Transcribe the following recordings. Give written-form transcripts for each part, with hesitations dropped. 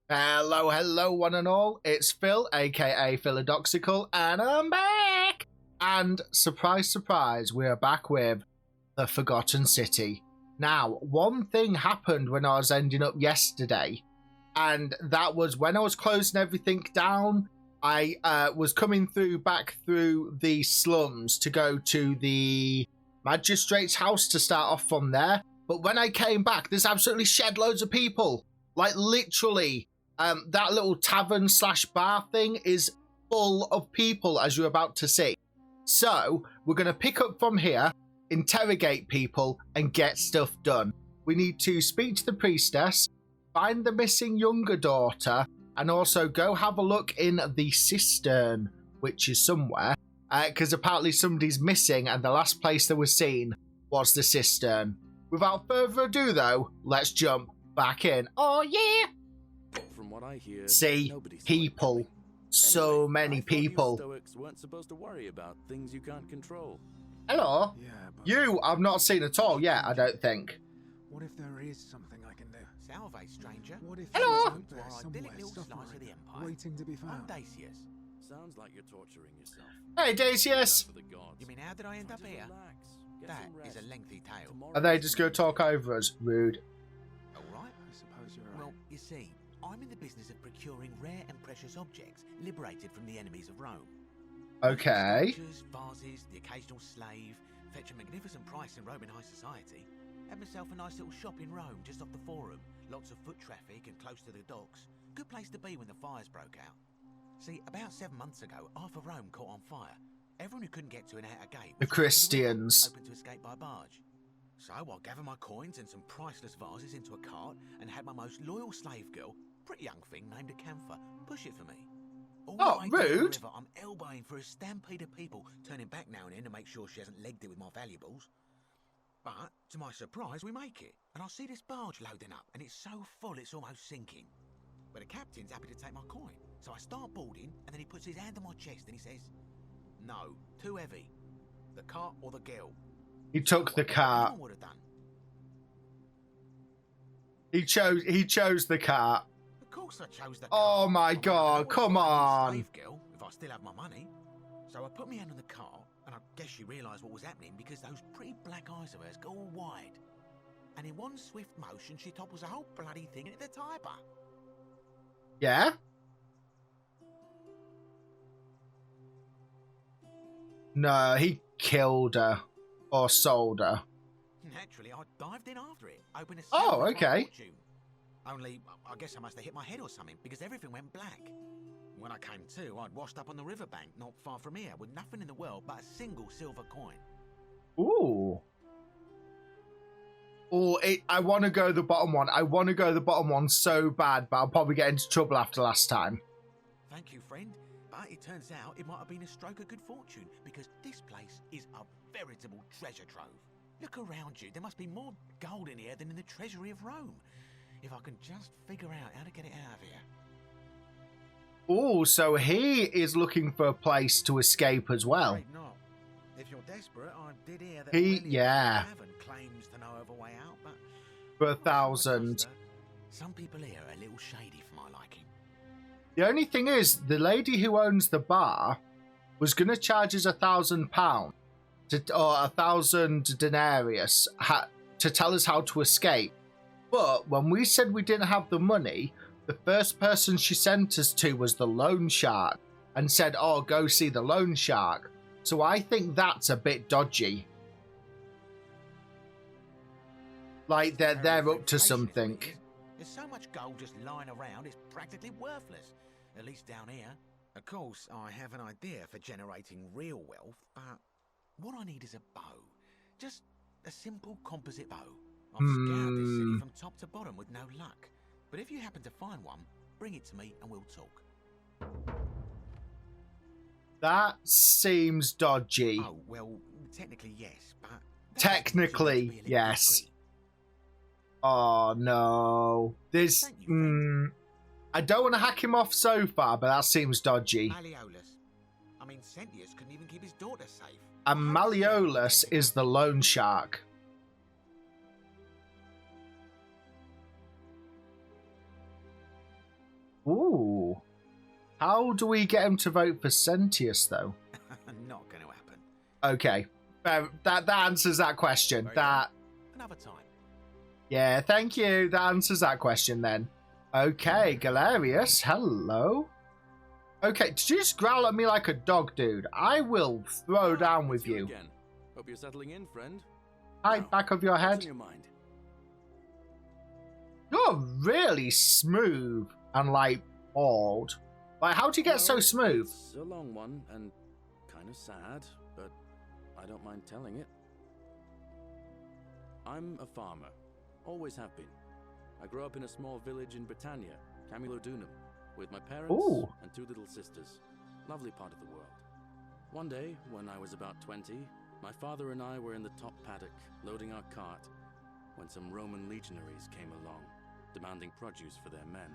Hello, hello, one and all. It's Phil, aka Philadoxical, and I'm back! And surprise, surprise, we are back with the Forgotten City. Now, one thing happened when I was ending up yesterday, and that was when I was closing everything down. I was coming back through the slums to go to the magistrate's house to start off from there. But when I came back, there's absolutely shed loads of people. Like, literally. That little tavern slash bar thing is full of people, as you're about to see. So we're going to pick up from here, interrogate people, and get stuff done. We need to speak to the priestess, find the missing younger daughter, and also go have a look in the cistern, which is somewhere, because apparently somebody's missing, and the last place they were seen was the cistern. Without further ado, though, let's jump back in. Oh, yeah! From what I hear, see, people. So many people. Stoics weren't supposed to worry about things you can't control. Hello. Yeah, but You I've not seen at all yet, I don't think. what if there is something I can do? Salve, stranger. What if Hello. there's out there To our somewhere idyllic little slice of the suffering, empire. waiting to be found? Undacious. Sounds like you're torturing yourself. Hey, Dacius. For the gods. You mean how did I end Try up to here? relax. Get That some is rest. a lengthy tale. Tomorrow Are they is just the going to talk day. over us? Rude. All right. I suppose you're Well, right. you see, I'm in the business of procuring rare and precious objects liberated from the enemies of Rome. Okay. Sculptures, vases, the occasional slave, fetch a magnificent price in Roman high society. Had myself a nice little shop in Rome, just off the Forum. Lots of foot traffic and close to the docks. Good place to be when the fires broke out. See, about 7 months ago, half of Rome caught on fire. Everyone who couldn't get to an outer gate The was Christians. open to escape by barge. So I gathered my coins and some priceless vases into a cart and had my most loyal slave girl, pretty young thing named Acantha, push it for me. All Oh, the way down the rude. river, I'm elbowing for a stampede of people, turning back now and then to make sure she hasn't legged it with my valuables. But, to my surprise, we make it, and I see this barge loading up, and it's so full it's almost sinking. But the captain's happy to take my coin, so I start boarding, and then he puts his hand on my chest and he says, "No, too heavy. The cart or the girl." He took the cart. Anyone would have done. He chose the cart. Of course I chose the Oh cart. my I mean, God, I can always come buy a new on. slave girl if I still have my money. So I put my hand on the cart, and I guess she realised what was happening because those pretty black eyes of hers go all wide. And in one swift motion, she topples the whole bloody thing into the Tiber. Yeah? No, he killed her. Or sold her. Naturally, I dived in after it, hoping to Oh, salvage my okay. fortune. Only, I guess I must have hit my head or something, because everything went black. When I came to, I'd washed up on the riverbank, not far from here, with nothing in the world but a single silver coin. Ooh. Oh, I want to go the bottom one. I want to go the bottom one so bad, but I'll probably get into trouble after last time. Thank you, friend. But it turns out it might have been a stroke of good fortune, because this place is a veritable treasure trove. Look around you. There must be more gold in here than in the treasury of Rome. If I can just figure out how to get it out of here. Oh, so he is looking for a place to escape as well. Afraid not. If you're desperate, I did hear that He- Aurelian yeah. Tavern claims to know of a way out, but For I'm not sure I 1,000. trust her. Some people here are a little shady for my liking. The only thing is, the lady who owns the bar was going to charge us £1,000 or 1,000 denarius to tell us how to escape. But when we said we didn't have the money, the first person she sent us to was the loan shark and said, "Oh, go see the loan shark." So I think that's a bit dodgy. Like they're Very up to reputation is what something. it is. There's so much gold just lying around, it's practically worthless. At least down here. Of course, I have an idea for generating real wealth, but what I need is a bow. Just a simple composite bow. I've scoured this city from top to bottom with no luck. But if you happen to find one, bring it to me and we'll talk. That seems dodgy. Oh, well, technically yes, but... Technically, Let's be a little yes. discreet. Oh no. This. Thank you, friend. I don't want to hack him off so far, but that seems dodgy. Malleolus. I mean, Centius couldn't even keep his daughter safe. And Malleolus is the loan shark. Ooh. How do we get him to vote for Sentius, though? Not going to happen. Okay. That answers that question. Very That... Another time. Yeah, thank you. That answers that question then. Okay, Galerius, hello. Okay, did you just growl at me like a dog, dude? I will throw down with It's you you. again. Hope you're settling in, friend. Hi, Now, back of your what's head. on your mind? You're really smooth and, like, bald. Like, how'd you get so Well, smooth? It's a long one and kind of sad, but I don't mind telling it. I'm a farmer. Always have been. I grew up in a small village in Britannia, Camulodunum, with my parents Ooh. and two little sisters. Lovely part of the world. One day, when I was about 20, my father and I were in the top paddock, loading our cart, when some Roman legionaries came along, demanding produce for their men.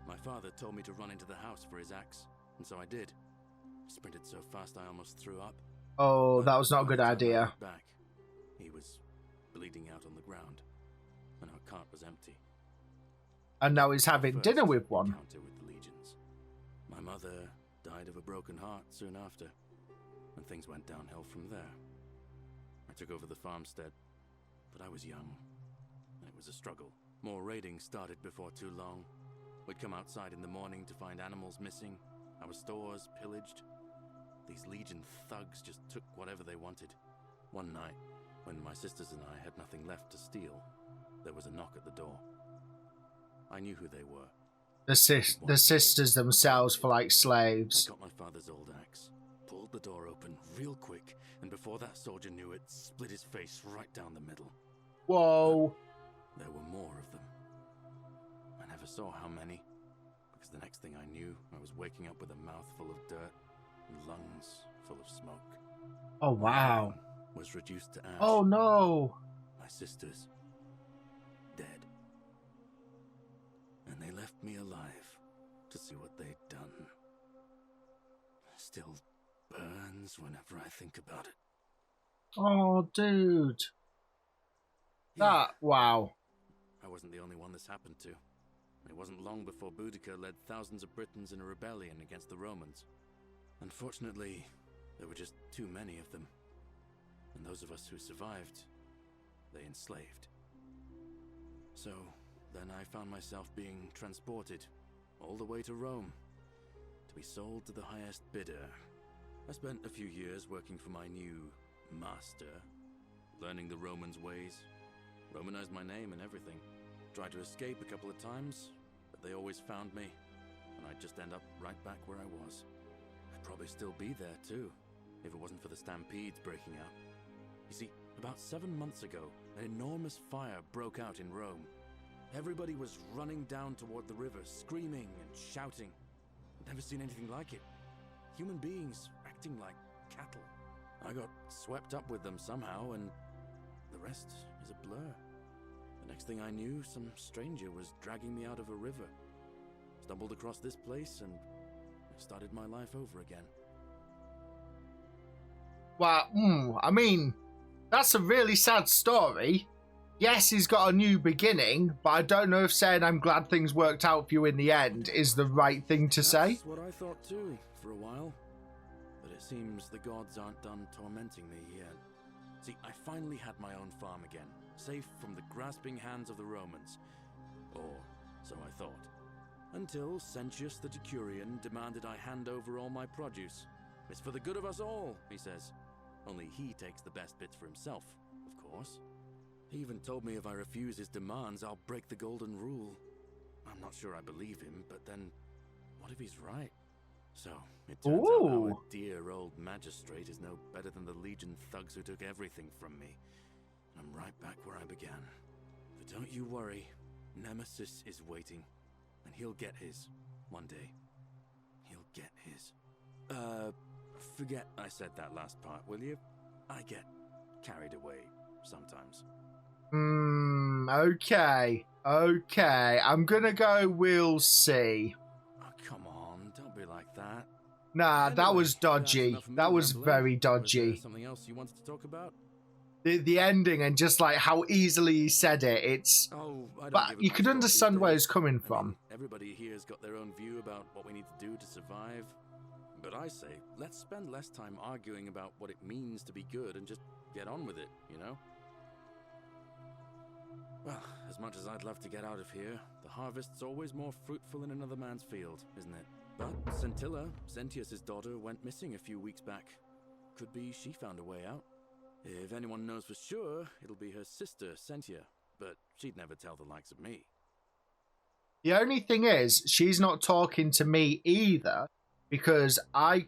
My father told me to run into the house for his axe, and so I did. Sprinted so fast I almost threw up. Oh, But that was not a by good the time I idea. looked back, he was bleeding out on the ground, and our cart was empty. And now he's having First dinner with one. encounter with the legions. My mother died of a broken heart soon after, and things went downhill from there. I took over the farmstead, but I was young, and it was a struggle. More raiding started before too long. We'd come outside in the morning to find animals missing, our stores pillaged. These legion thugs just took whatever they wanted. One night, when my sisters and I had nothing left to steal, there was a knock at the door. I knew who they were. The sisters themselves for like I slaves. got my father's old axe, pulled the door open real quick, and before that soldier knew it, split his face right down the middle. Whoa. There were more of them. I never saw how many, because the next thing I knew, I was waking up with a mouth full of dirt and lungs full of smoke. Oh, wow. Was reduced to ash. Oh, no. My sisters dead. And they left me alive to see what they'd done. Still burns whenever I think about it. Oh, dude. Yeah. Wow. I wasn't the only one this happened to. It wasn't long before Boudica led thousands of Britons in a rebellion against the Romans. Unfortunately, there were just too many of them. And those of us who survived, they enslaved. So, then I found myself being transported all the way to Rome to be sold to the highest bidder. I spent a few years working for my new master, learning the Romans' ways, Romanized my name and everything. Tried to escape a couple of times, but they always found me, and I'd just end up right back where I was. I'd probably still be there too, if it wasn't for the stampedes breaking out. You see, about 7 months ago, an enormous fire broke out in Rome. Everybody was running down toward the river, screaming and shouting. I'd never seen anything like it. Human beings acting like cattle. I got swept up with them somehow, and the rest is a blur. The next thing I knew, some stranger was dragging me out of a river. Stumbled across this place, and I started my life over again. Well, I mean, that's a really sad story. Yes, he's got a new beginning, but I don't know if saying I'm glad things worked out for you in the end is the right thing to say. That's what I thought too, for a while. But it seems the gods aren't done tormenting me yet. See, I finally had my own farm again, safe from the grasping hands of the Romans. Or so I thought. Until Sentius the Decurion demanded I hand over all my produce. It's for the good of us all, he says. Only he takes the best bits for himself, of course. He even told me if I refuse his demands, I'll break the golden rule. I'm not sure I believe him, but then, what if he's right? So, it turns out our dear old magistrate is no better than the legion thugs who took everything from me. And I'm right back where I began. But don't you worry, Nemesis is waiting. And he'll get his, one day. He'll get his. Forget I said that last part, will you? I get carried away sometimes. Okay. I'm gonna go we'll see. Oh, come on, don't be like that. Nah, that Anyway, was that's dodgy. enough of me That was rambling. very Was there dodgy. something else you wanted to talk about? the ending and just like how easily he said it. It's Oh, I don't but give a you much could thought understand these where days. he's coming I mean, from. everybody here's got their own view about what we need to do to survive. But I say, let's spend less time arguing about what it means to be good and just get on with it, you know? Well, as much as I'd love to get out of here, the harvest's always more fruitful in another man's field, isn't it? But Scintilla, Sentius's daughter, went missing a few weeks back. Could be she found a way out. If anyone knows for sure, it'll be her sister, Sentia, but she'd never tell the likes of me. The only thing is, she's not talking to me either, because I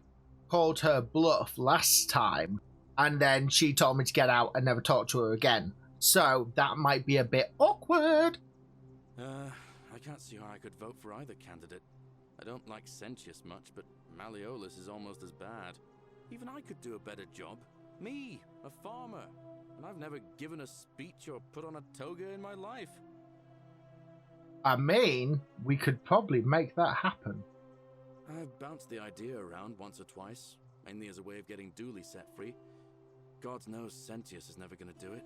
called her bluff last time, and then she told me to get out and never talk to her again. So that might be a bit awkward. I can't see how I could vote for either candidate. I don't like Sentius much, but Malleolus is almost as bad. Even I could do a better job. Me, a farmer, and I've never given a speech or put on a toga in my life. I mean, we could probably make that happen. I've bounced the idea around once or twice, mainly as a way of getting Dooley set free. God knows Sentius is never going to do it.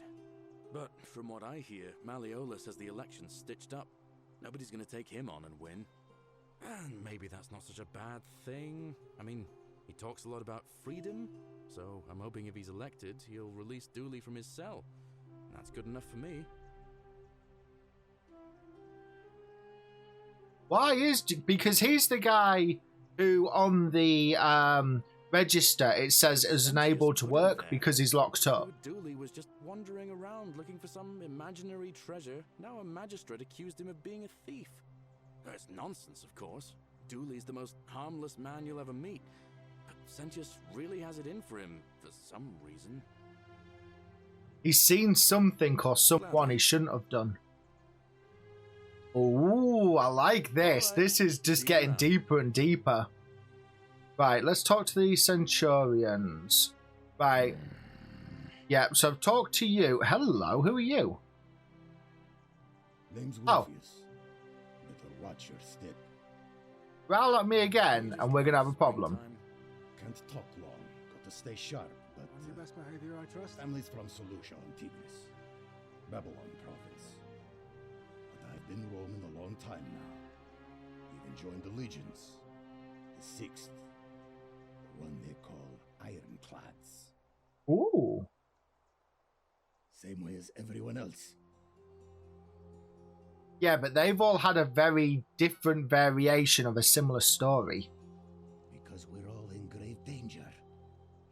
But from what I hear, Malleolus has the election stitched up. Nobody's going to take him on and win. And maybe that's not such a bad thing. I mean, he talks a lot about freedom, so I'm hoping if he's elected, he'll release Dooley from his cell. That's good enough for me. Why is... Because he's the guy who on the register it says is unable to work because he's locked up. Dooley was just wandering around looking for some imaginary treasure. Now a magistrate accused him of being a thief. That's nonsense, of course. Dooley's the most harmless man you'll ever meet. But Sentius really has it in for him, for some reason. He's seen something or someone he shouldn't have done. Ooh, I like this. This is just getting deeper and deeper. Right, let's talk to the Centurions. Right. Yeah, so I've talked to you. Hello, who are you? Name's Oh. Wolfius. Better watch your step. Growl at me again, and we're gonna have a problem. Can't talk long. Got to stay sharp, but On your best behavior, I trust. families from Solutia on Tigris, Babylon province. But I've been roaming a long time now. Even joined the legions. The 6th. The one they call Ironclads. Ooh. Same way as everyone else. Yeah, but they've all had a very different variation of a similar story. Because we're all in grave danger.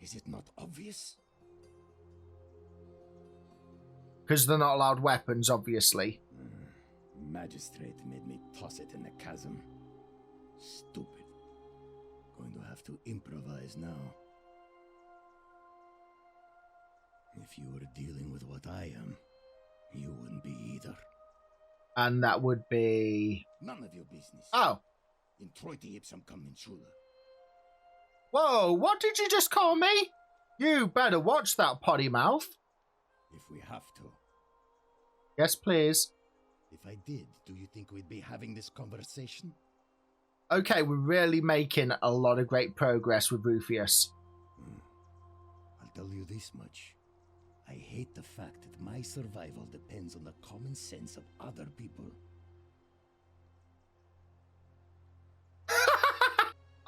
Is it not obvious? Because they're not allowed weapons, obviously. Magistrate made me toss it in the chasm. Stupid. Going to have to improvise now. If you were dealing with what I am, you wouldn't be either. And that would be... None of your business. Oh. In Troiti ipsum commensula. Whoa, what did you just call me? You better watch that potty mouth. If we have to. Yes, please. If I did, do you think we'd be having this conversation? Okay, we're really making a lot of great progress with Rufius. I'll tell you this much. I hate the fact that my survival depends on the common sense of other people.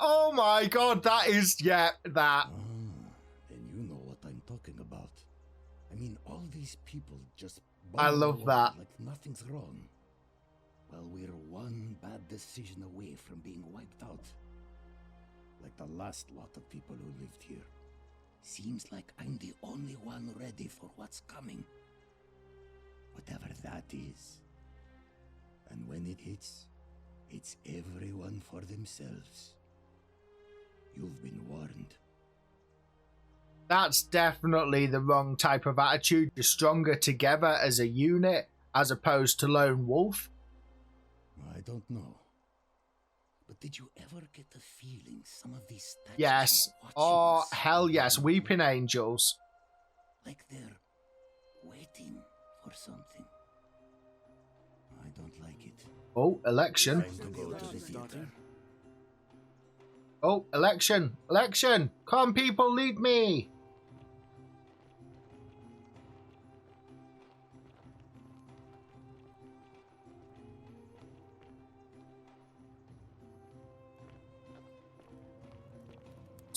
Oh my god, that is... Yeah, that... Then you know what I'm talking about. I mean, all these people just... I love that. Like nothing's wrong. Well, we're one bad decision away from being wiped out. Like the last lot of people who lived here. Seems like I'm the only one ready for what's coming. Whatever that is. And when it hits, it's everyone for themselves. You've been warned. That's definitely the wrong type of attitude. You're stronger together as a unit, as opposed to lone wolf. I don't know. But did you ever get the feeling some of these statues Yes. are watching Oh, us hell yes. from Weeping above? angels. Like they're waiting for something. I don't like it. Oh, election. Time to go to the theater. Oh, election. Election. Come, people, lead me.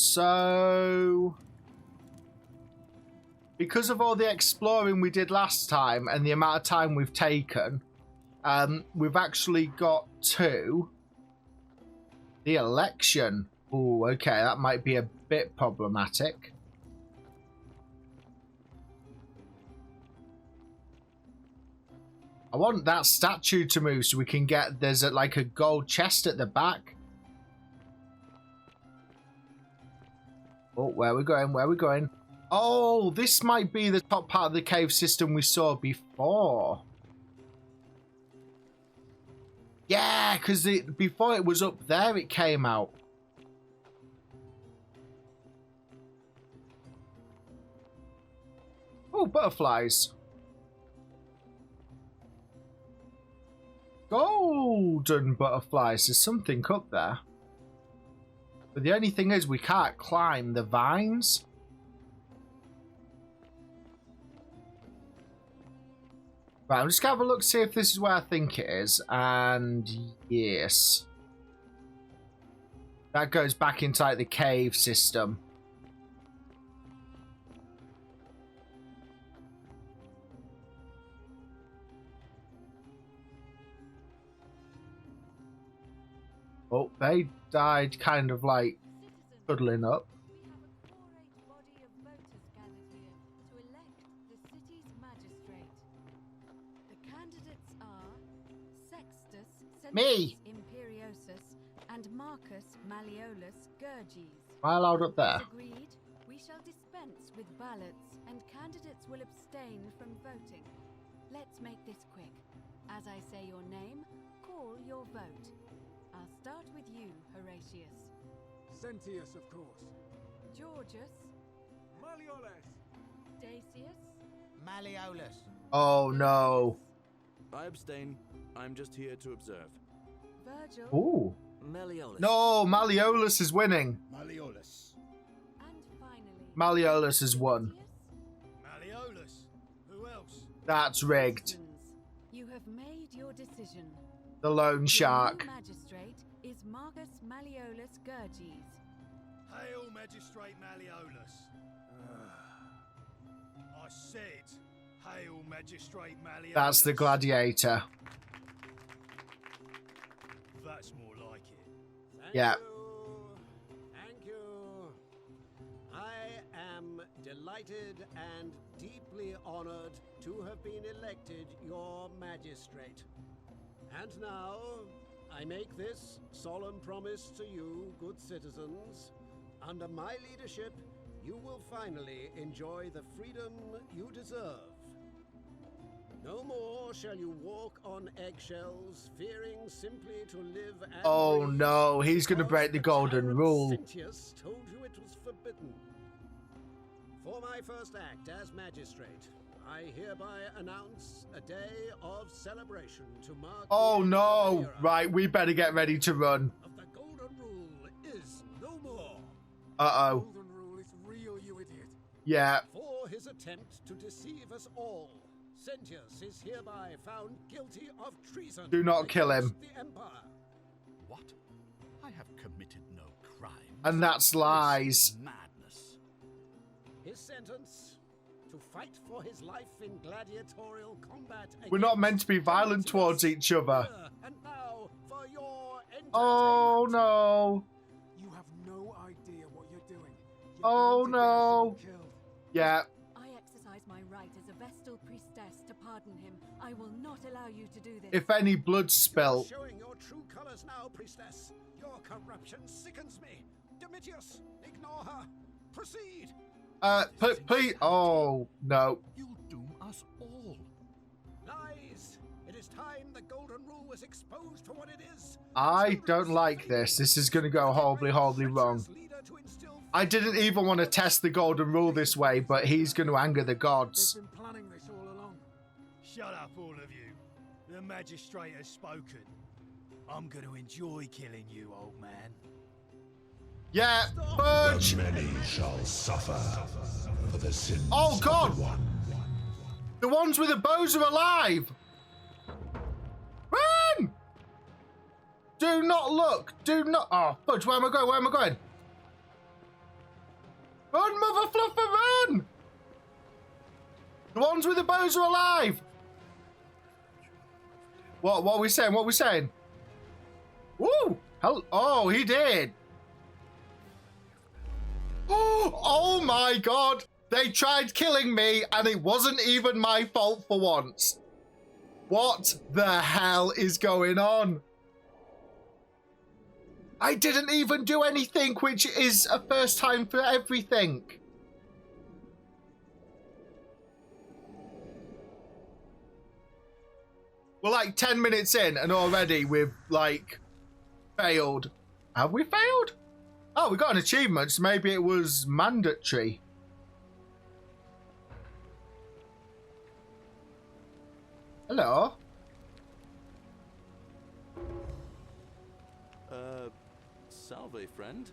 So, because of all the exploring we did last time and the amount of time we've taken, we've actually got to the election. Oh, okay, that might be a bit problematic. I want that statue to move so we can get, there's like a gold chest at the back. Oh, where are we going? Where are we going? Oh, this might be the top part of the cave system we saw before. Yeah, because before it was up there, it came out. Oh, butterflies. Golden butterflies. There's something up there. But the only thing is we can't climb the vines. Right, I'm just going to have a look, see if this is where I think it is. And yes. That goes back into like the cave system. Oh, they died kind of like cuddling up. We have a 4-8 body of voters gathered here to elect the city's magistrate. The candidates are Sextus Me. Imperiosus and Marcus Malleolus Gurges. Am I allowed up there? As agreed, we shall dispense with ballots and candidates will abstain from voting. Let's make this quick. As I say your name, call your vote. I'll start with you, Horatius. Sentius, of course. Georgius. Malleolus. Dacius. Malleolus. Oh no. I abstain. I'm just here to observe. Virgil. Ooh. Malleolus. No, Malleolus is winning. Malleolus. And finally, Malleolus has won. Dacius. Malleolus. Who else? That's rigged. Citizens, you have made your decision. The lone Your shark. new magistrate is Marcus Malleolus Gurges. Hail, Magistrate Malleolus. I said, hail, Magistrate Malleolus. That's the gladiator. That's more like it. Yeah. Thank you. I am delighted and deeply honored to have been elected your magistrate. And now, I make this solemn promise to you, good citizens. Under my leadership, you will finally enjoy the freedom you deserve. No more shall you walk on eggshells, fearing simply to live and Oh breathe, no, he's going to because break the golden tyrant rule. Sentius told you it was forbidden. For my first act as magistrate, I hereby announce a day of celebration to mark Oh the end no. of the era Right, we better get ready to run. of the golden rule is no more. Uh-oh. Golden rule is real, you idiot. Yeah. For his attempt to deceive us all, Sentius is hereby found guilty of treason. Do not kill him. against the Empire. What? I have committed no crime. And that's lies. Madness. His sentence: to fight for his life in gladiatorial combat. We're not against meant to be violent Sentius. towards each other. And now for your entertainment. Oh no. You have no idea what you're doing. You're Oh, going to get us all no. killed. Yeah. I exercise my right as a Vestal Priestess to pardon him. I will not allow you to do this. If any blood spill. Showing your true colors now, Priestess. Your corruption sickens me. Domitius, ignore her. Proceed. Please. Oh no. You'll doom us all. Lies. It is time the golden rule was exposed for what it is. I don't like this. This is going to go horribly, horribly wrong. I didn't even want to test the golden rule this way, but he's going to anger the They've gods. been planning this all along. Shut up, all of you. The magistrate has spoken. I'm going to enjoy killing you, old man. Yeah, Budge! Many shall suffer for the sins Oh, God! of the one. The ones with the bows are alive! Run! Do not look! Do not... Oh, Budge, where am I going? Where am I going? Run, Mother Fluffer, run! The ones with the bows are alive! What are we saying? What are we saying? Woo! Oh, he did! Oh my god! They tried killing me and it wasn't even my fault for once. What the hell is going on? I didn't even do anything, which is a first time for everything. We're like 10 minutes in and already we've like failed. Have we failed? Oh, we got an achievement, so maybe it was mandatory. Hello? Salve, friend.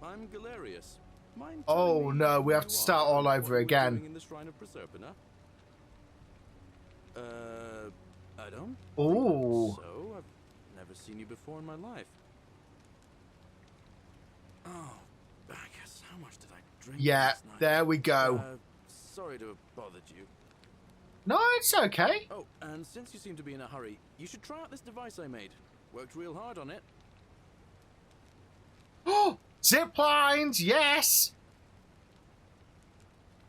I'm Galerius. Mind Oh no, we have to start all over again. in the Shrine of Proserpina? I don't Ooh. think so. I've never seen you before in my life. Oh, Bacchus, how much did I drink Yeah, last night? there we go. Sorry to have bothered you. No, it's okay. Oh, and since you seem to be in a hurry, you should try out this device I made. Worked real hard on it. Oh, zip lines, yes.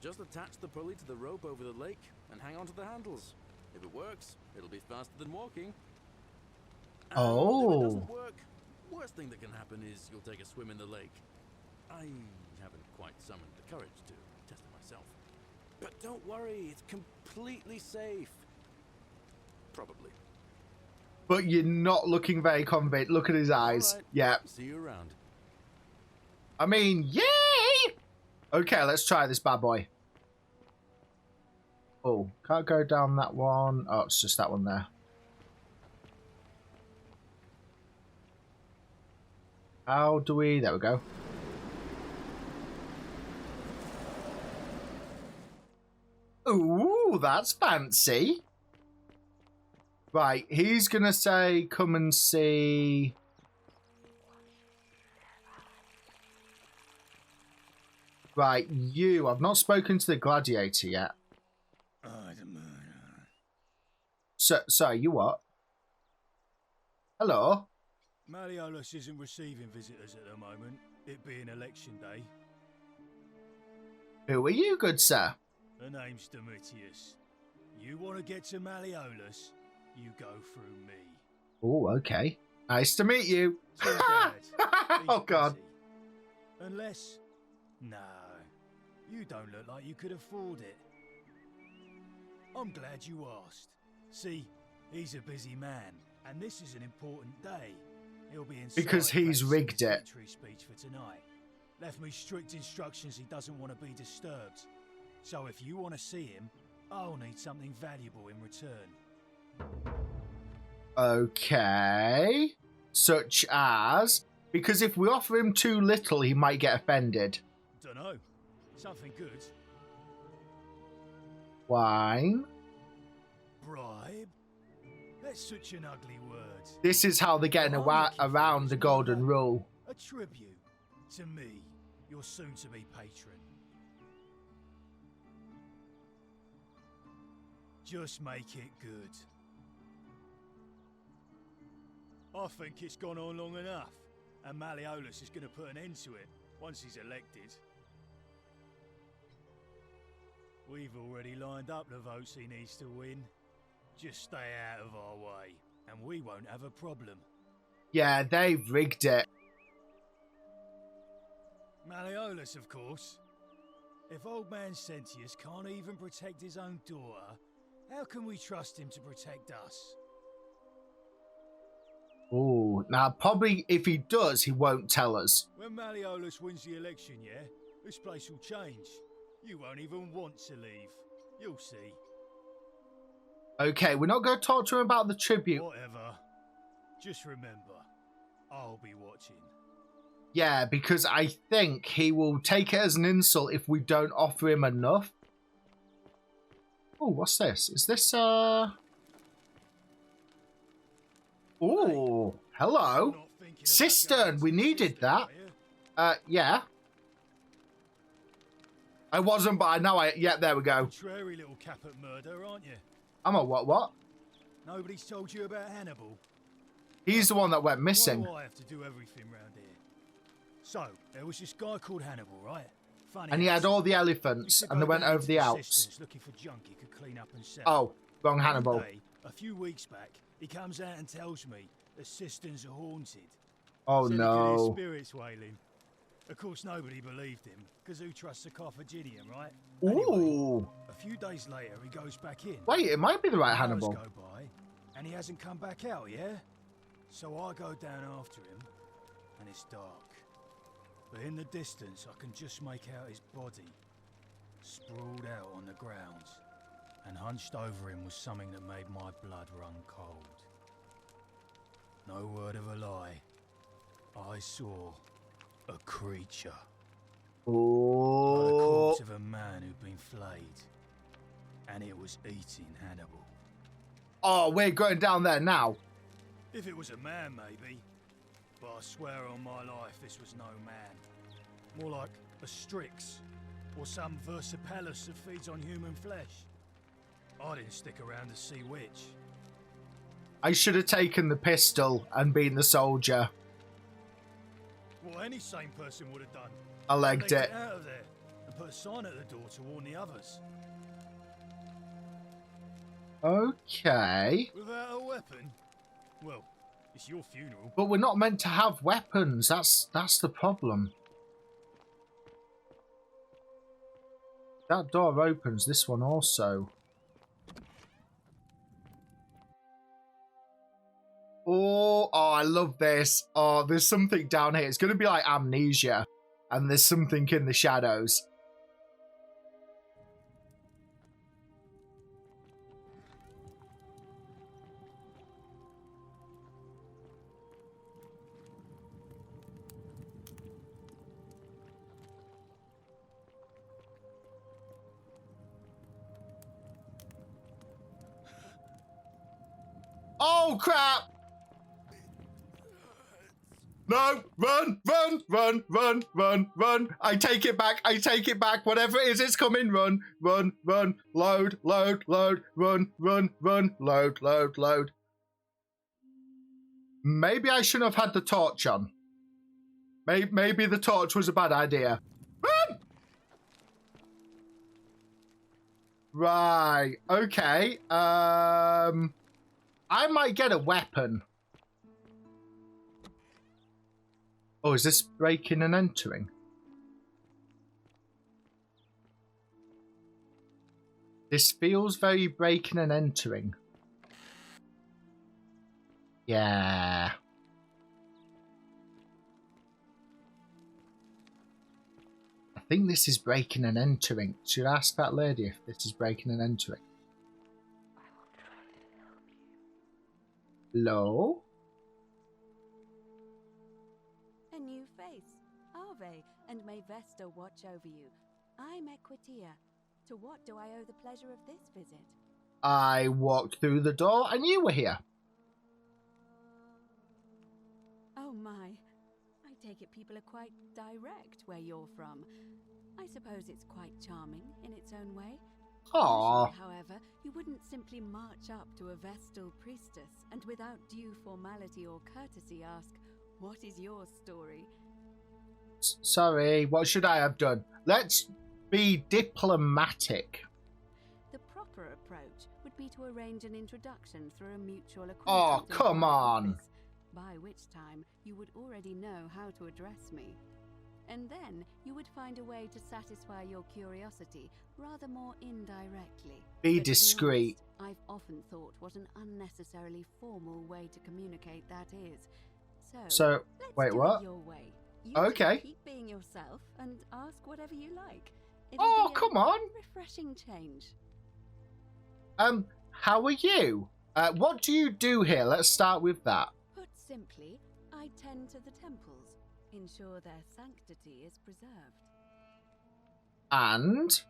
Just attach the pulley to the rope over the lake and hang on to the handles. If it works, it'll be faster than walking. And if it doesn't work, worst thing that can happen is you'll take a swim in the lake. I haven't quite summoned the courage to test it myself. But don't worry, it's completely safe. Probably. But you're not looking very confident. Look at his eyes. Right. Yeah. See you around. I mean, yay! Okay, let's try this bad boy. Oh, can't go down that one. Oh, it's just that one there. How do we... There we go. Ooh, that's fancy. Right, he's going to say, come and see... Right, you. I've not spoken to the gladiator yet. So, you what? Hello? Malleolus isn't receiving visitors at the moment, it being election day. Who are you, good sir? The name's Domitius. You want to get to Malleolus, you go through me. Oh, okay. Nice to meet you. Too bad. Oh, He's God. busy. Unless... No. You don't look like you could afford it. I'm glad you asked. See, he's a busy man, and this is an important day. He'll be inside Because he's practicing rigged his it. victory speech for tonight. Left me strict instructions he doesn't want to be disturbed. So if you want to see him, I'll need something valuable in return. Okay. Such as... Because if we offer him too little, he might get offended. Dunno. Something good. Wine. Bribe? That's such an ugly word. This is how they're getting around the golden rule. A tribute to me, your soon-to-be patron. Just make it good. I think it's gone on long enough, and Malleolus is going to put an end to it once he's elected. We've already lined up the votes he needs to win. Just stay out of our way, and we won't have a problem. Yeah, they've rigged it. Malleolus, of course. If old man Sentius can't even protect his own daughter, how can we trust him to protect us? Oh, now probably if he does, he won't tell us. When Malleolus wins the election, yeah, this place will change. You won't even want to leave. You'll see. Okay, we're not going to talk to him about the tribute. Whatever. Just remember, I'll be watching. Yeah, because I think he will take it as an insult if we don't offer him enough. Oh, what's this? Is this, Oh, hello. Cistern, we needed that. Yeah. I wasn't, but I know I... Yeah, there we go. Contrary little cap at murder, aren't you? I'm a what? Nobody's told you about Hannibal. He's the one that went missing. Why do I have to do everything round here? So, there was this guy called Hannibal, right? Funny And he had all the elephants, and they went over the Alps. Looking for junk he could clean up and sell. Oh, wrong Hannibal. One day, a few weeks back, he comes out and tells me the cisterns are haunted. Oh, Said he could hear no. spirits wailing. Of course, nobody believed him, because who trusts a Carthaginian, right? Ooh. Anyway, a few days later, he goes back in. Wait, it might be the right Hours Hannibal. go by, and he hasn't come back out, yeah? So I go down after him, and it's dark. But in the distance, I can just make out his body, sprawled out on the ground. And hunched over him was something that made my blood run cold. No word of a lie. I saw a creature. Like the Oh. corpse of a man who'd been flayed. And it was eating Hannibal. Oh, we're going down there now. If it was a man, maybe. But I swear on my life this was no man. More like a Strix. Or some Versipelus that feeds on human flesh. I didn't stick around to see which. I should have taken the pistol and been the soldier. What any sane person would have done. I legged They it. get out of there and put a sign at the door to warn the others. Okay. Without a weapon? Well, it's your funeral. But we're not meant to have weapons. That's the problem. That door opens. This one also. Oh, I love this. Oh, there's something down here. It's going to be like Amnesia. And there's something in the shadows. Oh, crap! No, run, run, run, run, run, run. I take it back, I take it back. Whatever it is, it's coming. Run, run, run. Load, load, load. Run, run, run. Load, load, load. Maybe I shouldn't have had the torch on. Maybe the torch was a bad idea. Run! Right, okay. I might get a weapon. Oh, is this breaking and entering? This feels very breaking and entering. Yeah. I think this is breaking and entering. Should I ask that lady if this is breaking and entering? Hello? A new face. Ave, and may Vestal watch over you. I'm Equitia. To what do I owe the pleasure of this visit? I walked through the door and you were here. Oh my. I take it people are quite direct where you're from. I suppose it's quite charming in its own way. Aww. Usually, however, you wouldn't simply march up to a Vestal priestess and without due formality or courtesy ask, "What is your story?" Sorry, what should I have done? Let's be diplomatic. The proper approach would be to arrange an introduction through a mutual acquaintance. Oh, in come my on. office, by which time you would already know how to address me. And then you would find a way to satisfy your curiosity rather more indirectly. Be But to be discreet. honest, I've often thought what an unnecessarily formal way to communicate that is. So, let's wait, do what? it your way. You Okay. just keep being yourself and ask whatever you like. Oh, It'll be a come on. refreshing change. How are you? What do you do here? Let's start with that. Put simply, I tend to the temples, ensure their sanctity is preserved. And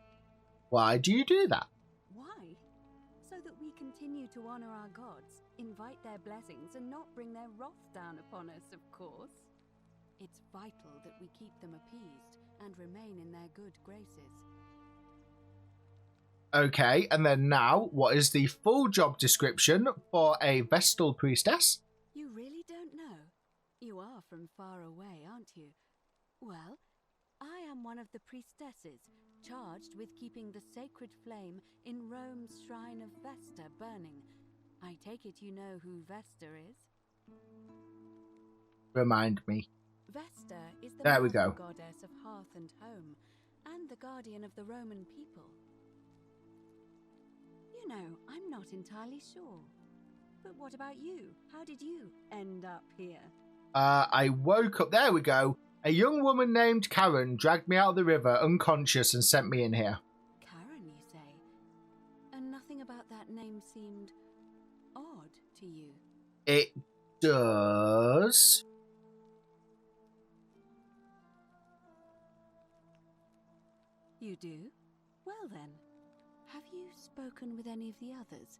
why do you do that? Why? So that we continue to honor our gods, invite their blessings, and not bring their wrath down upon us, of course. It's vital that we keep them appeased and remain in their good graces. Okay, and then now, what is the full job description for a Vestal priestess? You really don't know? You are from far away, aren't you? Well, I am one of the priestesses, charged with keeping the sacred flame in Rome's shrine of Vesta burning. I take it you know who Vesta is? Remind me. Vesta is the There we mother go. goddess of hearth and home, and the guardian of the Roman people. You know, I'm not entirely sure. But what about you? How did you end up here? I woke up. There we go. A young woman named Karen dragged me out of the river unconscious and sent me in here. Karen, you say? And nothing about that name seemed odd to you? It does. You do? Well then, have you spoken with any of the others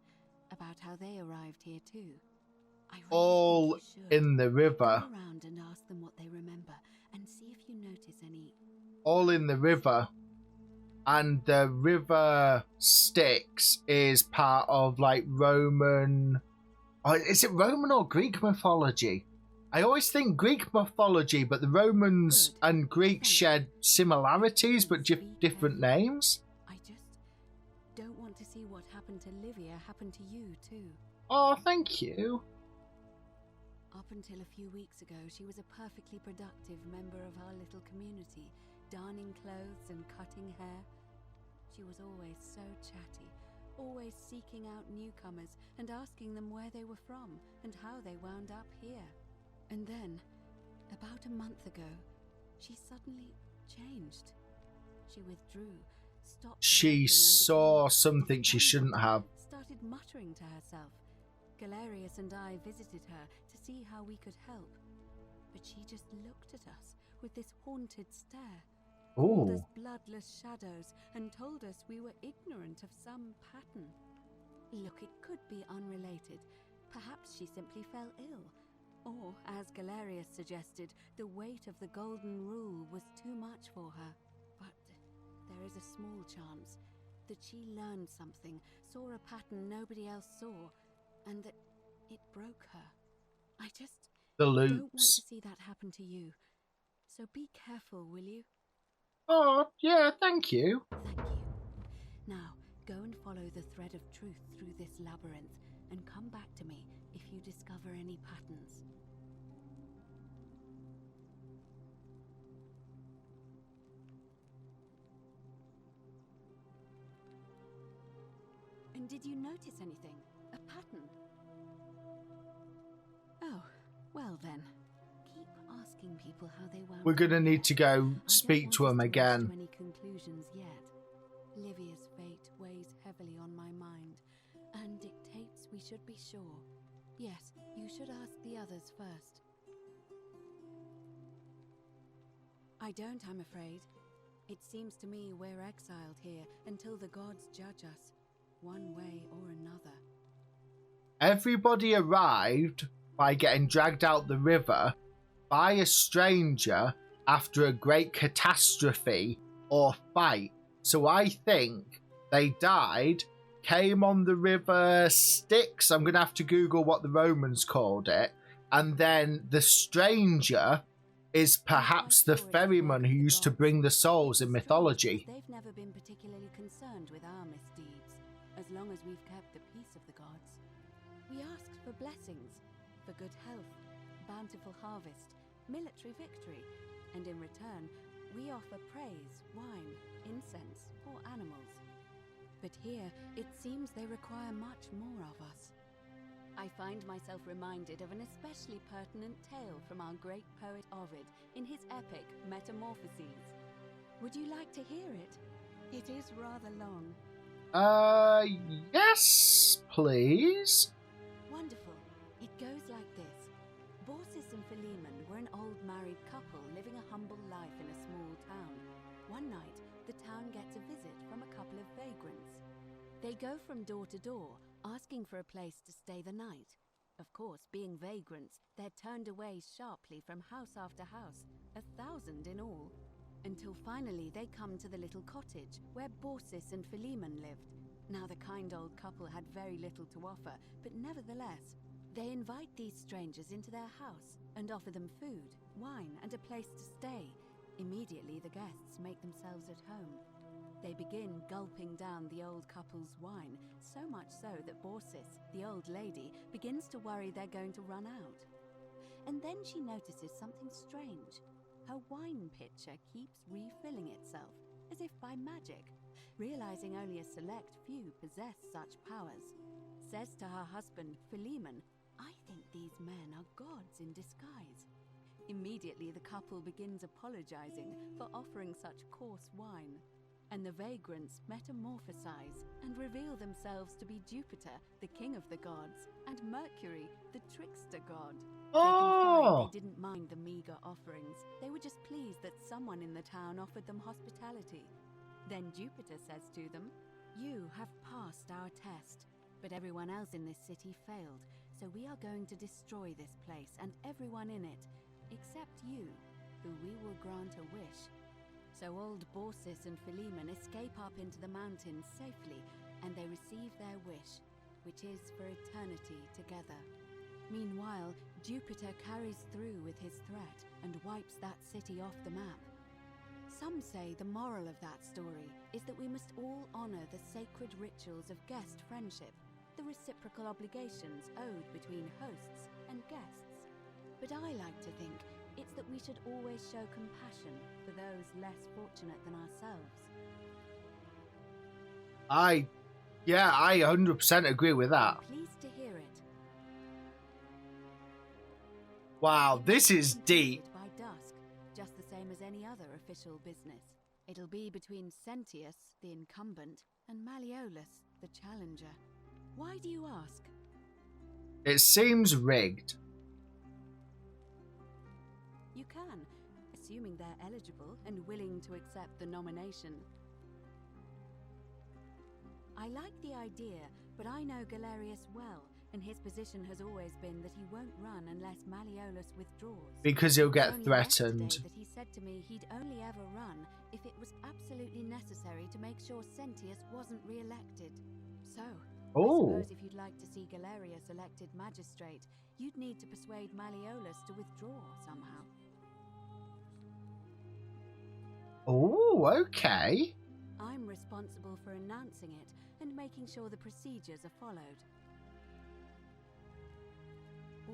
about how they arrived here too? I really All think you should. in the river. Go around and ask them what they remember, and see if you notice any. All in the river. And the river Styx is part of like Roman. Oh, is it Roman or Greek mythology? I always think Greek mythology, but the Romans Good. and Greeks shared similarities, but different names. I just don't want to see what happened to Livia happen to you too. Oh, thank you. Up until a few weeks ago, she was a perfectly productive member of our little community, darning clothes and cutting hair. She was always so chatty, always seeking out newcomers and asking them where they were from and how they wound up here. And then, about a month ago, she suddenly changed. She withdrew, stopped. She saw something she shouldn't have. Started muttering to herself. Galerius and I visited her to see how we could help, but she just looked at us with this haunted stare, called us bloodless shadows, and told us we were ignorant of some pattern. Look, it could be unrelated. Perhaps she simply fell ill. Or, as Galerius suggested, the weight of the Golden Rule was too much for her. But there is a small chance that she learned something, saw a pattern nobody else saw, and that it broke her. I just The don't want to loops. see that happen to you. So be careful, will you? Oh, yeah, thank you. Thank you. Now, go and follow the thread of truth through this labyrinth, and come back to me if you discover any patterns. And did you notice anything? A pattern? Oh, well then. Keep asking people how they wound We're up gonna here. need to go I don't speak to want him us rush again. to any conclusions yet. Livia's fate weighs heavily on my mind, and dictates we should be sure. Yes, you should ask the others first. I don't, I'm afraid. It seems to me we're exiled here until the gods judge us, one way or another. Everybody arrived by getting dragged out the river by a stranger after a great catastrophe or fight. So I think they died, came on the river Styx. I'm going to have to Google what the Romans called it. And then the stranger is perhaps the ferryman who used to bring the souls in mythology. They've never been particularly concerned with our misdeeds, as long as we've kept the peace of the gods. We asked for blessings, for good health, bountiful harvest, military victory, and in return, we offer praise, wine, incense, or animals. But here, it seems they require much more of us. I find myself reminded of an especially pertinent tale from our great poet Ovid in his epic Metamorphoses. Would you like to hear it? It is rather long. Yes, please. Wonderful. It goes like this. Baucis and Philemon were an old married couple living a humble life in a small town. One night, the town gets a visit from a couple of vagrants. They go from door to door, asking for a place to stay the night. Of course, being vagrants, they're turned away sharply from house after house, 1,000 in all, until finally they come to the little cottage where Baucis and Philemon lived. Now, the kind old couple had very little to offer, but nevertheless, they invite these strangers into their house and offer them food, wine, and a place to stay. Immediately, the guests make themselves at home. They begin gulping down the old couple's wine, so much so that Borsis, the old lady, begins to worry they're going to run out. And then she notices something strange. Her wine pitcher keeps refilling itself, as if by magic. Realizing only a select few possess such powers, says to her husband, Philemon, "I think these men are gods in disguise." Immediately the couple begins apologizing for offering such coarse wine, and the vagrants metamorphosize and reveal themselves to be Jupiter, the king of the gods, and Mercury, the trickster god. They confide they didn't mind the meager offerings. They were just pleased that someone in the town offered them hospitality. Then Jupiter says to them, "You have passed our test, but everyone else in this city failed, so we are going to destroy this place and everyone in it, except you, who we will grant a wish." So old Borsis and Philemon escape up into the mountains safely, and they receive their wish, which is for eternity together. Meanwhile, Jupiter carries through with his threat and wipes that city off the map. Some say the moral of that story is that we must all honor the sacred rituals of guest friendship, the reciprocal obligations owed between hosts and guests. But I like to think it's that we should always show compassion for those less fortunate than ourselves. I 100% agree with that. I'm pleased to hear it. Wow, this is deep. By dusk, just the same as any other official business. It'll be between Sentius, the incumbent, and Malleolus, the challenger. Why do you ask? It seems rigged. You can, assuming they're eligible and willing to accept the nomination. I like the idea, but I know Galerius well, and his position has always been that he won't run unless Malleolus withdraws. Because he'll get Only threatened. yesterday that he said to me he'd only ever run if it was absolutely necessary to make sure Sentius wasn't re-elected. So, I suppose if you'd like to see Galerius elected magistrate, you'd need to persuade Malleolus to withdraw somehow. Oh, okay. I'm responsible for announcing it and making sure the procedures are followed.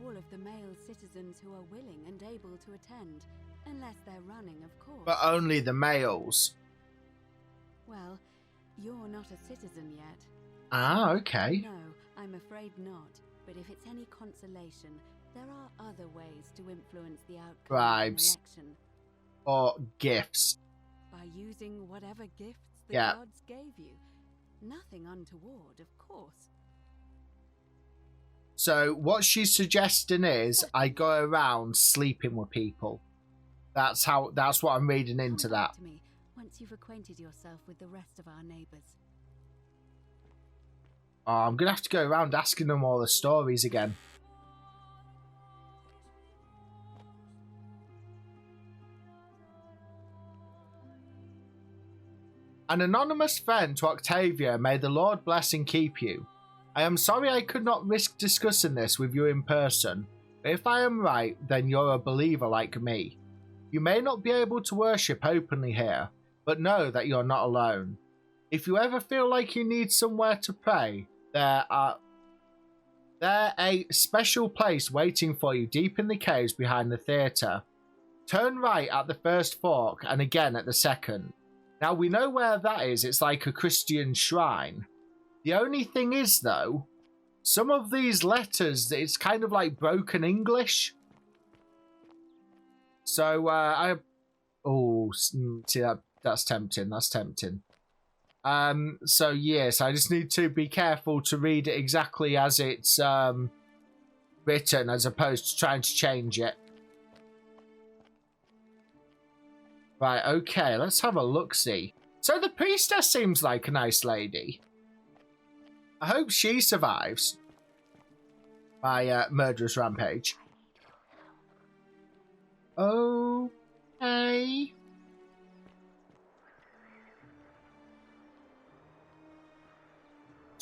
All of the male citizens who are willing and able to attend, unless they're running, of course. But only the males. Well, you're not a citizen yet. Ah, okay. No, I'm afraid not. But if it's any consolation, there are other ways to influence the outcome Bribes. of an election. Or gifts. By using whatever gifts the Yeah. gods gave you. Nothing untoward, of course. So what she's suggesting is I go around sleeping with people. That's what I'm reading into Come back that. to me once you've acquainted yourself with the rest of our neighbours. Oh, I'm gonna have to go around asking them all the stories again. An anonymous friend to Octavia, may the Lord bless and keep you. I am sorry I could not risk discussing this with you in person, but if I am right, then you're a believer like me. You may not be able to worship openly here, but know that you're not alone. If you ever feel like you need somewhere to pray, there a special place waiting for you deep in the caves behind the theatre. Turn right at the first fork and again at the second. Now we know where that is, it's like a Christian shrine. The only thing is though, some of these letters, it's kind of like broken English. So see that's tempting, that's tempting. So yes, I just need to be careful to read it exactly as it's written as opposed to trying to change it. Right, okay, let's have a look-see. So the priestess seems like a nice lady. I hope she survives my murderous rampage. Okay.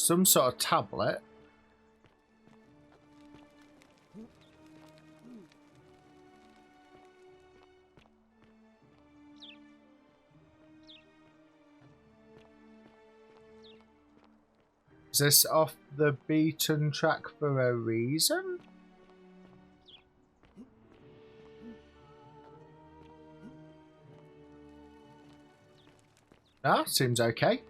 some sort of tablet. Is this off the beaten track for a reason? Ah, seems okay.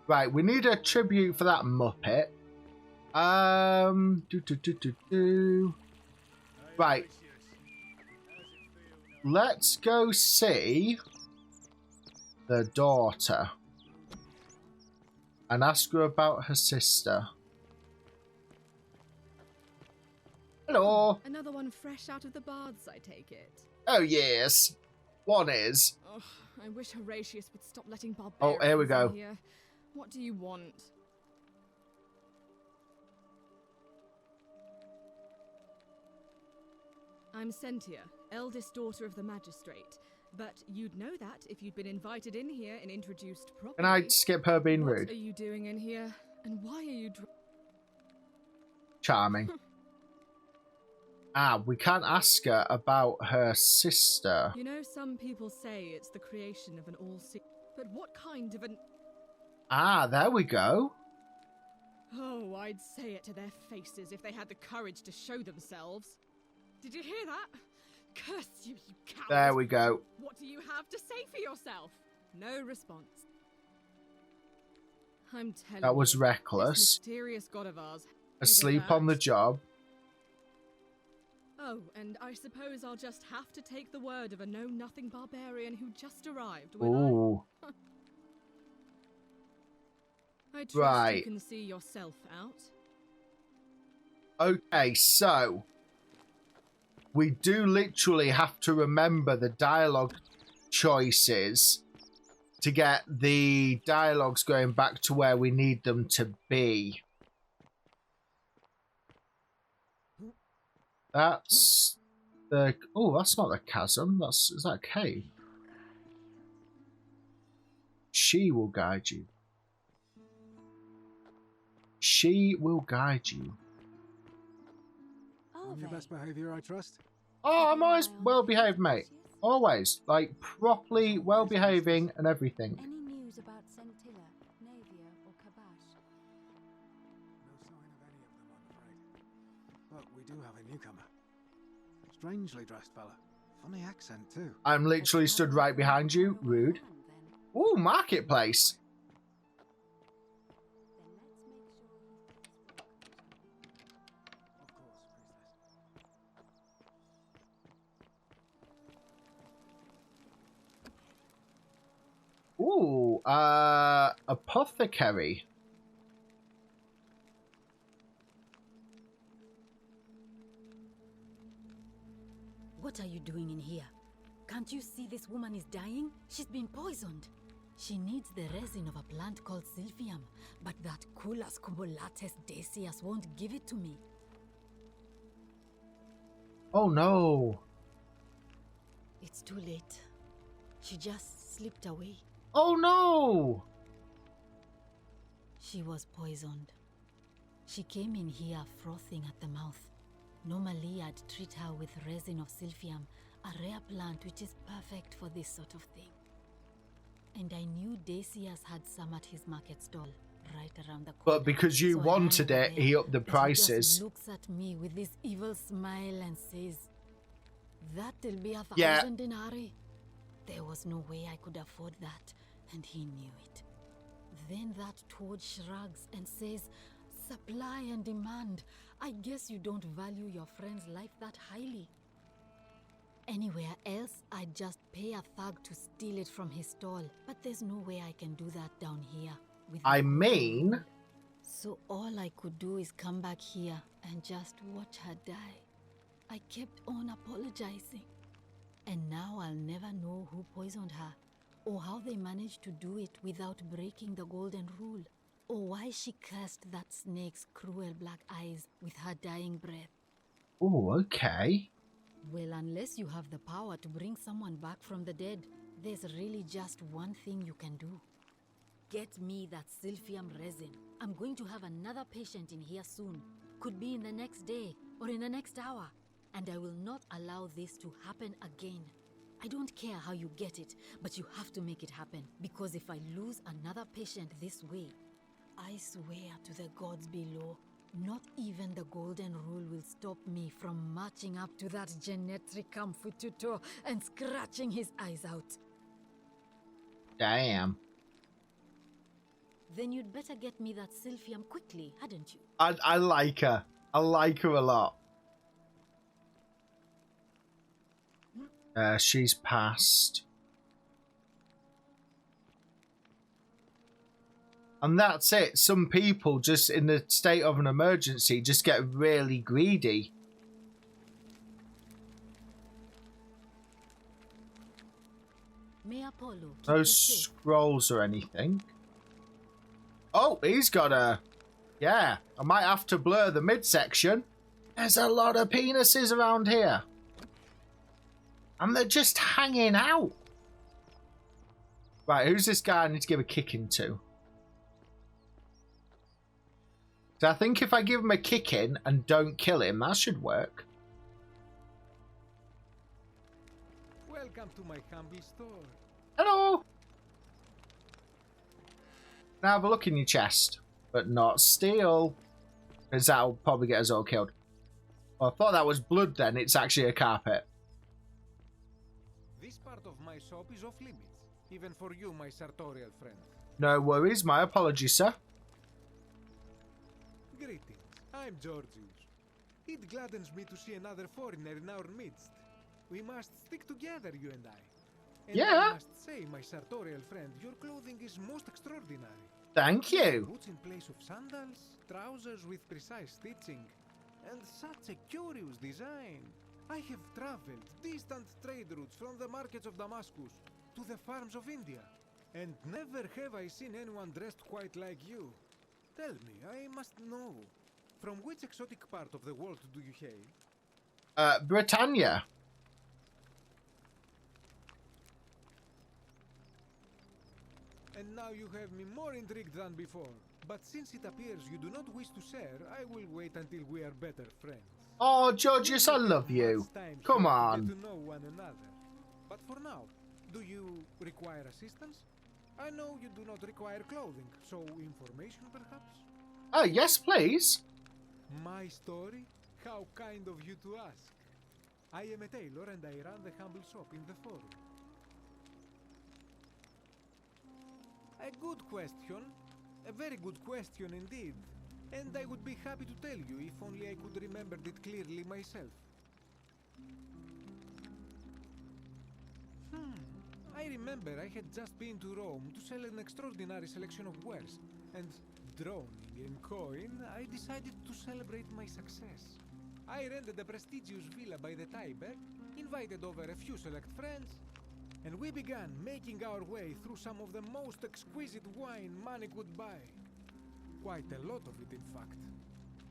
Right, we need a tribute for that Muppet. Right. Let's go see the daughter and ask her about her sister. Hello. Another one fresh out of the baths, I take it. Oh, yes. One is. Ugh, I wish Horatius would stop letting barbarians Oh, here we go. in here. What do you want? I'm Sentia, eldest daughter of the magistrate. But you'd know that if you'd been invited in here and introduced properly. Can I skip her being What rude? are you doing in here? And why are you Charming. We can't ask her about her sister. You know, some people say it's the creation of an all-seeing. But what kind of an... There we go. Oh, I'd say it to their faces if they had the courage to show themselves. Did you hear that? Curse you, you coward! There we go. What do you have to say for yourself? No response. I'm telling That was you, reckless. this mysterious god of ours. Asleep either on the that- job. Oh, and I suppose I'll just have to take the word of a know-nothing barbarian who just arrived. Ooh. I trust Right. you can see yourself out. Okay, so we do literally have to remember the dialogue choices to get the dialogues going back to where we need them to be. That's the... Oh, that's not the chasm. Is that a cave? She will guide you. She will guide you. On your best behavior, I trust. Oh, I'm always well behaved, mate. Always. Like, properly well behaving and everything. Any news about Centilla, Navia, or Kabash? No sign of any of them, I'm afraid. But we do have a newcomer. Strangely dressed fella. Funny accent, too. I'm literally stood right behind you. Rude. Ooh, marketplace. Of course, Priestess. Ooh, apothecary. What are you doing in here? Can't you see this woman is dying? She's been poisoned. She needs the resin of a plant called Silphium, but that Culas cumulates Decius won't give it to me. Oh no. It's too late. She just slipped away. Oh no. She was poisoned. She came in here frothing at the mouth. Normally, I'd treat her with resin of Silphium, a rare plant which is perfect for this sort of thing. And I knew Decius had some at his market stall, right around the corner. But because you So I wanted ran it, over he there, upped the but he prices. just looks at me with this evil smile and says, "That'll be 1,000 Yeah. denarii." There was no way I could afford that, and he knew it. Then that toad shrugs and says, "Supply and demand. I guess you don't value your friend's life that highly." Anywhere else, I'd just pay a thug to steal it from his stall. But there's no way I can do that down here. With I the mean... rule. So all I could do is come back here and just watch her die. I kept on apologizing. And now I'll never know who poisoned her, or how they managed to do it without breaking the golden rule, or why she cursed that snake's cruel black eyes with her dying breath. Oh, okay. Well, unless you have the power to bring someone back from the dead, there's really just one thing you can do. get me that silphium resin. I'm going to have another patient in here soon. Could be in the next day or in the next hour. And I will not allow this to happen again. I don't care how you get it, but you have to make it happen. Because if I lose another patient this way, I swear to the gods below, not even the golden rule will stop me from marching up to that Genetricum Fututo and scratching his eyes out. Damn. Then you'd better get me that silphium quickly, hadn't you? I like her. I like her a lot. She's passed. And that's it. Some people just in the state of an emergency just get really greedy. May Apollo No scrolls or anything. Oh, he's got a... Yeah, I might have to blur the midsection. There's a lot of penises around here. And they're just hanging out. Right, who's this guy I need to give a kicking to? So I think if I give him a kicking and don't kill him, that should work. Welcome to my humble store. Hello! Now have a look in your chest. But not steal. Because that'll probably get us all killed. Well, I thought that was blood then. It's actually a carpet. This part of my shop is off limits. Even for you, my sartorial friend. No worries. My apologies, sir. Greetings. I'm Georgius. It gladdens me to see another foreigner in our midst. We must stick together, you and I. And yeah. I must say, my sartorial friend, your clothing is most extraordinary. Thank you. Boots in place of sandals, trousers with precise stitching, and such a curious design. I have traveled distant trade routes from the markets of Damascus to the farms of India, and never have I seen anyone dressed quite like you. Tell me, I must know, from which exotic part of the world do you hail? Britannia. And now you have me more intrigued than before. But since it appears you do not wish to share, I will wait until we are better friends. Oh, Georgius, I love you. Come on. To know one another. But for now, do you require assistance? I know you do not require clothing, so information perhaps? Oh, yes, please. My story? How kind of you to ask. I am a tailor and I run the humble shop in the forum. A good question. A very good question indeed. And I would be happy to tell you if only I could remember it clearly myself. I remember I had just been to Rome to sell an extraordinary selection of wares, and droning in coin, I decided to celebrate my success. I rented a prestigious villa by the Tiber, invited over a few select friends, and we began making our way through some of the most exquisite wine money could buy. Quite a lot of it, in fact.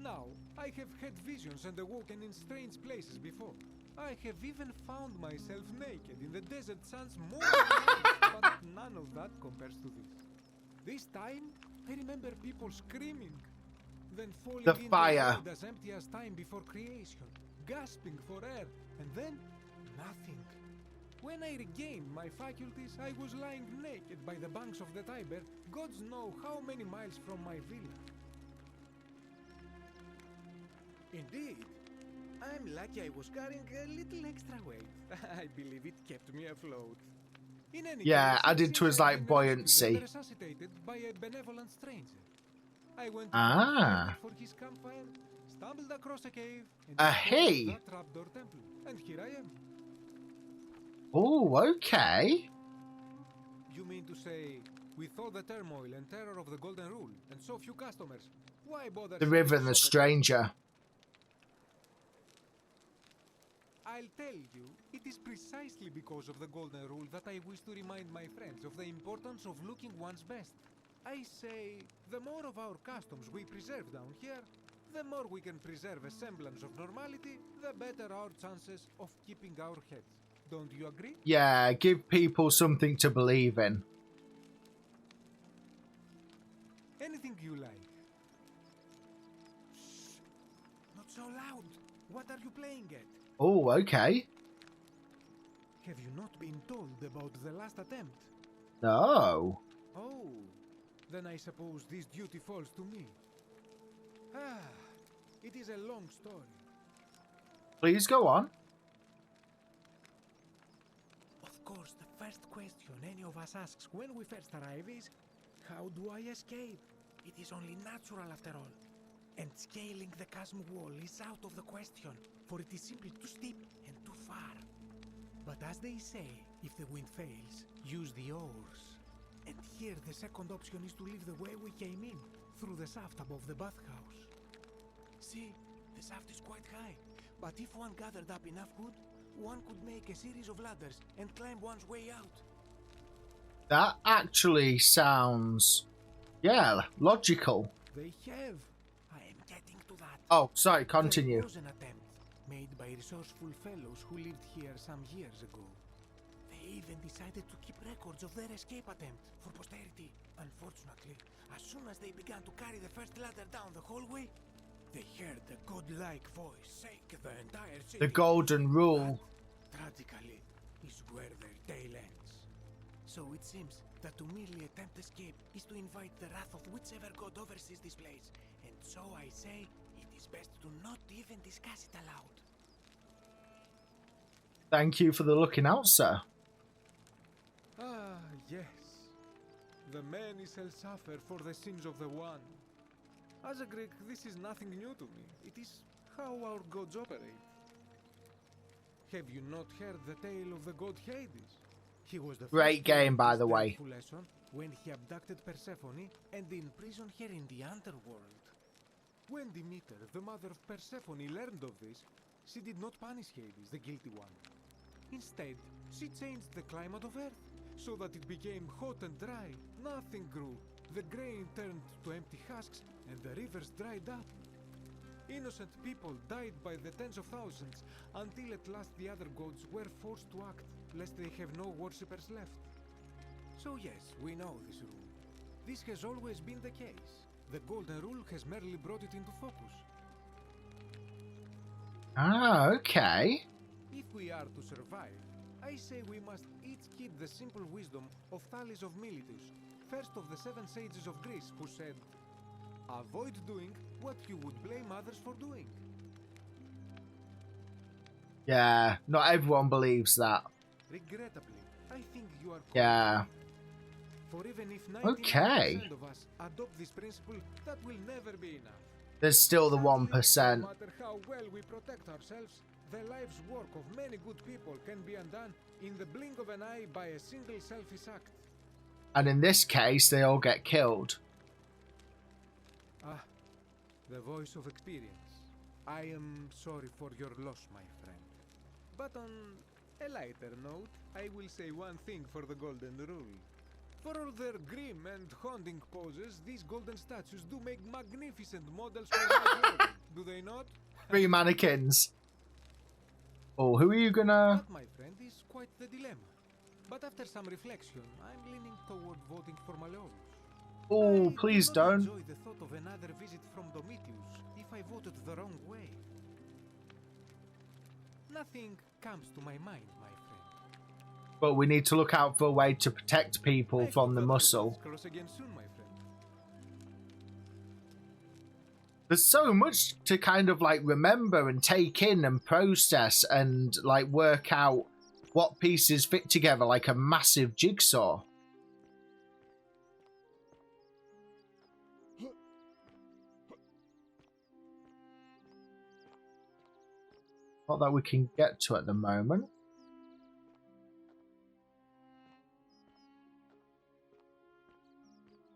Now, I have had visions and awoken in strange places before. I have even found myself naked in the desert sands more than once, but none of that compares to this. This time, I remember people screaming, then falling the into fire. a void as empty as time before creation, gasping for air, and then nothing. When I regained my faculties, I was lying naked by the banks of the Tiber, gods know how many miles from my villa. Indeed, I'm lucky I was carrying a little extra weight. I believe it kept me afloat. In any case, added to his like buoyancy. Resuscitated by a benevolent stranger. I went for his campfire, stumbled across a cave, and that trapdoor temple, and here I am. Oh, okay. You mean to say, with all the turmoil and terror of the Golden Rule, and so few customers, why bother? The river and the stranger. I'll tell you, it is precisely because of the Golden Rule that I wish to remind my friends of the importance of looking one's best. I say, the more of our customs we preserve down here, the more we can preserve a semblance of normality, the better our chances of keeping our heads. Don't you agree? Yeah, give people something to believe in. you like? Shh! Not so loud! What are you playing at? Oh, okay. Have you not been told about the last attempt? No. Oh, then I suppose this duty falls to me. Ah, it is a long story. Please go on. Of course, the first question any of us asks when we first arrive is, how do I escape? It is only natural after all. And scaling the chasm wall is out of the question, for it is simply too steep and too far. But as they say, if the wind fails, use the oars. And here the second option is to leave the way we came in, through the shaft above the bathhouse. See, the shaft is quite high, but if one gathered up enough wood, one could make a series of ladders and climb one's way out. That actually sounds, yeah, logical. They have. I am getting to that. Oh, sorry, continue. There was an attempt made by resourceful fellows who lived here some years ago. They even decided to keep records of their escape attempt for posterity. Unfortunately, as soon as they began to carry the first ladder down the hallway, they heard a godlike voice shake the entire city. The golden rule. That, tragically, is where their tale ends. So it seems that to merely attempt escape is to invite the wrath of whichever god oversees this place. And so I say, it is best to not even discuss it aloud. Thank you for the looking out, sir. Ah, yes. The many shall suffer for the sins of the one. As a Greek, this is nothing new to me. It is how our gods operate. Have you not heard the tale of the god Hades? He was the Great game, by the way. Lesson when he abducted Persephone and imprisoned her in the Underworld. When Demeter, the mother of Persephone, learned of this, she did not punish Hades, the guilty one. Instead, she changed the climate of Earth so that it became hot and dry. Nothing grew. The grain turned to empty husks and the rivers dried up. Innocent people died by the tens of thousands until at last the other gods were forced to act, lest they have no worshippers left. So yes, we know this rule. This has always been the case. The Golden Rule has merely brought it into focus. Ah, okay. If we are to survive, I say we must each keep the simple wisdom of Thales of Miletus, first of the 7 sages of Greece, who said, avoid doing what you would blame others for doing. Yeah, not everyone believes that. Regrettably, I think you are correct. Yeah. For even if 99% Okay. of us adopt this principle, that will never be enough. There's still the Sadly, 1%. no matter how well we protect ourselves, the life's work of many good people can be undone in the blink of an eye by a single selfish act. And in this case, they all get killed. Ah, the voice of experience. I am sorry for your loss, my friend. But on a lighter note, I will say one thing for the Golden Rule. For all their grim and haunting poses, these golden statues do make magnificent models for my clothing, do they not? 3 mannequins. Oh, who are you gonna... That, my friend, is quite the dilemma. But after some reflection, I'm leaning toward voting for Malleolus. Oh, I please do not don't. enjoy the thought of another visit from Domitius if I voted the wrong way. Nothing comes to my mind, my friend. But we need to look out for a way to protect people I from the hope that our muscle. paths cross again soon, my friend. There's so much to kind of like remember and take in and process and like work out what pieces fit together like a massive jigsaw. Not that we can get to at the moment.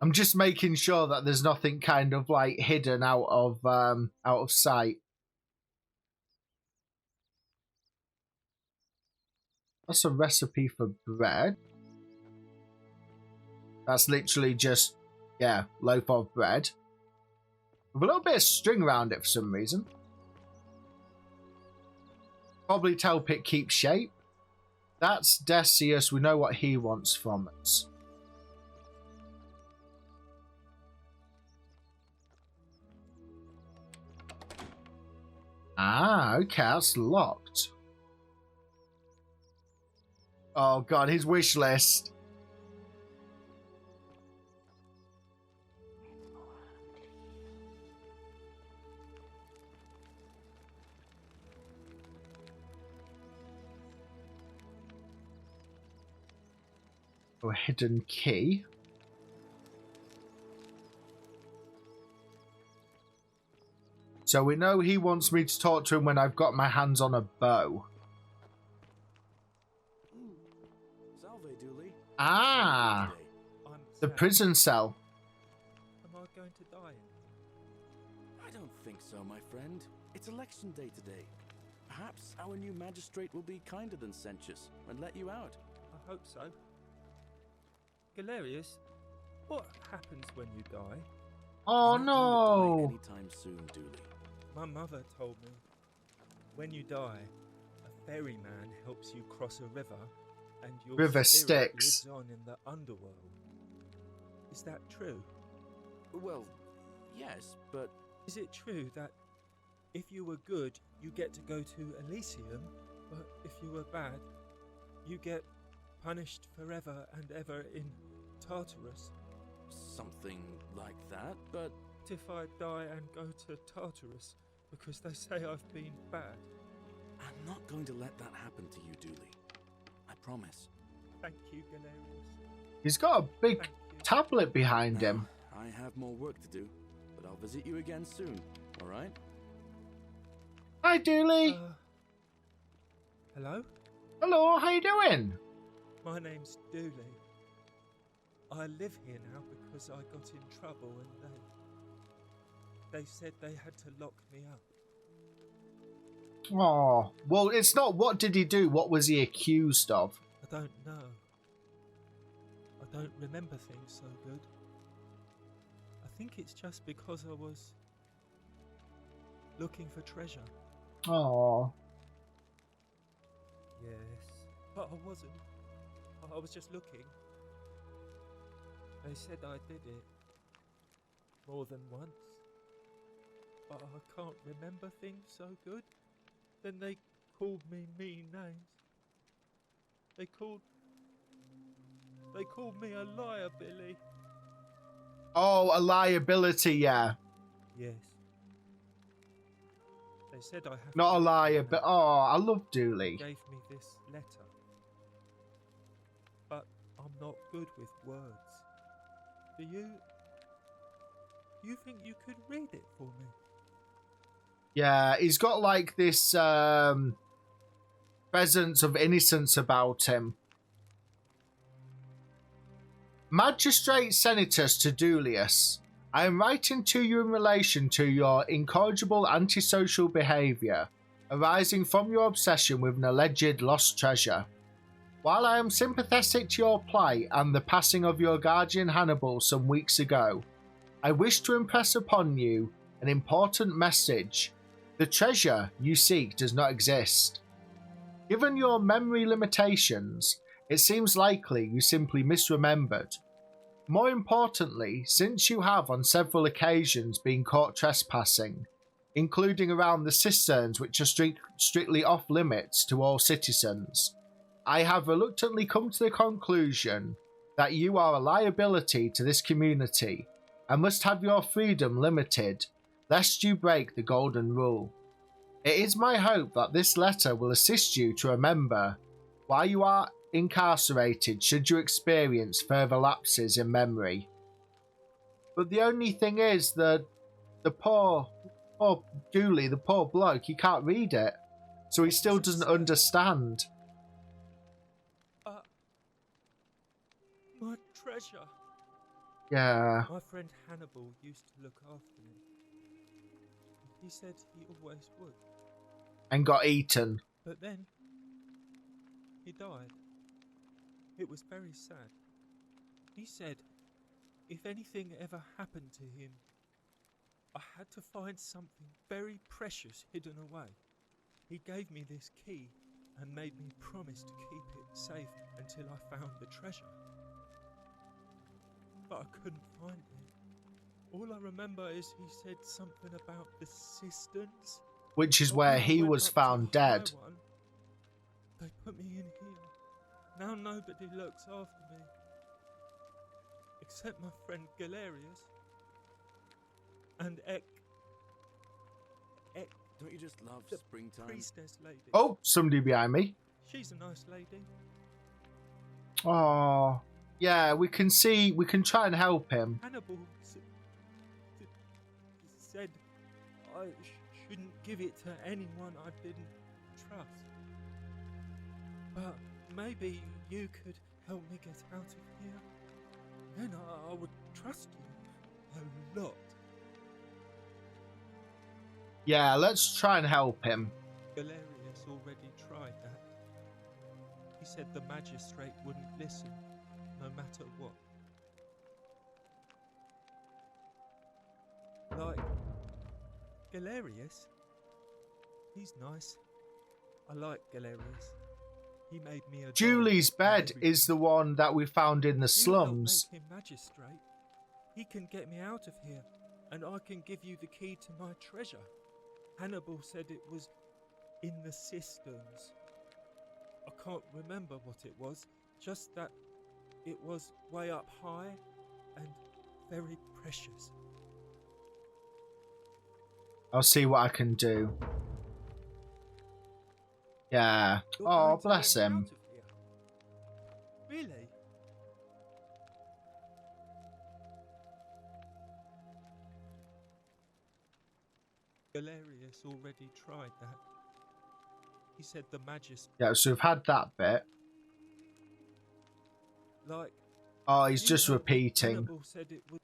I'm just making sure that there's nothing kind of like hidden out of sight. That's a recipe for bread. That's literally just, yeah, loaf of bread. With a little bit of string around it for some reason. Probably to help it keep shape. That's Decius. We know what he wants from us. Ah, okay, that's locked. Oh god, his wish list. A hidden key. So we know he wants me to talk to him when I've got my hands on a bow. Salve, Dooley. Ah, the prison cell. Am I going to die? I don't think so, my friend. It's election day today. Perhaps our new magistrate will be kinder than Sentius and let you out. I hope so. Galerius, what happens when you die? Oh no! Anytime soon, Dooley. My mother told me, when you die, a ferryman helps you cross a river, and your River spirit Styx. lives on in the underworld. Is that true? Well, yes, but Is it true that if you were good, you get to go to Elysium, but if you were bad, you get punished forever and ever in Tartarus? something like that, but If I die and go to Tartarus because they say I've been bad? I'm not going to let that happen to you, Dooley. I promise. Thank you, Galerius. He's got a big Thank you. tablet behind Now, him. I have more work to do, but I'll visit you again soon, alright? Hi, Dooley. Hello? Hello, how you doing? My name's Dooley. I live here now because I got in trouble and they said they had to lock me up. Oh, well, it's not what did he do, what was he accused of? I don't know. I don't remember things so good. I think it's just because I was looking for treasure. Oh, Yes, but I wasn't. I was just looking. They said I did it more than once, but I can't remember things so good. Then they called me mean names. They called me a liar, Billy. oh, a liability, yeah. Yes. They said I have Not to a live liar, here but now. oh, I love Dooley. Gave me this letter. But I'm not good with words. Do you think you could read it for me? Yeah, he's got like this presence of innocence about him. Magistrate Senatus to Dulius, I am writing to you in relation to your incorrigible antisocial behaviour, arising from your obsession with an alleged lost treasure. While I am sympathetic to your plight and the passing of your guardian Hannibal some weeks ago, I wish to impress upon you an important message. The treasure you seek does not exist. Given your memory limitations, it seems likely you simply misremembered. More importantly, since you have on several occasions been caught trespassing, including around the cisterns which are strictly off limits to all citizens, I have reluctantly come to the conclusion that you are a liability to this community and must have your freedom limited, lest you break the golden rule. It is my hope that this letter will assist you to remember why you are incarcerated should you experience further lapses in memory. But the only thing is that the poor Dooley, the poor bloke, he can't read it, so he still doesn't understand. My treasure. Yeah. My friend Hannibal used to look after me. He said he always would. And got eaten. But then, he died. It was very sad. He said, if anything ever happened to him, I had to find something very precious hidden away. He gave me this key and made me promise to keep it safe until I found the treasure. But I couldn't find it. All I remember is he said something about the cisterns. which is But where when I he went was up to found the high dead. one, they put me in here. Now nobody looks after me. Except my friend Galerius. And Don't you just love the springtime? Priestess lady. Oh, somebody behind me. She's a nice lady. Oh, yeah, we can try and help him. Hannibal said I shouldn't give it to anyone I didn't trust. But maybe you could help me get out of here. Then I would trust you a lot. Yeah, let's try and help him. Galerius already tried that. He said the magistrate wouldn't listen, no matter what. Like, Galerius? He's nice. I like Galerius. He made me a Julie's doll and bed everything. is the one that we found in the You help slums. make him magistrate. He can get me out of here, and I can give you the key to my treasure. Hannibal said it was in the cisterns. I can't remember what it was, just that it was way up high and very precious. I'll see what I can do. Yeah. You're Oh, going to bless get me him. out of here. Really? Galerius already tried that. He said the magistrate, Yeah, so we've had that bit. like, Oh, he's you just know, repeating. Hannibal said it would.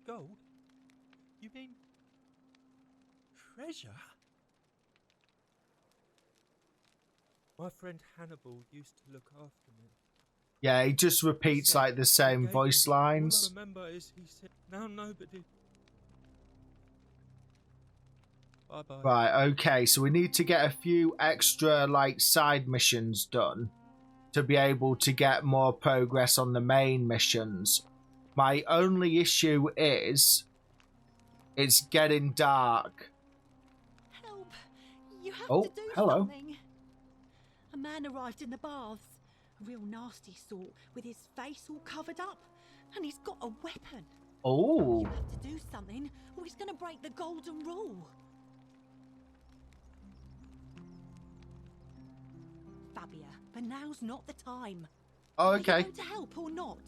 Gold? You mean treasure? My friend Hannibal used to look after me. Yeah, he just repeats like the same Gave voice me- lines. All I remember is he said, now nobody. Bye bye. Right, okay, so we need to get a few extra like side missions done to be able to get more progress on the main missions. My only issue is it's getting dark. Help! You have Oh, to do hello. something. A man arrived in the baths. A real nasty sort, with his face all covered up. And he's got a weapon. Oh, You have to do something, or he's going to break the golden rule. Fabia, but now's not the time. oh Are you okay. going to help or not?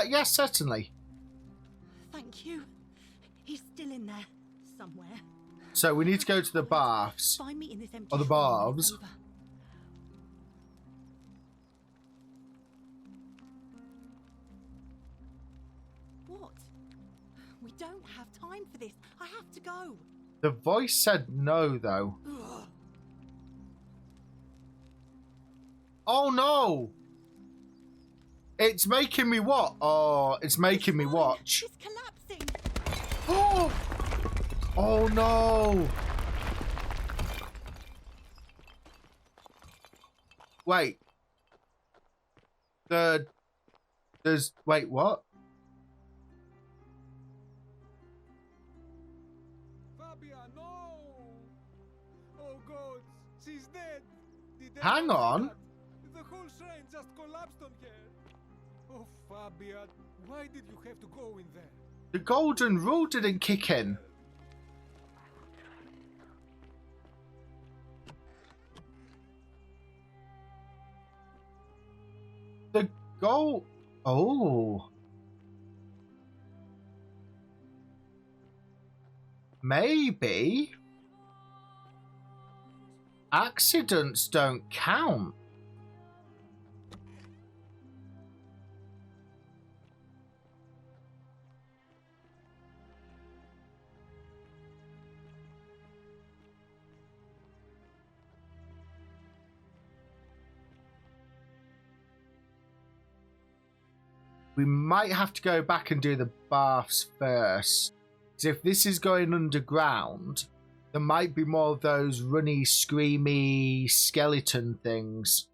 Yes, certainly. Thank you. He's still in there, somewhere. So we need to go to the baths. Find me in this empty Or the shrine when it's baths. over. What? We don't have time for this. I have to go. The voice said no, though. Ugh. Oh no! It's making me what? Oh, it's making me watch. It's collapsing. Oh! Oh no! Wait. Wait, what? Fabia, no! Oh God, she's dead. The Hang devil on. did that. The whole shrine just collapsed on her. Oh Fabia, why did you have to go in there? The golden rule didn't kick in. The gold... Oh. Maybe accidents don't count. We might have to go back and do the baths first. Because if this is going underground, there might be more of those runny, screamy skeleton things.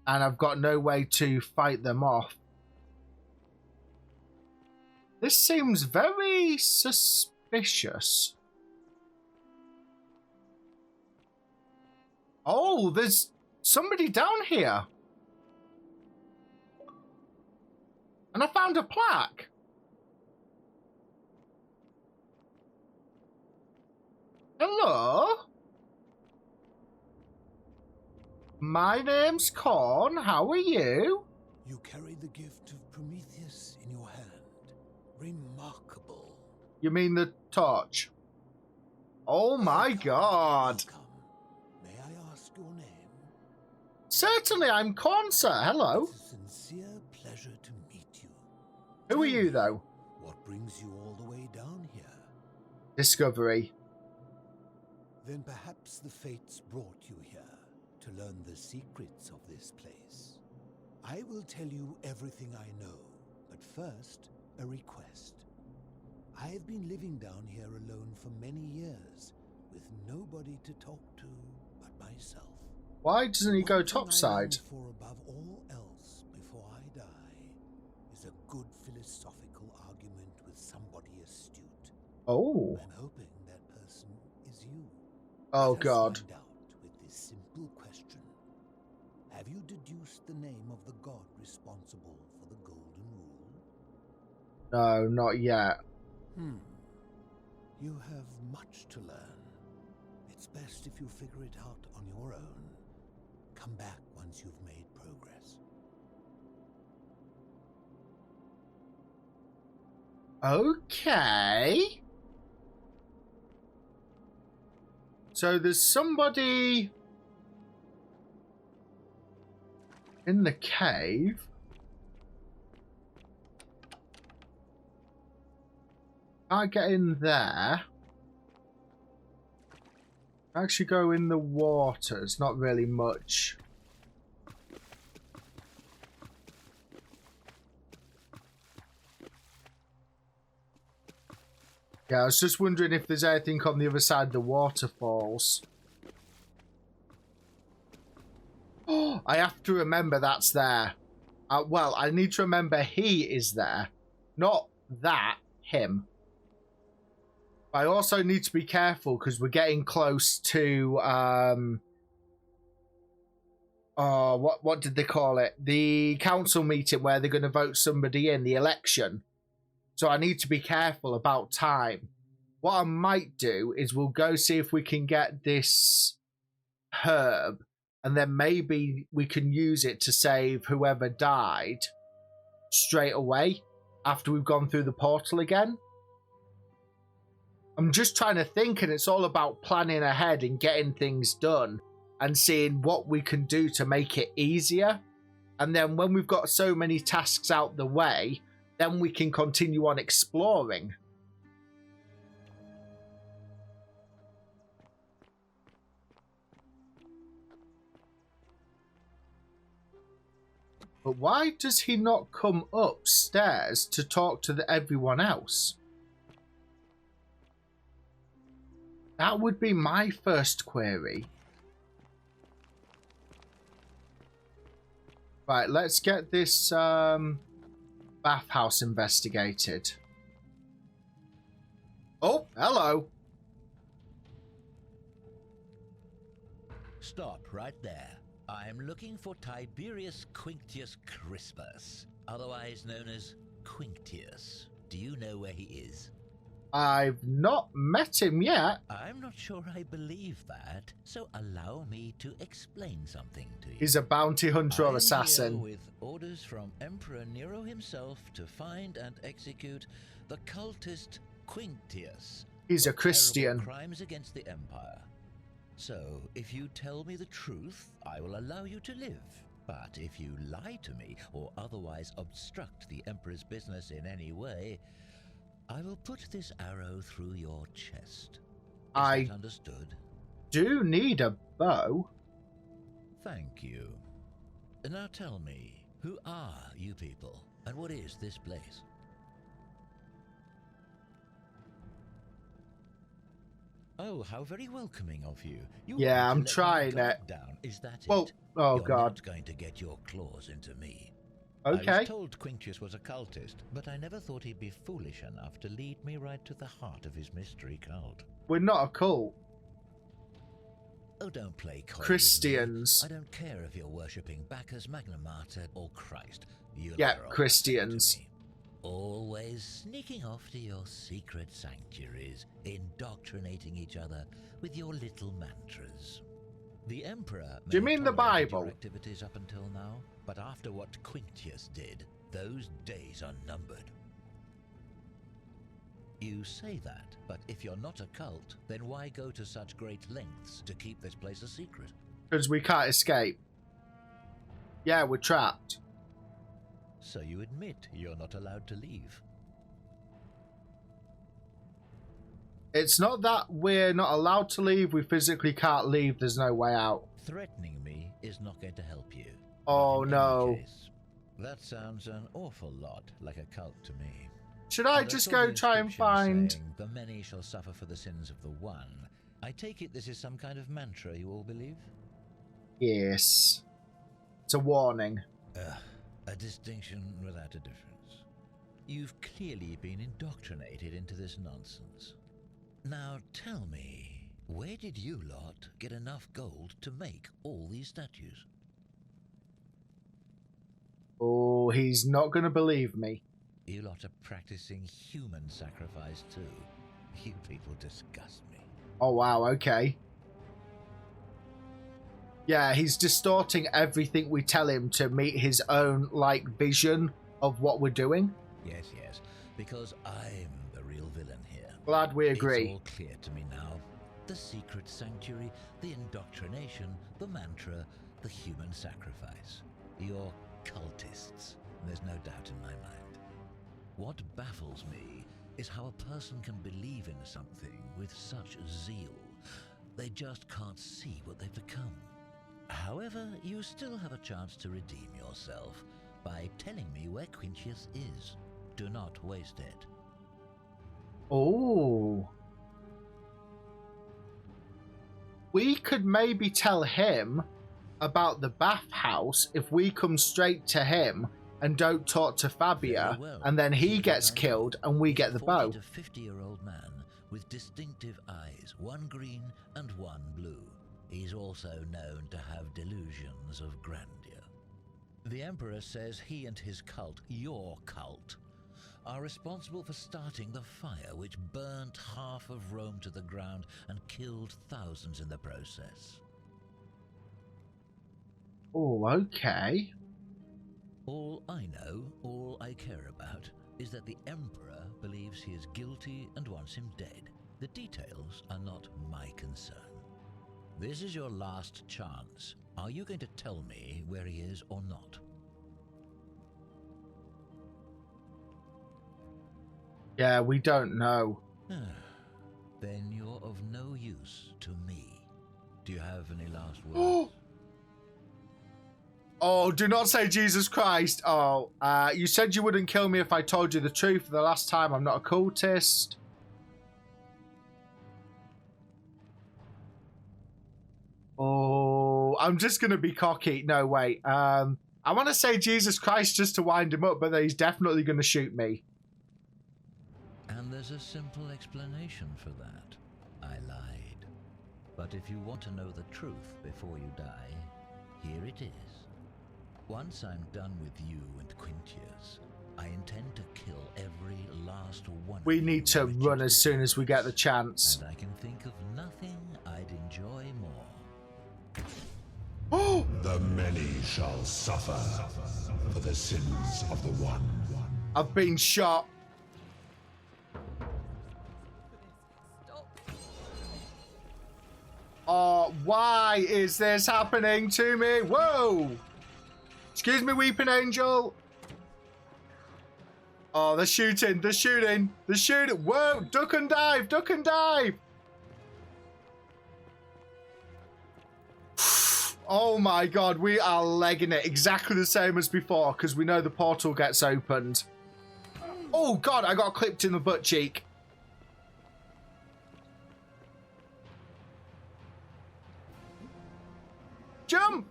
And I've got no way to fight them off. This seems very suspicious. Oh, there's somebody down here. And I found a plaque. Hello? My name's Corn. How are you? You carry the gift of Prometheus in your hand. Remarkable. You mean the torch? Oh my god. May I ask your name? Certainly, I'm Corn, sir. Hello. It's a sincere pleasure to meet you. Who are you, though? What brings you all the way down here? Discovery. Then perhaps the fates brought you here to learn the secrets of this place. I will tell you everything I know, but first, a request. I have been living down here alone for many years, with nobody to talk to but myself. Why doesn't he go topside? For above all else before I die is a good philosophical argument with somebody astute. Oh. I'm hoping that person is you. Oh, Let us God. find out with this simple question. Have you deduced the name of the god responsible for the Golden Rule? No, not yet. You have much to learn. It's best if you figure it out on your own. Come back once you've made progress. Okay. So there's somebody in the cave. Can't get in there. Actually go in the water. It's not really much. Yeah, I was just wondering if there's anything on the other side of the waterfalls. Oh, I have to remember that's there. Well, I need to remember he is there. Not that, him. I also need to be careful because we're getting close to what did they call it? The council meeting where they're going to vote somebody in, the election. So I need to be careful about time. What I might do is we'll go see if we can get this herb, and then maybe we can use it to save whoever died straight away after we've gone through the portal again. I'm just trying to think, and it's all about planning ahead and getting things done and seeing what we can do to make it easier. And then when we've got so many tasks out the way, then we can continue on exploring. But why does he not come upstairs to talk to everyone else? That would be my first query. Right, let's get this bathhouse investigated. Oh, hello. Stop right there. I'm looking for Tiberius Quinctius Crispus, otherwise known as Quinctius. Do you know where he is? I've not met him yet. I'm not sure I believe that, so allow me to explain something to you. He's a bounty hunter or assassin. Here with orders from Emperor Nero himself to find and execute the cultist Quinctius. He's a Christian. Crimes against the Empire. So, if you tell me the truth, I will allow you to live. But if you lie to me or otherwise obstruct the Emperor's business in any way, I will put this arrow through your chest. Is that understood? Do need a bow. Thank you. Now tell me, who are you people, and what is this place? Oh, how very welcoming of you. Yeah, I'm trying it. Down. Is that well, it? oh You're God. not going to get your claws into me. Okay. I was told Quintius was a cultist, but I never thought he'd be foolish enough to lead me right to the heart of his mystery cult. We're not a cult. Oh, don't play coy with me. Christians. I don't care if you're worshipping Bacchus, Magna Mater, or Christ. You Yeah, lot are all Christians. the same to me. Always sneaking off to your secret sanctuaries, indoctrinating each other with your little mantras. The Emperor Do you may mean have the tolerated Bible? your activities up until now, but after what Quintius did, those days are numbered. You say that, but if you're not a cult, then why go to such great lengths to keep this place a secret? Because we can't escape. Yeah, we're trapped. So you admit you're not allowed to leave. It's not that we're not allowed to leave, we physically can't leave, there's no way out. Threatening me is not going to help you. Oh Not in no. any case. That sounds an awful lot like a cult to me. Should I And just saw go the try and inscription find... saying, "The many shall suffer for the sins of the one." I take it this is some kind of mantra you all believe? Yes. It's a warning. A distinction without a difference. You've clearly been indoctrinated into this nonsense. Now tell me, where did you lot get enough gold to make all these statues? Oh, he's not going to believe me. You lot are practicing human sacrifice too. You people disgust me. Oh, wow, okay. Yeah, he's distorting everything we tell him to meet his own, like, vision of what we're doing. Yes, because I'm the real villain here. Glad we agree. It's all clear to me now. The secret sanctuary, the indoctrination, the mantra, the human sacrifice. You're cultists. There's no doubt in my mind. What baffles me is how a person can believe in something with such zeal. They just can't see what they've become. However, you still have a chance to redeem yourself by telling me where Quintius is. Do not waste it. Oh. We could maybe tell him about the bathhouse if we come straight to him and don't talk to Fabia, Very well. and then he gets killed and we get the bow. 40 to 50-year-old man with distinctive eyes, one green and one blue. He's also known to have delusions of grandeur. The Emperor says he and his cult, your cult, are responsible for starting the fire which burnt half of Rome to the ground and killed thousands in the process. Oh, okay. All I know, all I care about, is that the Emperor believes he is guilty and wants him dead. The details are not my concern. This is your last chance. Are you going to tell me where he is or not? Yeah, we don't know. Then you're of no use to me. Do you have any last words? Oh, do not say Jesus Christ. Oh, you said you wouldn't kill me if I told you the truth the last time. I'm not a cultist. Oh, I'm just going to be cocky. No, wait. I want to say Jesus Christ just to wind him up, but then he's definitely going to shoot me. And there's a simple explanation for that. I lied. But if you want to know the truth before you die, here it is. Once I'm done with you and Quintius, I intend to kill every last one. We need to run as soon as we get the chance. And I can think of nothing I'd enjoy more. The many shall suffer for the sins of the one. I've been shot. Oh, why is this happening to me? Whoa! Excuse me, Weeping Angel. Oh, they're shooting. They're shooting. They're shooting. Whoa! Duck and dive. Duck and dive. Oh my god, we are legging it exactly the same as before because we know the portal gets opened. Oh god, I got clipped in the butt cheek. Jump!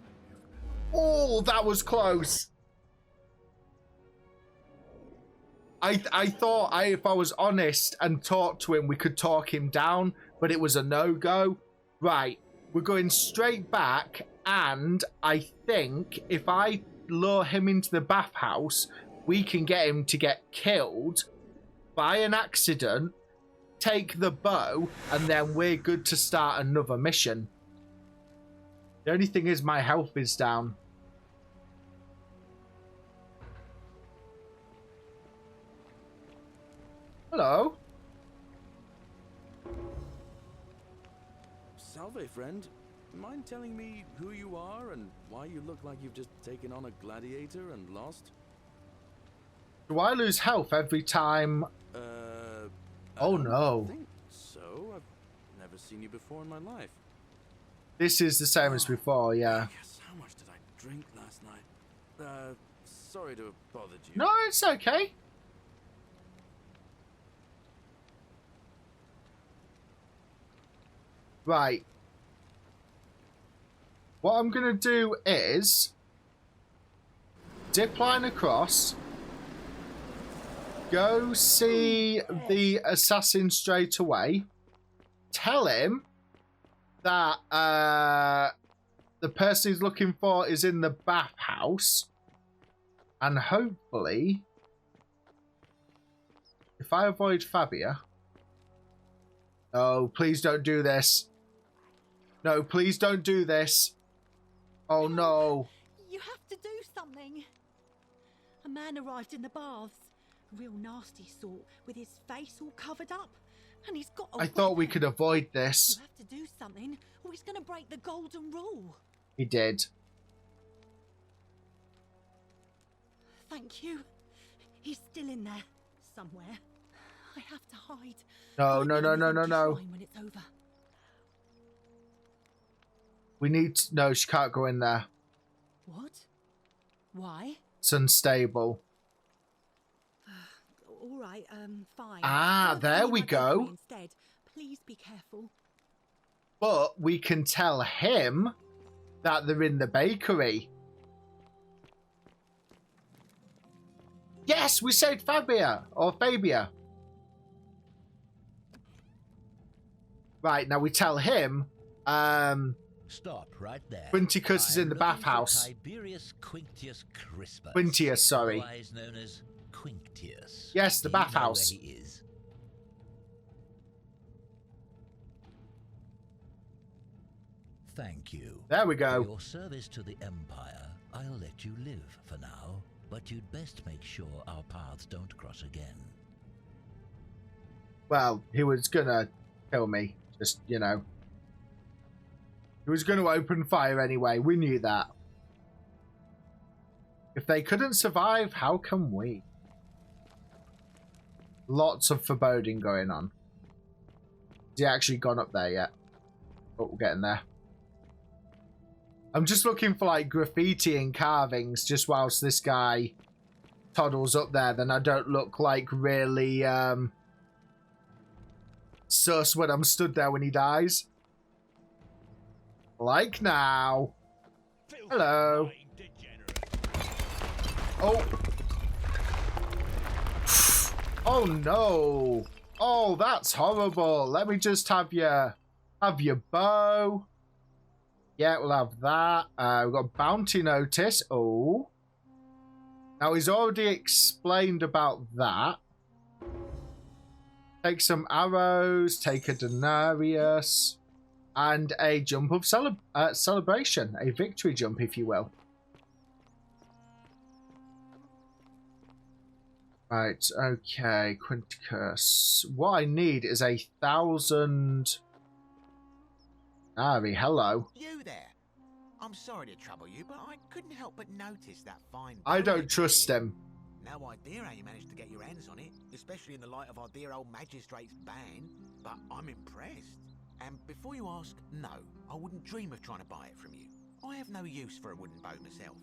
Oh, that was close. I thought if I was honest and talked to him, we could talk him down, but it was a no-go. Right, we're going straight back, and I think if I lure him into the bathhouse, we can get him to get killed by an accident, take the bow, and then we're good to start another mission. The only thing is my health is down. Hello? Salve, friend. Mind telling me who you are and why you look like you've just taken on a gladiator and lost? Do I lose health every time? Oh no. I think so. I've never seen you before in my life. This is the same as before, yeah. Yes, how much did I drink last night? Sorry to have bothered you. No, it's okay. Right. What I'm going to do is zip line across, go see the assassin straight away, tell him that the person he's looking for is in the bathhouse, and hopefully, if I avoid Fabia... Oh, please don't do this. No, please don't do this. Oh, no. You have to do something. A man arrived in the baths. A real nasty sort, with his face all covered up. And he's got a I thought we could avoid this. You have to do something, or he's going to break the golden rule. He did. Thank you. He's still in there, somewhere. I have to hide. No, no, no, no, no, no. When it's over. We need to... No, she can't go in there. What? Why? It's unstable. All right, fine. Ah, there we go. Instead, please be careful. But we can tell him that they're in the bakery. Yes, we saved Fabia. Or Fabia. Right, now we tell him... Stop right there. Quinticus is in the bathhouse. Tiberius Quinctius Crispus. Quintius, sorry. Otherwise known as Quinctius. Yes, the bathhouse. Do you know where he is? Thank you. There we go. For your service to the Empire, I'll let you live for now, but you'd best make sure our paths don't cross again. Well, he was gonna kill me. Just, you know. He was gonna open fire anyway. We knew that. If they couldn't survive, how can we? Lots of foreboding going on. Has he actually gone up there yet? Oh, we're getting there. I'm just looking for like graffiti and carvings just whilst this guy toddles up there. Then I don't look like really sus when I'm stood there when he dies. Like now. Hello. Oh. Oh no. Oh, that's horrible. Let me just have your bow. Yeah, we'll have that. We've got bounty notice. Oh. Now, he's already explained about that. Take some arrows, take a denarius, and a jump of celebration. A victory jump, if you will. Right, okay, Quinticus. What I need is 1,000... Ari, hello. You there. I'm sorry to trouble you, but I couldn't help but notice that fine... I don't trust him. No idea how you managed to get your hands on it, especially in the light of our dear old magistrate's ban, but I'm impressed. And before you ask, no, I wouldn't dream of trying to buy it from you. I have no use for a wooden bow myself.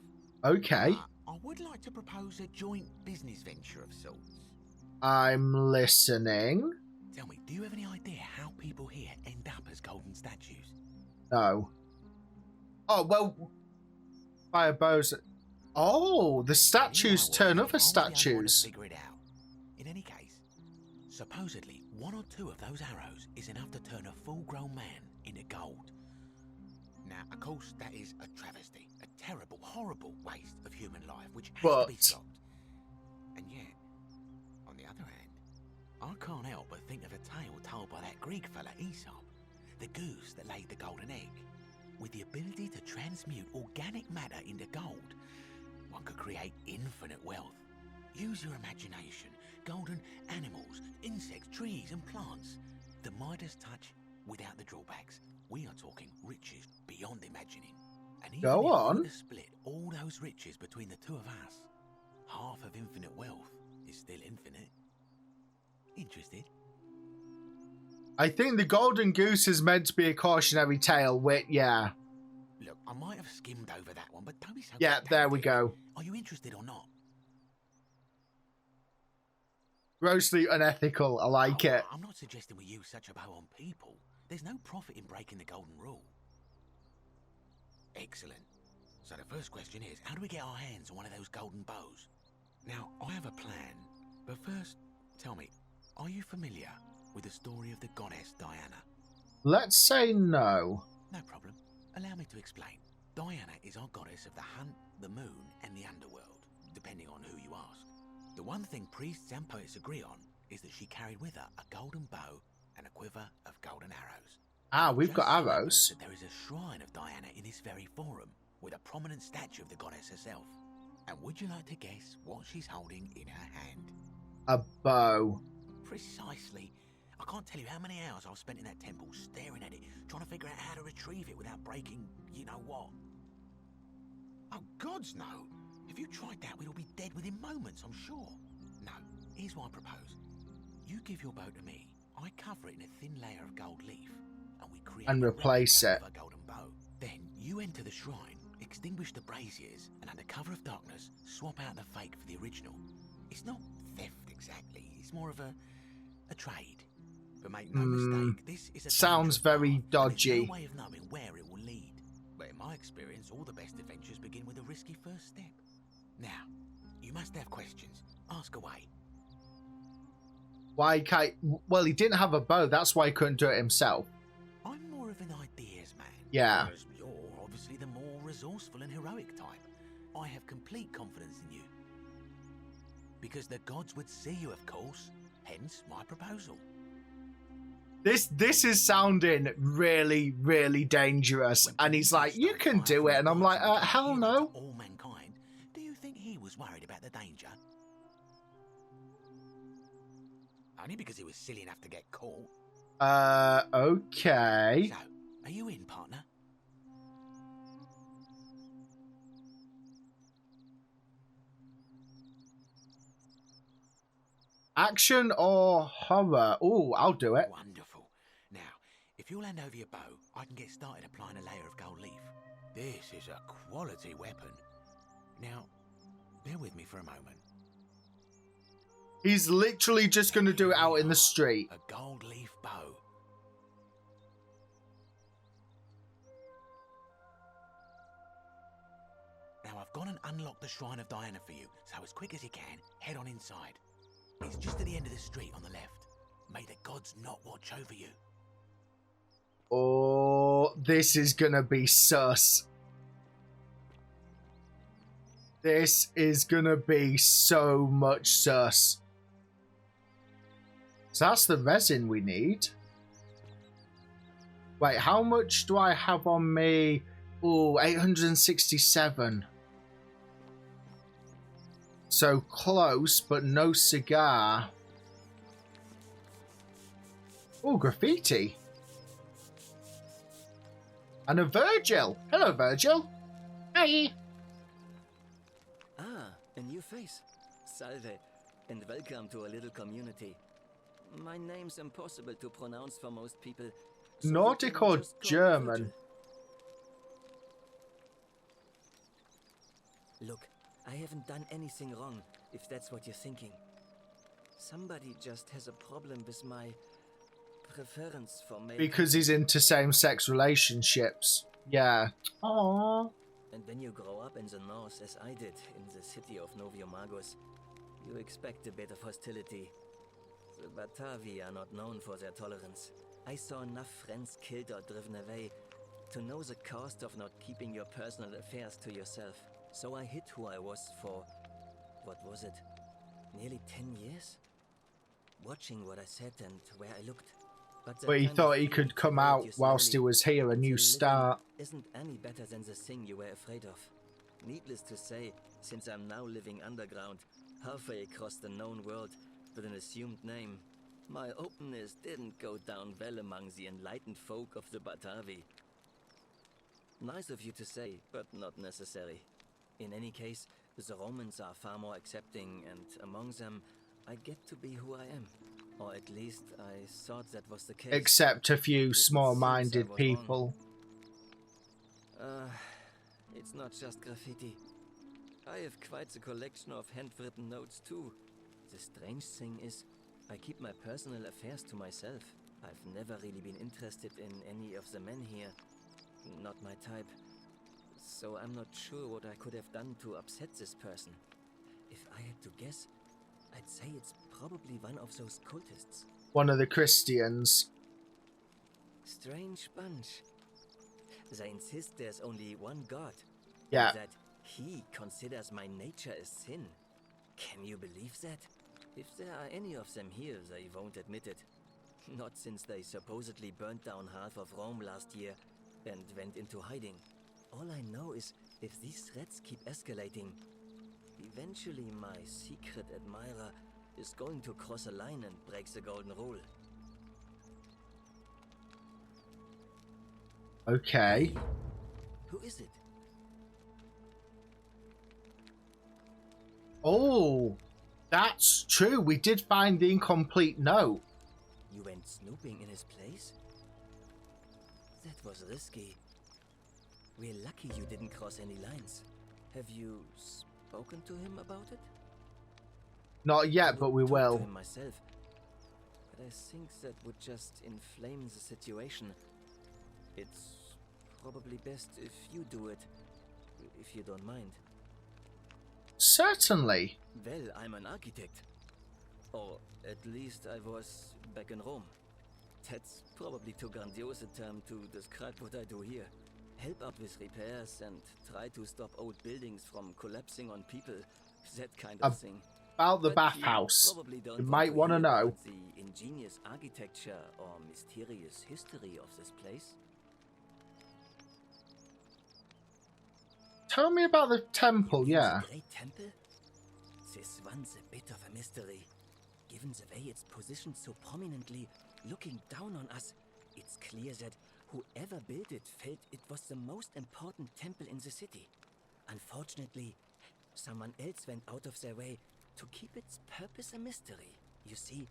Okay. I would like to propose a joint business venture of sorts. I'm listening. Tell me, do you have any idea how people here end up as golden statues? No. Oh, well, fire bows. Oh, the statues turn other statues. Figure it out. Supposedly, 1 or 2 of those arrows is enough to turn a full-grown man into gold. Now, of course, that is a travesty, a terrible, horrible waste of human life, which has to be stopped. And yet, on the other hand, I can't help but think of a tale told by that Greek fella Aesop, the goose that laid the golden egg. With the ability to transmute organic matter into gold, one could create infinite wealth. Use your imagination. Golden animals, insects, trees and plants. The Midas touch without the drawbacks. We are talking riches beyond imagining. And even Go if on. we were to split all those riches between the 2 of us, half of infinite wealth is still infinite. Interested? I think the Golden Goose is meant to be a cautionary tale with, yeah. Look, I might have skimmed over that one, but don't be so... Yeah, there we go. Are you interested or not? Grossly unethical, I like it. I'm not suggesting we use such a bow on people. There's no profit in breaking the golden rule. Excellent. So the first question is, how do we get our hands on one of those golden bows? Now, I have a plan, but first, tell me, are you familiar with the story of the goddess Diana? Let's say no. No problem. Allow me to explain. Diana is our goddess of the hunt, the moon, and the underworld, depending on who you ask. The one thing priests and poets agree on is that she carried with her a golden bow and a quiver of golden arrows. Ah, we've got arrows. That there is a shrine of Diana in this very forum, with a prominent statue of the goddess herself. And would you like to guess what she's holding in her hand? A bow. Precisely. I can't tell you how many hours I've spent in that temple staring at it, trying to figure out how to retrieve it without breaking you-know-what. Oh, gods, no. If you tried that, we'd all be dead within moments, I'm sure. No, here's what I propose. You give your bow to me, I cover it in a thin layer of gold leaf, and we create and replace it. a golden bow. Then you enter the shrine, extinguish the braziers, and under cover of darkness, swap out the fake for the original. It's not theft exactly, it's more of a trade. But make no mistake, this is a sounds very dodgy. There's no way of knowing where it will lead. But in my experience, all the best adventures begin with a risky first step. Now, you must have questions. Ask away. Why can't... Well, he didn't have a bow. That's why he couldn't do it himself. I'm more of an ideas man. Yeah. Whereas you're obviously the more resourceful and heroic type. I have complete confidence in you. Because the gods would see you, of course. Hence my proposal. This is sounding really, really dangerous. And he's like, you can do it. And I'm like, hell no. All mankind. Do you think he was worried about the danger? Only because he was silly enough to get caught. Okay. So, are you in, partner? Action or horror? Oh, I'll do it. Wonderful. Now, if you'll hand over your bow, I can get started applying a layer of gold leaf. This is a quality weapon. Now, bear with me for a moment. He's literally just going to do it out in the street. A gold leaf bow. Now, I've gone and unlocked the Shrine of Diana for you, so as quick as you can, head on inside. It's just at the end of the street on the left. May the gods not watch over you. Oh, this is going to be sus. This is going to be so much sus. So that's the resin we need. Wait, how much do I have on me? Oh, 867. So close, but no cigar. Oh, graffiti. And a Virgil. Hello, Virgil. Hi. Ah, a new face. Salve, and welcome to a little community. My name's impossible to pronounce for most people. So Nordic or German? Look, I haven't done anything wrong, if that's what you're thinking. Somebody just has a problem with my preference for male. Because he's into same-sex relationships. Yeah. Aww. And when you grow up in the north, as I did, in the city of Noviomagos, you expect a bit of hostility. The Batavi are not known for their tolerance. I saw enough friends killed or driven away to know the cost of not keeping your personal affairs to yourself. So I hid who I was for, what was it, nearly 10 years? Watching what I said and where I looked. But he thought he could come out whilst he was here, a new start. Isn't any better than the thing you were afraid of. Needless to say, since I'm now living underground, halfway across the known world with an assumed name, my openness didn't go down well among the enlightened folk of the Batavi. Nice of you to say, but not necessary. In any case, the Romans are far more accepting, and among them, I get to be who I am. Or at least I thought that was the case. Except a few small-minded people. It's not just graffiti. I have quite a collection of handwritten notes too. The strange thing is, I keep my personal affairs to myself. I've never really been interested in any of the men here. Not my type. So I'm not sure what I could have done to upset this person. If I had to guess, I'd say it's probably one of those cultists. One of the Christians. Strange bunch. They insist there's only one God. Yeah. And that he considers my nature a sin. Can you believe that? If there are any of them here, they won't admit it. Not since they supposedly burnt down half of Rome last year and went into hiding. All I know is if these threats keep escalating, eventually my secret admirer is going to cross a line and break the golden rule. Okay. Who is it? Oh, that's true. We did find the incomplete note. You went snooping in his place? That was risky. We're lucky you didn't cross any lines. Have you spoken to him about it? Not yet, but we will. To him myself, but I think that would just inflame the situation. It's probably best if you do it, if you don't mind. Certainly. Well, I'm an architect. Or at least I was back in Rome. That's probably too grandiose a term to describe what I do here. Help out with repairs and try to stop old buildings from collapsing on people. That kind of thing. About the bathhouse. You might want to know. The ingenious architecture or mysterious history of this place. Tell me about the temple, yeah. The great temple? This one's a bit of a mystery. Given the way it's positioned so prominently, looking down on us, it's clear that whoever built it felt it was the most important temple in the city. Unfortunately, someone else went out of their way to keep its purpose a mystery. You see,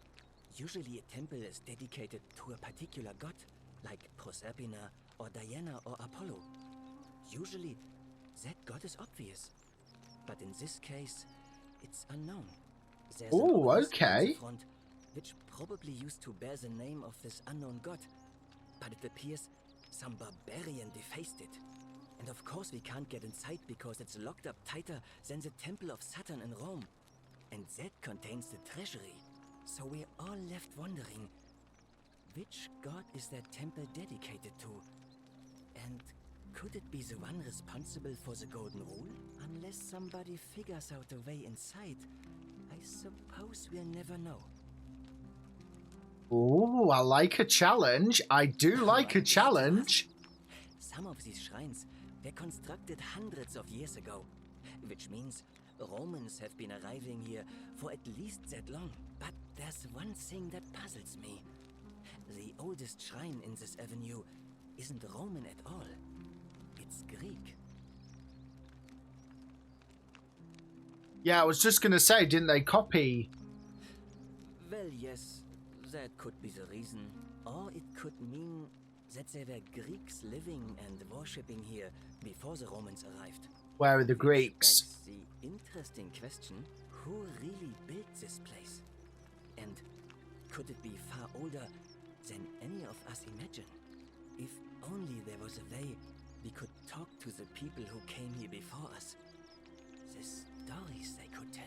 usually a temple is dedicated to a particular god, like Proserpina or Diana or Apollo. Usually, that god is obvious. But in this case, it's unknown. There's an obelisk on the front, which probably used to bear the name of this unknown god. But it appears some barbarian defaced it. And of course we can't get inside because it's locked up tighter than the Temple of Saturn in Rome. And that contains the treasury. So we're all left wondering, which god is that temple dedicated to? And could it be the one responsible for the Golden Rule? Unless somebody figures out a way inside, I suppose we'll never know. Ooh, I like a challenge. I do like a challenge. Some of these shrines were constructed hundreds of years ago, which means Romans have been arriving here for at least that long. But there's one thing that puzzles me. The oldest shrine in this avenue isn't Roman at all. It's Greek. Yeah, I was just going to say, didn't they copy? Well, yes, that could be the reason. Or it could mean that there were Greeks living and worshipping here before the Romans arrived. Where are the Greeks? That's the interesting question. Who really built this place? And could it be far older than any of us imagine? If only there was a way we could talk to the people who came here before us. The stories they could tell.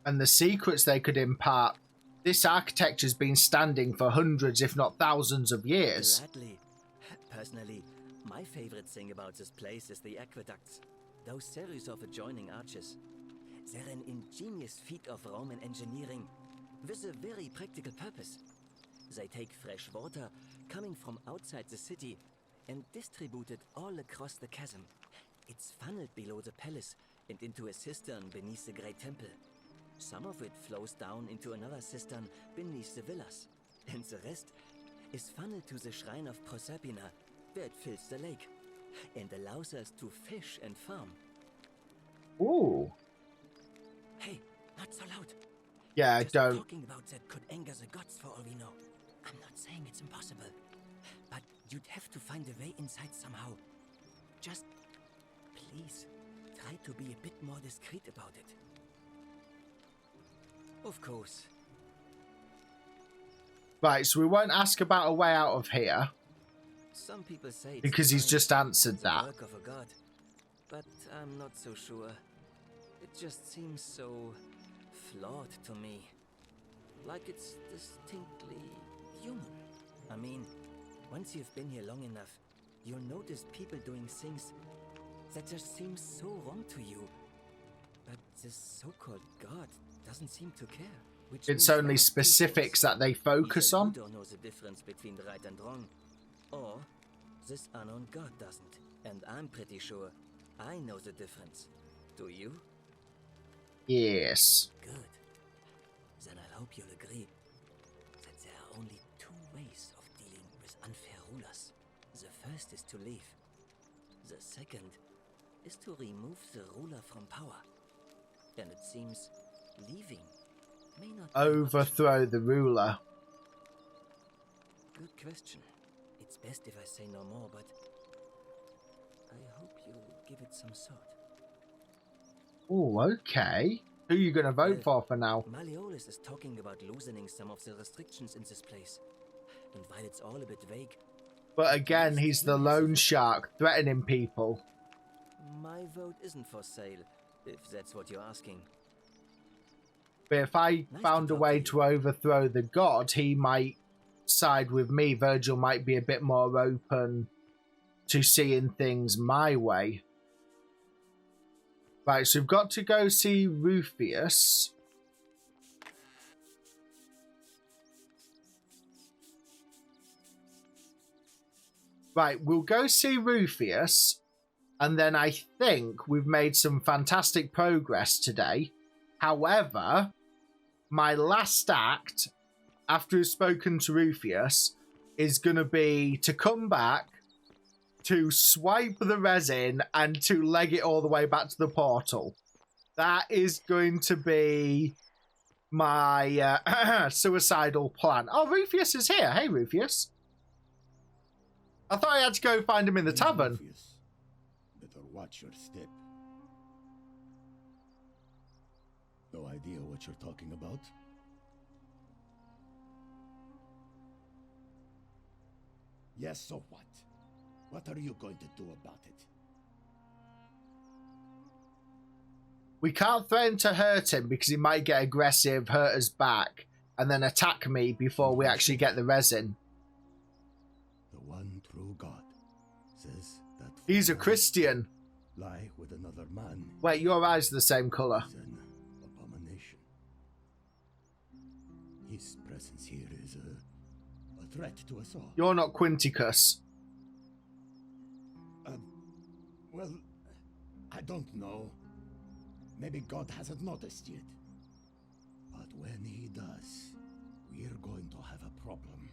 and the secrets they could impart. This architecture's been standing for hundreds, if not thousands of years. Gladly. Personally, my favorite thing about this place is the aqueducts. Those series of adjoining arches. They're an ingenious feat of Roman engineering with a very practical purpose. They take fresh water coming from outside the city and distribute it all across the chasm. It's funneled below the palace and into a cistern beneath the great temple. Some of it flows down into another cistern beneath the villas, and the rest is funneled to the shrine of Proserpina, where it fills the lake and allows us to fish and farm. Ooh. Hey, not so loud. Yeah, I don't. Talking about that could anger the gods for all we know. I'm not saying it's impossible, but you'd have to find a way inside somehow. Just, please, try to be a bit more discreet about it. Of course. Right, so we won't ask about a way out of here. Some people say it's because he's just answered the that. work of a god, but I'm not so sure. It just seems so flawed to me. Like it's distinctly human. I mean, once you've been here long enough, you'll notice people doing things that just seem so wrong to you. But this so-called god doesn't seem to care. Which It's means only one of two specifics things. that they focus Either on. You don't know the difference between the right and wrong, or this unknown god doesn't. And I'm pretty sure I know the difference. Do you? Yes. Good. Then I hope you'll agree that there are only two ways of dealing with unfair rulers. The first is to leave. The second is to remove the ruler from power. And it seems leaving may not Overthrow the ruler. Good question. It's best if I say no more, but I hope you'll give it some thought. Oh, okay. Who are you going to vote for now? Malleolus is talking about loosening some of the restrictions in this place. And while it's all a bit vague, But again, he's the loan shark, threatening people. my vote isn't for sale, if that's what you're asking. But if I found a way to overthrow the god, he might side with me. Virgil might be a bit more open to seeing things my way. Right, so we've got to go see Rufius. Right, we'll go see Rufius, and then I think we've made some fantastic progress today. However, my last act, after I've spoken to Rufius, is going to be to come back, to swipe the resin, and to leg it all the way back to the portal. That is going to be my suicidal plan. Oh, Rufius is here. Hey, Rufius. I thought I had to go find him in the tavern. Rufius, better watch your step. No idea what you're talking about? Yes, so what? What are you going to do about it? We can't threaten to hurt him because he might get aggressive, hurt us back, and then attack me before we actually get the resin. The one true God says that He's a Christian. lie with another man Wait, your eyes are the same colour. is an abomination. His presence here is a threat to us all. You're not Quinticus. Well, I don't know. Maybe God hasn't noticed yet. But when he does, we're going to have a problem.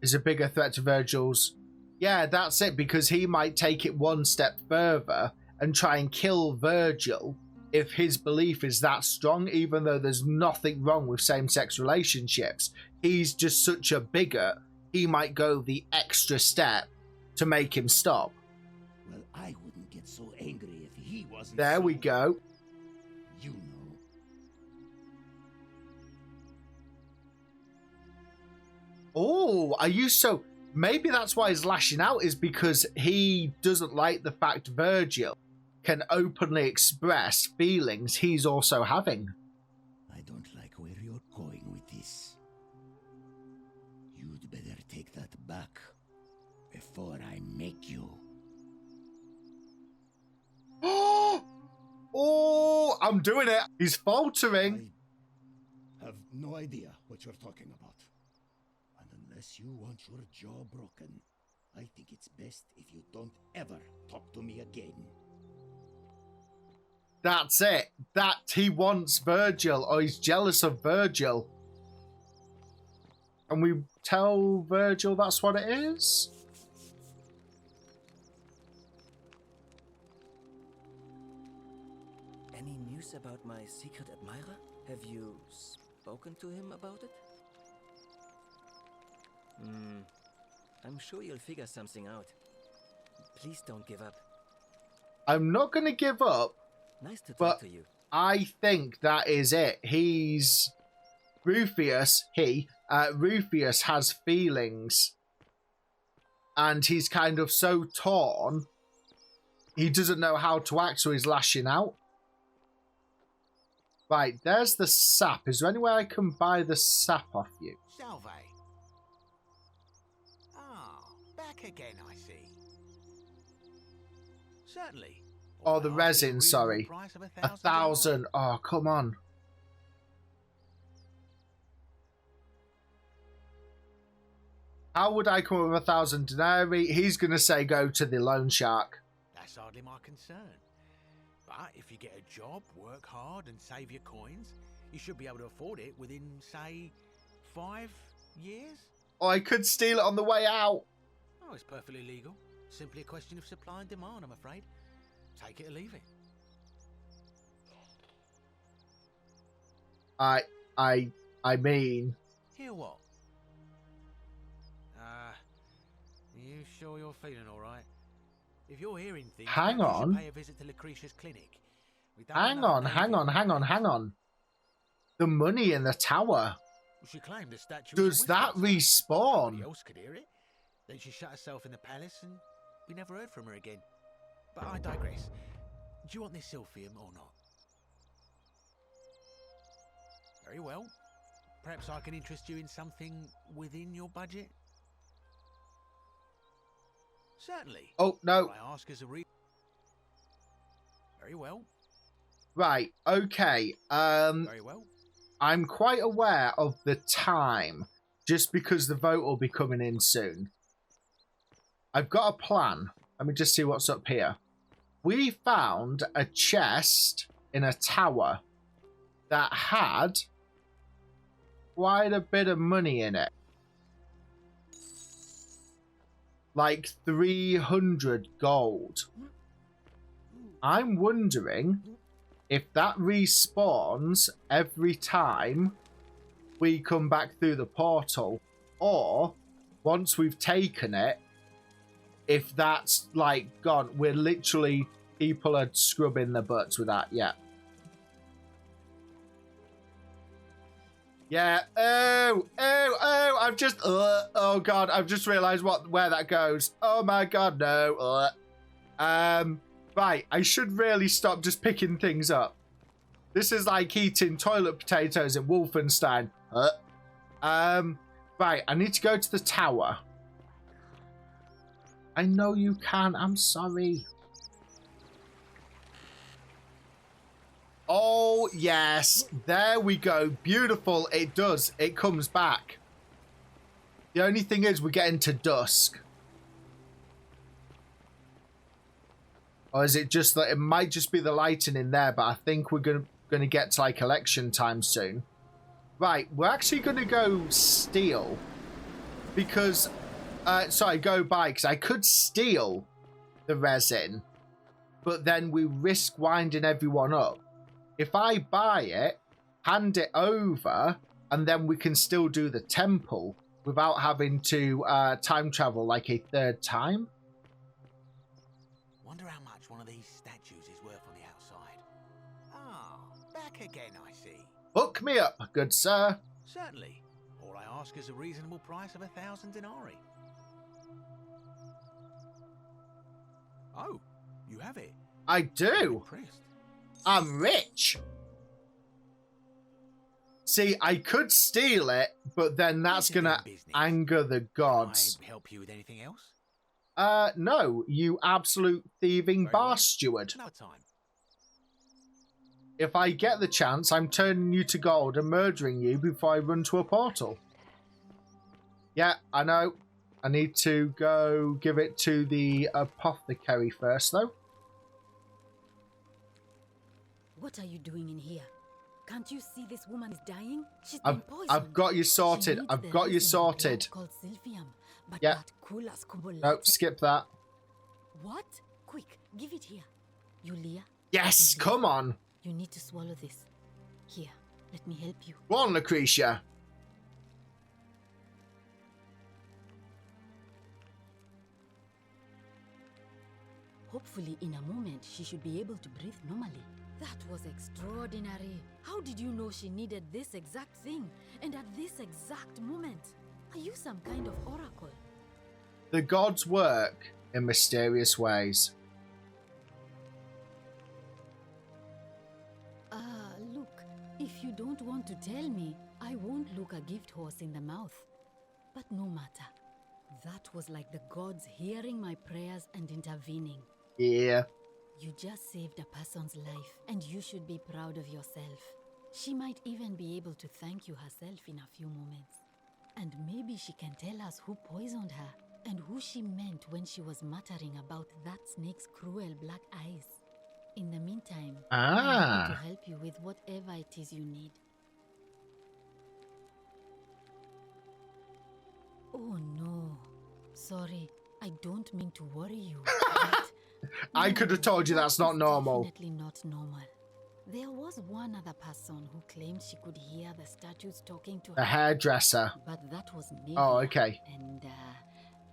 Is a bigger threat to Virgil's. Yeah, that's it, because he might take it one step further and try and kill Virgil if his belief is that strong, even though there's nothing wrong with same-sex relationships. He's just such a bigot, he might go the extra step to make him stop. Well, I wouldn't get so angry if he wasn't. There we go. You know. Oh, are you so... maybe that's why he's lashing out, is because he doesn't like the fact Virgil can openly express feelings he's also having. I don't like where you're going with this. You'd better take that back before I make you. Oh, I'm doing it. He's faltering. I have no idea what you're talking about. And unless you want your jaw broken, I think it's best if you don't ever talk to me again. That's it. That he wants Virgil, or he's jealous of Virgil. And we tell Virgil that's what it is? Any news about my secret admirer? Have you spoken to him about it? I'm sure you'll figure something out. Please don't give up. I'm not going to give up. Nice to but talk to you. I think that is it. He's... Rufus has feelings. And he's kind of so torn. He doesn't know how to act, so he's lashing out. Right, there's the sap. Is there any way I can buy the sap off you? Salve. Ah, back again, I see. Certainly. Oh, the resin, sorry. 1,000. Oh, come on. How would I come up with 1,000 denarii? He's going to say go to the loan shark. That's hardly my concern. But if you get a job, work hard and save your coins, you should be able to afford it within, say, 5 years? Oh, I could steal it on the way out. Oh, it's perfectly legal. Simply a question of supply and demand, I'm afraid. Take it or leave it. I mean... Hear what? You sure you're feeling all right? If you're hearing things, hang on. You should pay a visit to Lucretia's clinic. Hang on. The money in the tower. She claimed the statue. Does that respawn? Nobody else could hear it. Then she shut herself in the palace, and we never heard from her again. But I digress. Do you want this silphium or not? Very well. Perhaps I can interest you in something within your budget. Certainly. Oh, no. I ask as a Very well. Right, okay. Very well. I'm quite aware of the time, just because the vote will be coming in soon. I've got a plan. Let me just see what's up here. We found a chest in a tower that had quite a bit of money in it. Like 300 gold. I'm wondering if that respawns every time we come back through the portal, or once we've taken it, if that's like gone. We're literally, people are scrubbing their butts with that. Yeah. I've just oh god, I've just realized where that goes. Oh my god, no. Right, I should really stop just picking things up. This is like eating toilet potatoes in Wolfenstein. Right, I need to go to the tower. I know you can, I'm sorry. Oh, yes. There we go. Beautiful. It does. It comes back. The only thing is we're getting to dusk. Or is it just that it might just be the lighting in there, but I think we're going to get to like election time soon. Right, we're actually going to go steal. Because, go buy, because I could steal the resin, but then we risk winding everyone up. If I buy it, hand it over, and then we can still do the temple without having to time travel like a third time. Wonder how much one of these statues is worth on the outside. Ah, back again, I see. Hook me up, good sir. Certainly. All I ask is a reasonable price of 1,000 denarii. Oh, you have it? I do. Impressed. I'm rich. See, I could steal it, but then that's Listen, gonna business. anger the gods. Can I help you with anything else? No, you absolute thieving Very bar well. steward. No time. If I get the chance, I'm turning you to gold and murdering you before I run to a portal. Yeah, I know. I need to go give it to the apothecary first, though. What are you doing in here? Can't you see this woman is dying? She's been poisoned. I've got you sorted. She needs I've the got you resin sorted. called Sylphium, but Yeah. that Kulas Kubolete- Nope, skip that. What? Quick, give it here. Yulia? Yes, Yulia, come on. You need to swallow this. Here, let me help you. Go on, Lucretia. Hopefully, in a moment, she should be able to breathe normally. That was extraordinary. How did you know she needed this exact thing? And at this exact moment? Are you some kind of oracle? The gods work in mysterious ways. Look, if you don't want to tell me, I won't look a gift horse in the mouth. But no matter. That was like the gods hearing my prayers and intervening. Yeah. You just saved a person's life, and you should be proud of yourself. She might even be able to thank you herself in a few moments. And maybe she can tell us who poisoned her, and who she meant when she was muttering about that snake's cruel black eyes. In the meantime, I'm happy to help you with whatever it is you need. Oh no. Sorry, I don't mean to worry you. But I could have told you that's not normal. Definitely not normal. There was one other person who claimed she could hear the statues talking to her. The hairdresser. But that was Navia. Oh, okay. And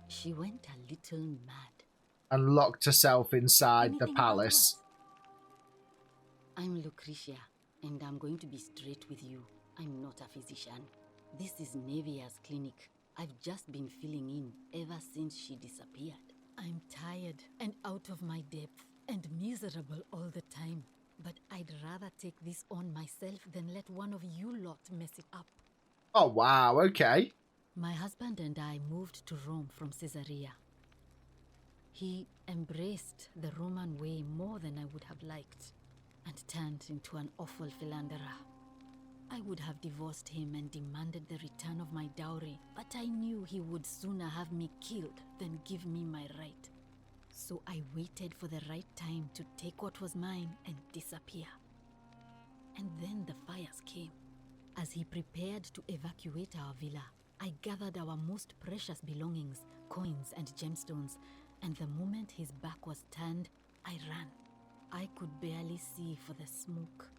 she went a little mad. And locked herself inside the Anything about palace. what? I'm Lucretia, and I'm going to be straight with you. I'm not a physician. This is Navia's clinic. I've just been filling in ever since she disappeared. I'm tired and out of my depth and miserable all the time. But I'd rather take this on myself than let one of you lot mess it up. Oh, wow, okay. My husband and I moved to Rome from Caesarea. He embraced the Roman way more than I would have liked and turned into an awful philanderer. I would have divorced him and demanded the return of my dowry, but I knew he would sooner have me killed than give me my right. So I waited for the right time to take what was mine and disappear. And then the fires came. As he prepared to evacuate our villa, I gathered our most precious belongings, coins and gemstones, and the moment his back was turned, I ran. I could barely see for the smoke,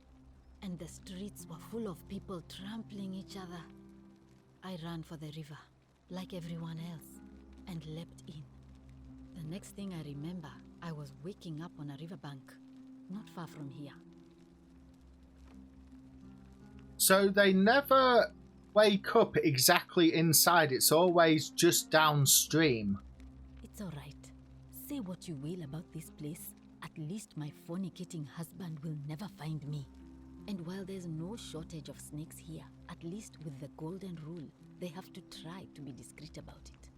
and the streets were full of people trampling each other. I ran for the river, like everyone else, and leapt in. The next thing I remember, I was waking up on a riverbank, not far from here. So they never wake up exactly inside. It's always just downstream. It's all right. Say what you will about this place. At least my fornicating husband will never find me. And while there's no shortage of snakes here, at least with the golden rule, they have to try to be discreet about it.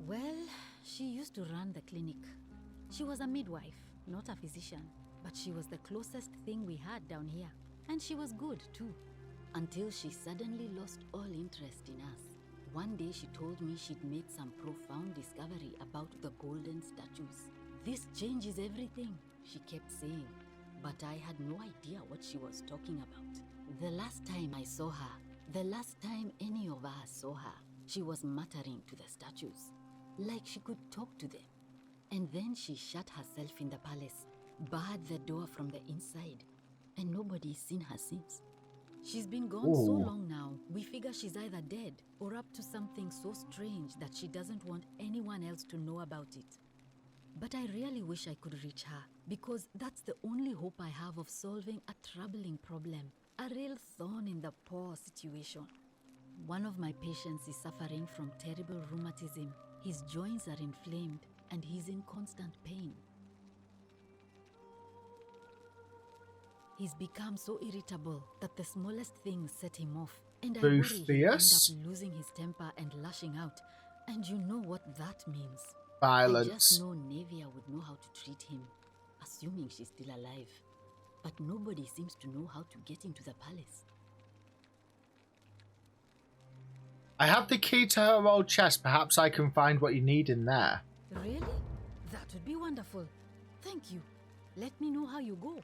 Well, she used to run the clinic. She was a midwife, not a physician, but she was the closest thing we had down here. And she was good, too, until she suddenly lost all interest in us. One day she told me she'd made some profound discovery about the golden statues. This changes everything, she kept saying, but I had no idea what she was talking about. The last time I saw her, the last time any of us saw her, she was muttering to the statues, like she could talk to them. And then she shut herself in the palace, barred the door from the inside, and nobody's seen her since. She's been gone so long now, we figure she's either dead or up to something so strange that she doesn't want anyone else to know about it. But I really wish I could reach her, because that's the only hope I have of solving a troubling problem, a real thorn in the paw situation. One of my patients is suffering from terrible rheumatism. His joints are inflamed and he's in constant pain. He's become so irritable that the smallest things set him off. And I worry he'll end up losing his temper and lashing out. And you know what that means. Violence. I just know Nevia would know how to treat him, assuming she's still alive. But nobody seems to know how to get into the palace. I have the key to her old chest. Perhaps I can find what you need in there. Really? That would be wonderful. Thank you. Let me know how you go.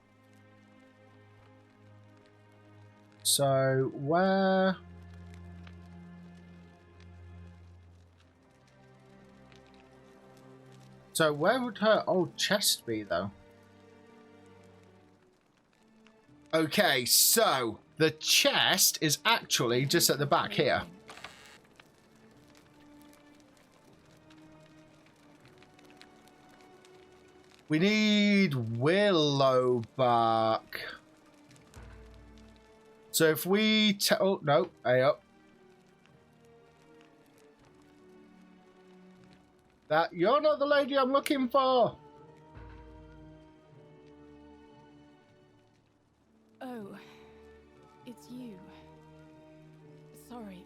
So, where... So, where would her old chest be, though? Okay, so, the chest is actually just at the back here. We need willow bark. So if we... Oh, no. Hey up. That... You're not the lady I'm looking for. Oh. It's you. Sorry.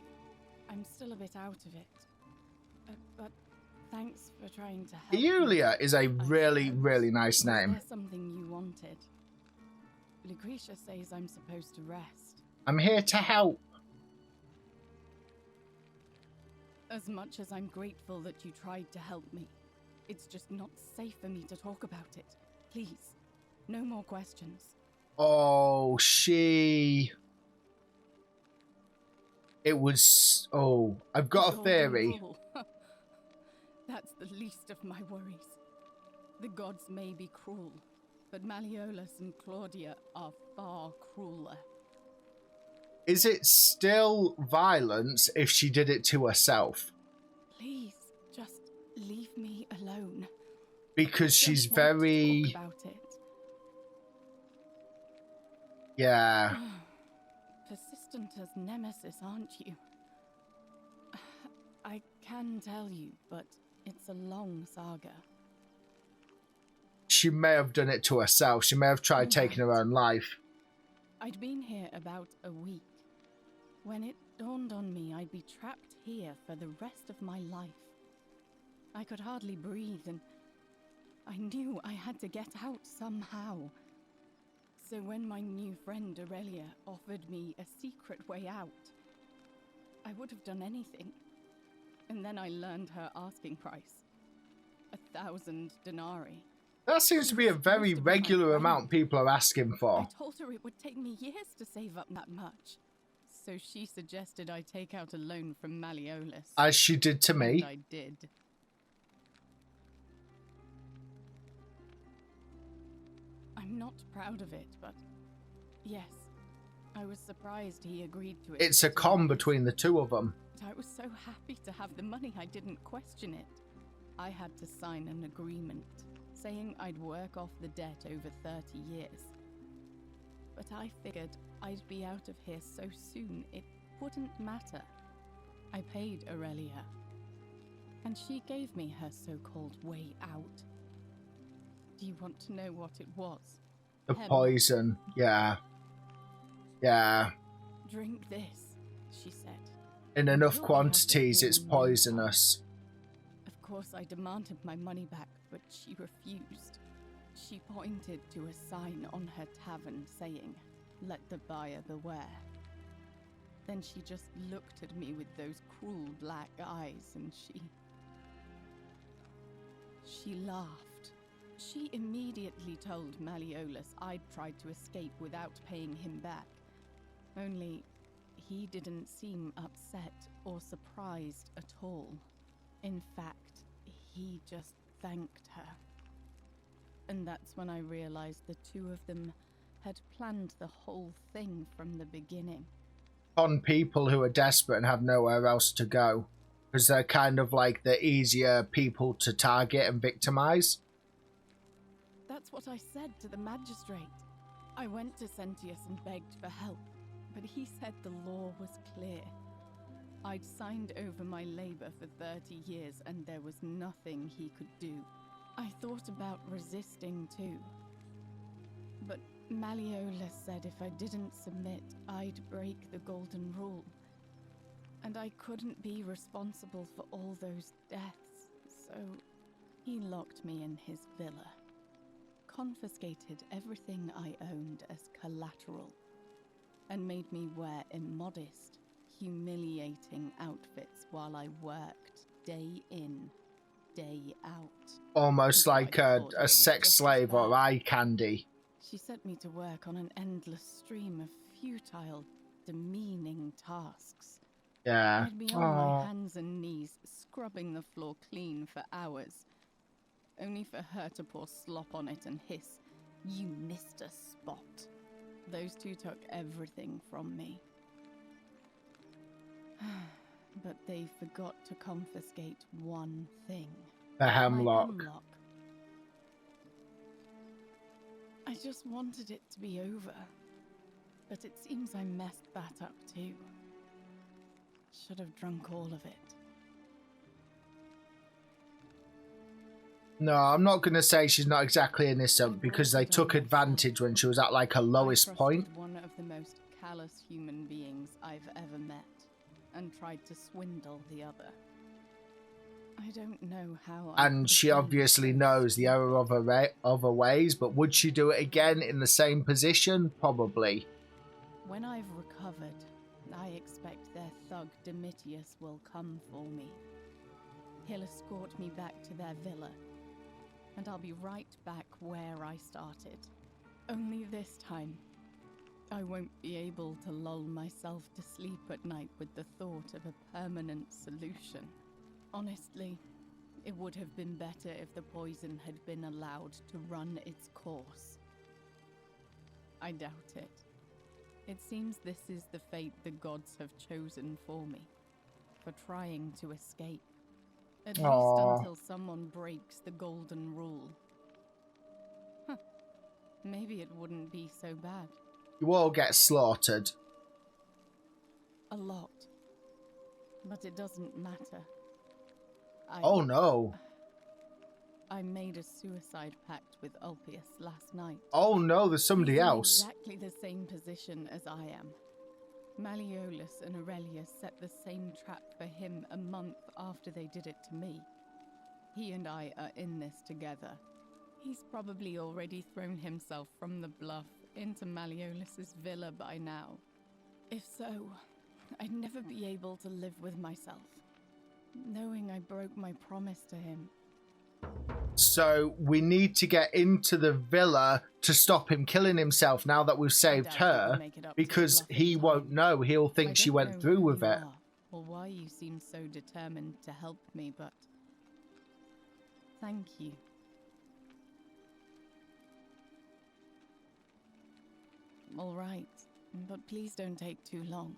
I'm still a bit out of it. But thanks for trying to help. Yulia is a really, really nice name. Was there something you wanted? Lucretia says I'm supposed to rest. I'm here to help. As much as I'm grateful that you tried to help me, it's just not safe for me to talk about it. Please, no more questions. Oh, she... It was... Oh, I've got a theory. That's the least of my worries. The gods may be cruel, but Malleolus and Claudia are far crueler. Is it still violence if she did it to herself? Please, just leave me alone. Because she's very... Talk about it. Yeah. Persistent as Nemesis, aren't you? I can tell you, but it's a long saga. She may have done it to herself. She may have tried taking her own life. I'd been here about a week. When it dawned on me I'd be trapped here for the rest of my life. I could hardly breathe, and I knew I had to get out somehow. So when my new friend Aurelia offered me a secret way out, I would have done anything. And then I learned her asking price. 1,000 denarii. That seems to be a very regular amount people are asking for. I told her it would take me years to save up that much. So she suggested I take out a loan from Malleolus. As she did to me. And I did. I'm not proud of it, but yes, I was surprised he agreed to it. It's a con between the two of them. I was so happy to have the money I didn't question it. I had to sign an agreement saying I'd work off the debt over 30 years. But I figured I'd be out of here so soon it wouldn't matter. I paid Aurelia, and she gave me her so-called way out. Do you want to know what it was? The poison, yeah. Yeah. Drink this, she said. In enough quantities, it's poisonous. Of course, I demanded my money back, but she refused. She pointed to a sign on her tavern saying, "Let the buyer beware." Then she just looked at me with those cruel black eyes, and she laughed. She immediately told Malleolus I'd tried to escape without paying him back. Only, he didn't seem upset or surprised at all. In fact, he just thanked her. And that's when I realized the two of them had planned the whole thing from the beginning. On people who are desperate and have nowhere else to go. Because they're kind of like the easier people to target and victimize. That's what I said to the magistrate. I went to Sentius and begged for help, but he said the law was clear. I'd signed over my labor for 30 years and there was nothing he could do. I thought about resisting too. But Malleolus said if I didn't submit, I'd break the golden rule. And I couldn't be responsible for all those deaths, so he locked me in his villa. Confiscated everything I owned as collateral, and made me wear immodest, humiliating outfits while I worked day in, day out. Almost like a sex slave or eye candy. She set me to work on an endless stream of futile, demeaning tasks. Yeah. I'd be on my hands and knees, scrubbing the floor clean for hours, only for her to pour slop on it and hiss, "You missed a spot." Those two took everything from me. But they forgot to confiscate one thing. The hemlock. My hemlock. I just wanted it to be over. But it seems I messed that up too. Should have drunk all of it. No, I'm not going to say she's not exactly innocent because they took advantage when she was at like her lowest point. One of the most callous human beings I've ever met, and tried to swindle the other. I don't know how. And she obviously knows the error of her other ways, but would she do it again in the same position? Probably. When I've recovered, I expect their thug Domitius will come for me. He'll escort me back to their villa, and I'll be right back where I started. Only this time, I won't be able to lull myself to sleep at night with the thought of a permanent solution. Honestly, it would have been better if the poison had been allowed to run its course. I doubt it. It seems this is the fate the gods have chosen for me, for trying to escape. At least until someone breaks the golden rule. Huh. Maybe it wouldn't be so bad. You all get slaughtered. A lot. But it doesn't matter. Oh no. I made a suicide pact with Ulpius last night. Oh no, there's somebody He's else. in exactly the same position as I am. Malleolus and Aurelius set the same trap for him a month after they did it to me. He and I are in this together. He's probably already thrown himself from the bluff into Malleolus's villa by now. If so, I'd never be able to live with myself, knowing I broke my promise to him. So we need to get into the villa to stop him killing himself now that we've saved her, because he won't know. He'll think she went through with it. Or why you seem so determined to help me, but thank you. All right, but please don't take too long.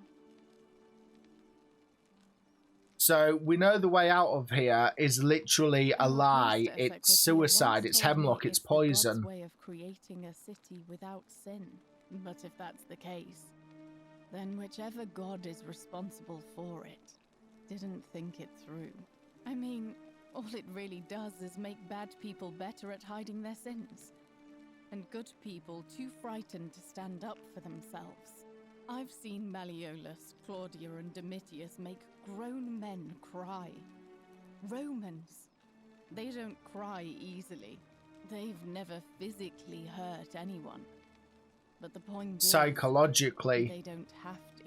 So we know the way out of here is literally a lie. It's suicide, it's hemlock, it's poison. God's way of creating a city without sin. But if that's the case, then whichever god is responsible for it didn't think it through. I mean, all it really does is make bad people better at hiding their sins, and good people too frightened to stand up for themselves. I've seen Malleolus, Claudia, and Domitius make grown men cry. Romans. They don't cry easily. They've never physically hurt anyone. But the point is, psychologically, they don't have to.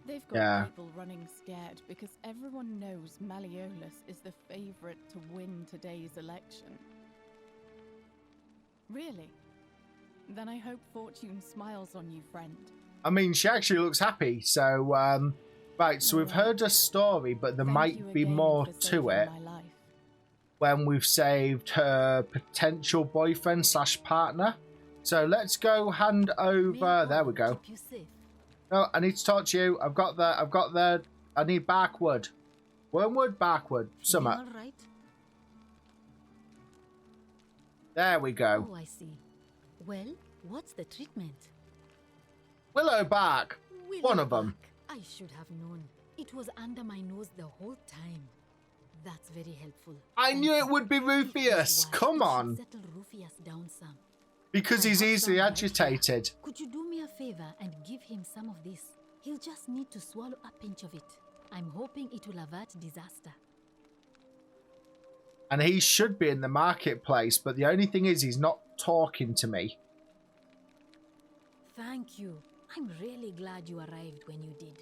They've got people running scared because everyone knows Malleolus is the favorite to win today's election. Really? Then I hope fortune smiles on you, friend. I mean, she actually looks happy. So, right, so we've heard a story, but there might be more to it when we've saved her potential boyfriend / partner. So let's go hand over. There we go. No, I need to talk to you. I've got the. I need barkwood. Wormwood, barkwood, summer. There we go. Oh, I see. Well, what's the treatment? Willow bark. One of them. I should have known. It was under my nose the whole time. That's very helpful. I knew it would be Rufius. Come on. Settle Rufius down some. Because he's easily agitated. Could you do me a favor and give him some of this? He'll just need to swallow a pinch of it. I'm hoping it will avert disaster. And he should be in the marketplace, but the only thing is he's not talking to me. Thank you. I'm really glad you arrived when you did.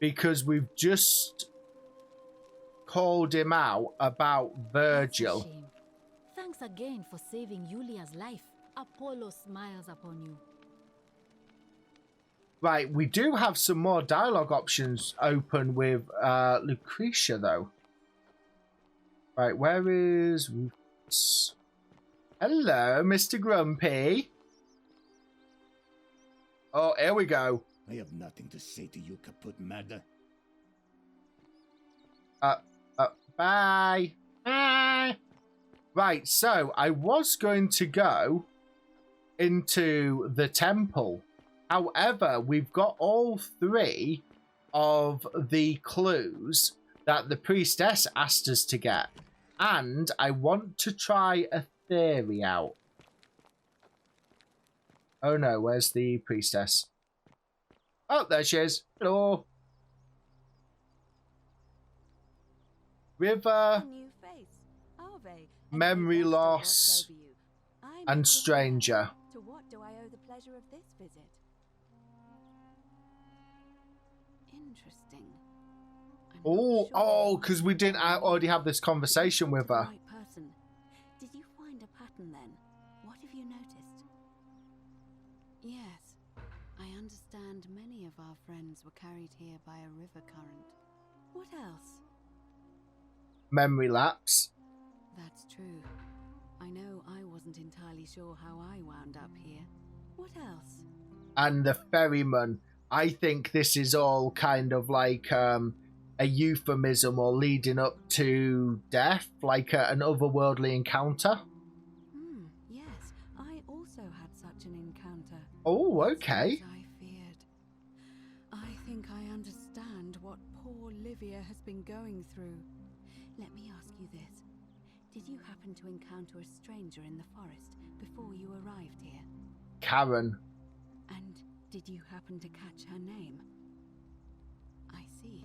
Because we've just called him out about Virgil. That's a shame. Thanks again for saving Yulia's life. Apollo smiles upon you. Right, we do have some more dialogue options open with Lucretia, though. Right, where is Rufus? Hello, Mr. Grumpy. Oh, here we go. I have nothing to say to you, Kaput Mada. Bye. Bye. Right, so I was going to go into the temple. However, we've got all three of the clues that the priestess asked us to get. And I want to try a theory out. Oh no, where's the priestess? Oh, there she is. Hello. River, memory loss, and stranger. To what do I owe the pleasure of this visit? Interesting. Oh, because we didn't already have this conversation with her. Right person. Did you find a pattern then? What have you noticed? Yes, I understand many of our friends were carried here by a river current. What else? Memory lapse. That's true. I know I wasn't entirely sure how I wound up here. What else? And the ferryman. I think this is all kind of like a euphemism or leading up to death, like an otherworldly encounter. Yes, I also had such an encounter. Oh, okay. As I feared. I think I understand what poor Livia has been going through. Let me ask you this. Did you happen to encounter a stranger in the forest before you arrived here? Karen. And did you happen to catch her name? I see.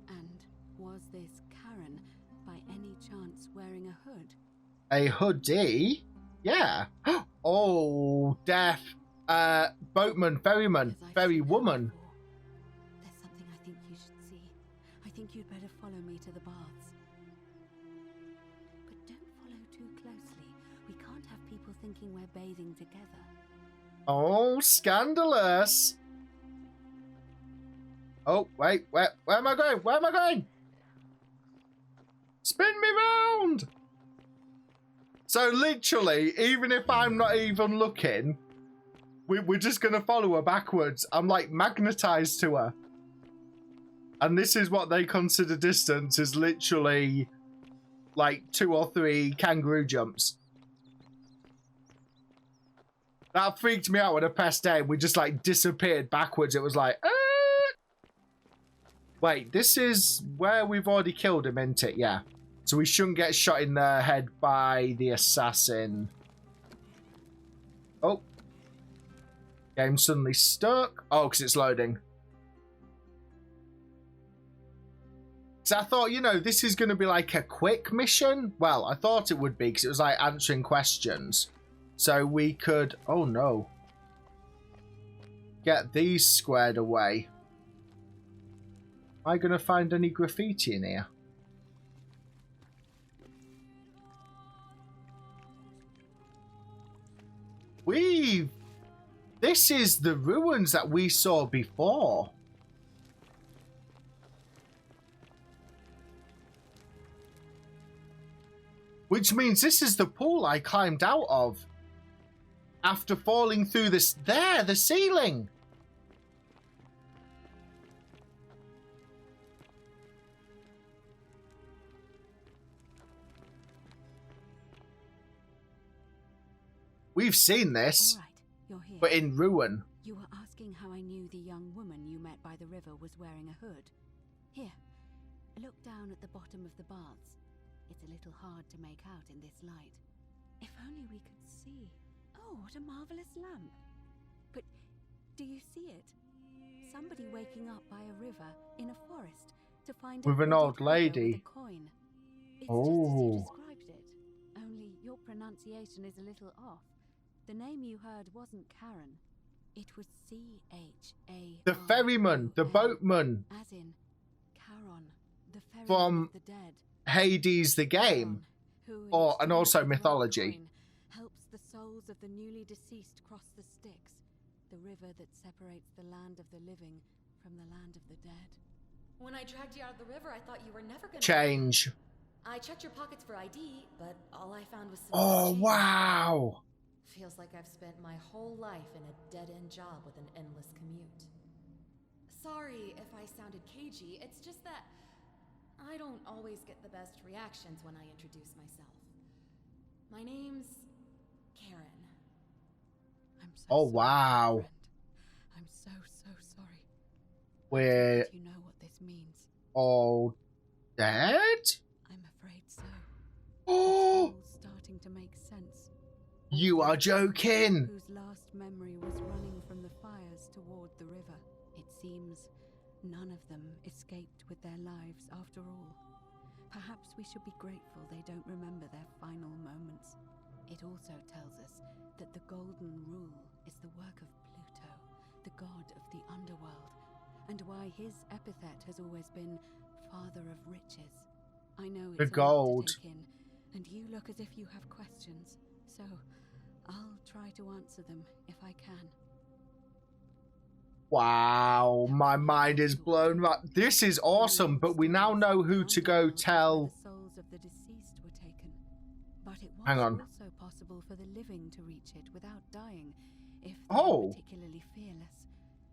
And was this Karen by any chance wearing a hood? A hoodie? Yeah. Oh, death. Boatman, ferryman, ferrywoman. There's something I think you should see. I think you'd better follow me to the baths. But don't follow too closely. We can't have people thinking we're bathing together. Oh, scandalous. Oh, wait, where am I going? Where am I going? Spin me round! So literally, even if I'm not even looking, we're just going to follow her backwards. I'm like magnetized to her. And this is what they consider distance, is literally like 2 or 3 kangaroo jumps. That freaked me out when I pressed A. We just like disappeared backwards. It was like, Wait, this is where we've already killed him, isn't it? Yeah. So we shouldn't get shot in the head by the assassin. Oh. Game suddenly stuck. Oh, because it's loading. So I thought, you know, this is going to be like a quick mission. Well, I thought it would be because it was like answering questions. So we could, oh no, get these squared away. Am I going to find any graffiti in here? This is the ruins that we saw before. Which means this is the pool I climbed out of. After falling through this, the ceiling. We've seen this, All right, you're here. but in ruin. You were asking asking how I knew the young woman you met by the river was wearing a hood. Here, look down at the bottom of the baths. It's a little hard to make out in this light. If only we could see. Oh, what a marvelous lamp. But do you see it? Somebody waking up by a river in a forest to find with an old lady. With a coin. It's oh. just as you described it. Only your pronunciation is a little off. The name you heard wasn't Karen. It was C-H-A-R. The ferryman, the boatman. As in Charon, the ferryman from of the dead. Hades the game. Charon, and also mythology. Helps the souls of the newly deceased cross the Styx, the river that separates the land of the living from the land of the dead. When I dragged you out of the river, I thought you were never gonna change. I checked your pockets for ID, but all I found was some Oh, change. wow. Feels like I've spent my whole life in a dead-end job with an endless commute. Sorry if I sounded cagey, it's just that I don't always get the best reactions when I introduce myself. My name's Karen. I'm so oh, sorry, wow. friend. I'm so sorry. We're Do you know what this means? all dead? I'm afraid so. Oh, it's all starting to make sense. You are joking. Whose last memory was running from the fires toward the river. It seems none of them escaped with their lives after all. Perhaps we should be grateful they don't remember their final moments. It also tells us that the Golden Rule is the work of Pluto, the god of the Underworld, and why his epithet has always been Father of Riches. I know it's The a lot gold. to take in, and you look as if you have questions, so I'll try to answer them if I can. Wow, my mind is blown. This is awesome, but we now know who to go tell. The souls of the deceased were taken, but it was Hang on. also possible for the living to reach it without dying, if they Oh. were particularly fearless.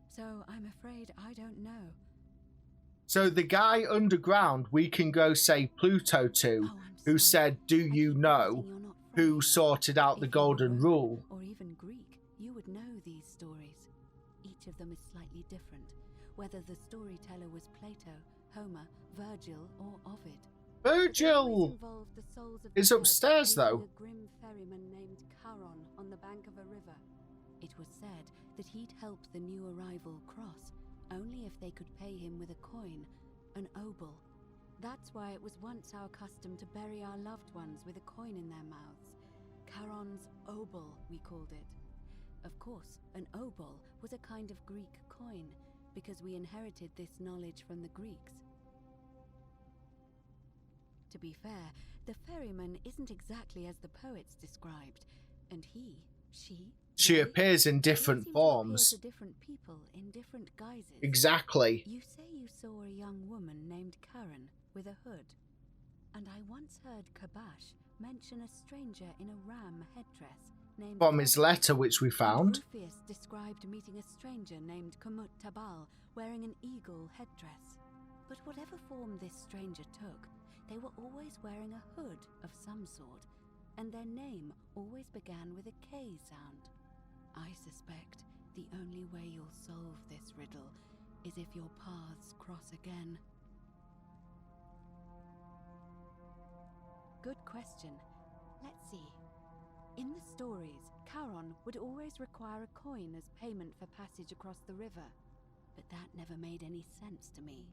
So I'm afraid I don't know. So the guy underground we can go say Pluto to, who said, do you know who sorted out the Golden Rule? Or even Greek, you would know these stories. Each of them is slightly different, whether the storyteller was Plato, Homer, Virgil, or Ovid. Virgil is upstairs though. A grim ferryman named Charon on the bank of a river. It was said that he'd help the new arrival cross, only if they could pay him with a coin, an obol. That's why it was once our custom to bury our loved ones with a coin in their mouths. Charon's obol, we called it. Of course, an obol was a kind of Greek coin, because we inherited this knowledge from the Greeks. To be fair, the ferryman isn't exactly as the poets described, and she appears in different forms. To different people in different guises. Exactly. You say you saw a young woman named Karen with a hood, and I once heard Kabash mention a stranger in a ram headdress named From his letter which we found. Rufus described meeting a stranger named Kumut Tabal wearing an eagle headdress. But whatever form this stranger took, they were always wearing a hood of some sort, and their name always began with a K sound. I suspect the only way you'll solve this riddle is if your paths cross again. Good question. Let's see. In the stories, Charon would always require a coin as payment for passage across the river, but that never made any sense to me.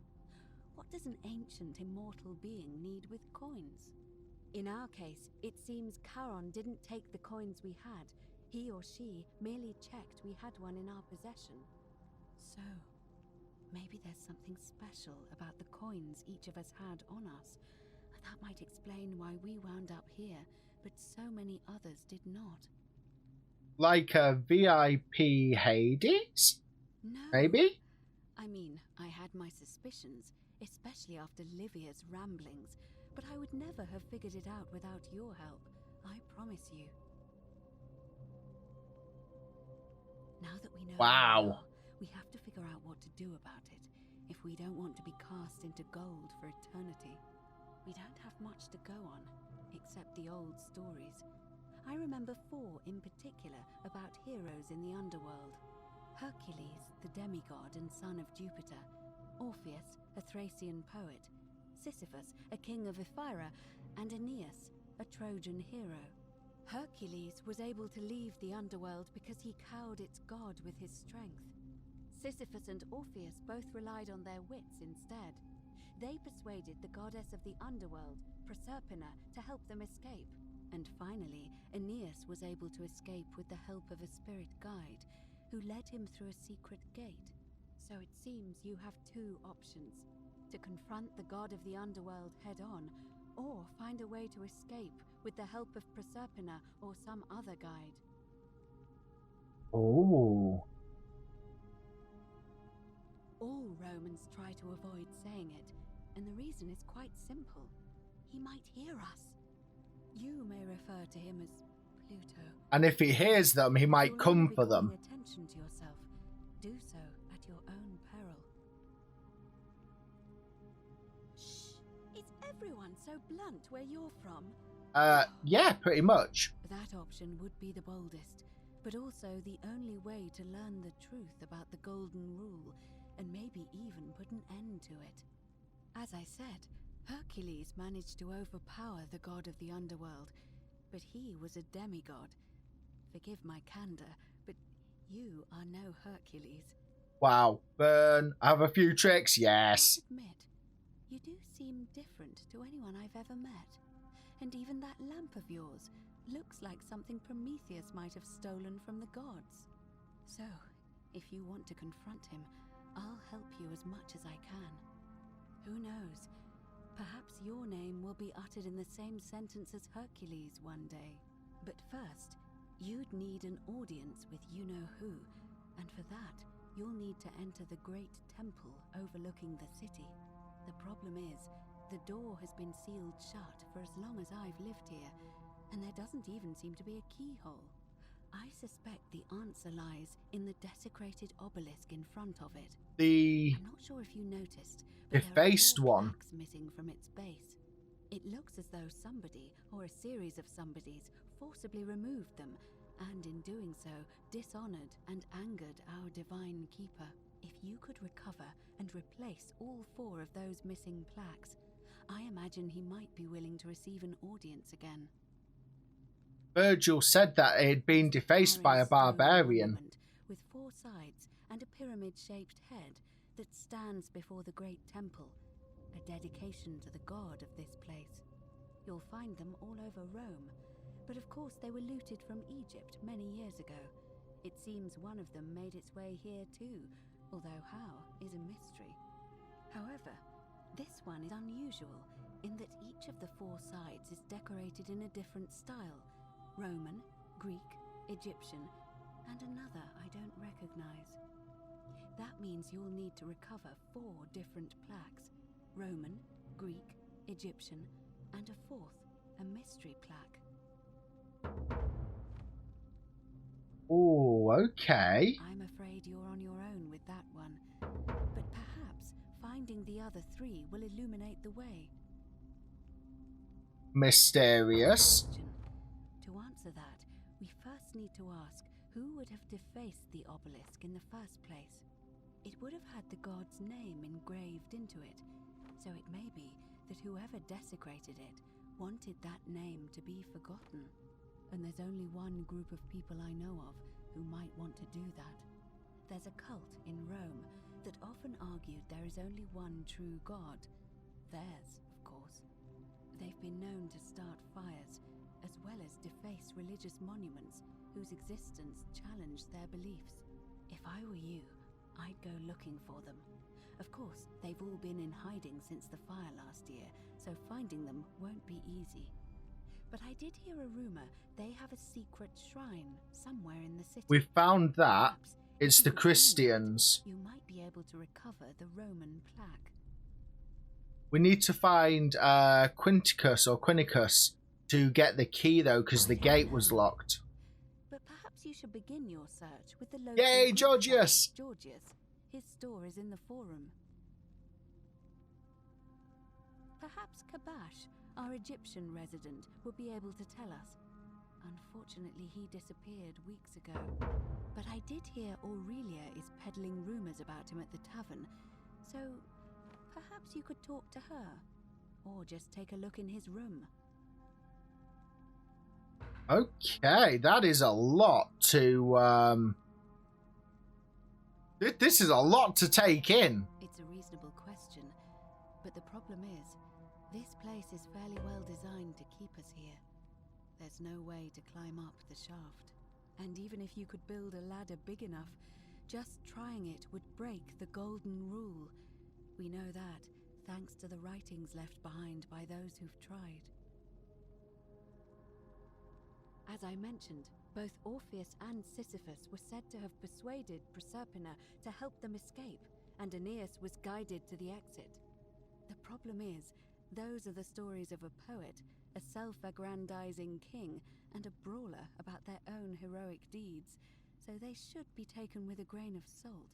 What does an ancient immortal being need with coins? In our case, it seems Charon didn't take the coins we had. He or she merely checked we had one in our possession. So, maybe there's something special about the coins each of us had on us. That might explain why we wound up here, but so many others did not. Like a VIP Hades? No. Maybe? I mean, I had my suspicions, especially after Livia's ramblings, but I would never have figured it out without your help, I promise you. Now that we know who we are, we have to figure out what to do about it, if we don't want to be cast into gold for eternity. We don't have much to go on, except the old stories. I remember 4 in particular about heroes in the Underworld. Hercules, the demigod and son of Jupiter, Orpheus, a Thracian poet, Sisyphus, a king of Ephyra, and Aeneas, a Trojan hero. Hercules was able to leave the underworld because he cowed its god with his strength. Sisyphus and Orpheus both relied on their wits instead. They persuaded the goddess of the underworld, Proserpina, to help them escape. And finally, Aeneas was able to escape with the help of a spirit guide, who led him through a secret gate. So it seems you have two options: to confront the god of the underworld head-on, or find a way to escape with the help of Proserpina or some other guide. Oh. All Romans try to avoid saying it, and the reason is quite simple. He might hear us. You may refer to him as Pluto. And if he hears them, he might come for them. Pay attention to yourself. Do so at your own peril. Shh! Is everyone so blunt where you're from? Yeah, pretty much. That option would be the boldest, but also the only way to learn the truth about the Golden Rule, and maybe even put an end to it. As I said, Hercules managed to overpower the god of the underworld, but he was a demigod. Forgive my candor, but you are no Hercules. Wow, burn. I have a few tricks, yes. I admit, you do seem different to anyone I've ever met. And even that lamp of yours looks like something Prometheus might have stolen from the gods. So, if you want to confront him, I'll help you as much as I can. Who knows? Perhaps your name will be uttered in the same sentence as Hercules one day. But first, you'd need an audience with you-know-who, and for that, you'll need to enter the great temple overlooking the city. The problem is, the door has been sealed shut for as long as I've lived here, and there doesn't even seem to be a keyhole. I suspect the answer lies in the desecrated obelisk in front of it. I'm not sure if you noticed, but defaced there are 4 one plaques missing from its base. It looks as though somebody, or a series of somebodies, forcibly removed them, and in doing so, dishonored and angered our divine keeper. If you could recover and replace all 4 of those missing plaques, I imagine he might be willing to receive an audience again. Virgil said that it had been defaced by a barbarian. With 4 sides and a pyramid-shaped head that stands before the great temple, a dedication to the god of this place. You'll find them all over Rome, but of course they were looted from Egypt many years ago. It seems one of them made its way here too, although how is a mystery. However, this one is unusual in that each of the 4 sides is decorated in a different style: Roman, Greek, Egyptian, and another I don't recognize. That means you'll need to recover 4 different plaques: Roman, Greek, Egyptian, and a 4th, a mystery plaque. Oh, okay. I'm afraid you're on your own with that one, but perhaps finding the other 3 will illuminate the way. Mysterious. To answer that, we first need to ask who would have defaced the obelisk in the first place. It would have had the god's name engraved into it, so it may be that whoever desecrated it wanted that name to be forgotten. And there's only one group of people I know of who might want to do that. There's a cult in Rome that often argued there is only one true god. Theirs, of course. They've been known to start fires, as well as deface religious monuments whose existence challenged their beliefs. If I were you, I'd go looking for them. Of course, they've all been in hiding since the fire last year, so finding them won't be easy. But I did hear a rumor they have a secret shrine somewhere in the city. We found that. It's the Christians. You might be able to recover the Roman plaque. We need to find Quinticus or Quinicus to get the key, though, because the gate was locked. But perhaps you should begin your search with the local... Yay, Georgius! Georgius. His store is in the forum. Perhaps Kabash, our Egyptian resident, will be able to tell us. Unfortunately, he disappeared weeks ago. But I did hear Aurelia is peddling rumours about him at the tavern, so perhaps you could talk to her, or just take a look in his room. Okay, that is a lot to, This is a lot to take in. It's a reasonable question, but the problem is, this place is fairly well designed to keep us here. There's no way to climb up the shaft. And even if you could build a ladder big enough, just trying it would break the golden rule. We know that, thanks to the writings left behind by those who've tried. As I mentioned, both Orpheus and Sisyphus were said to have persuaded Proserpina to help them escape, and Aeneas was guided to the exit. The problem is, those are the stories of a poet, a self-aggrandizing king, and a brawler about their own heroic deeds, so they should be taken with a grain of salt.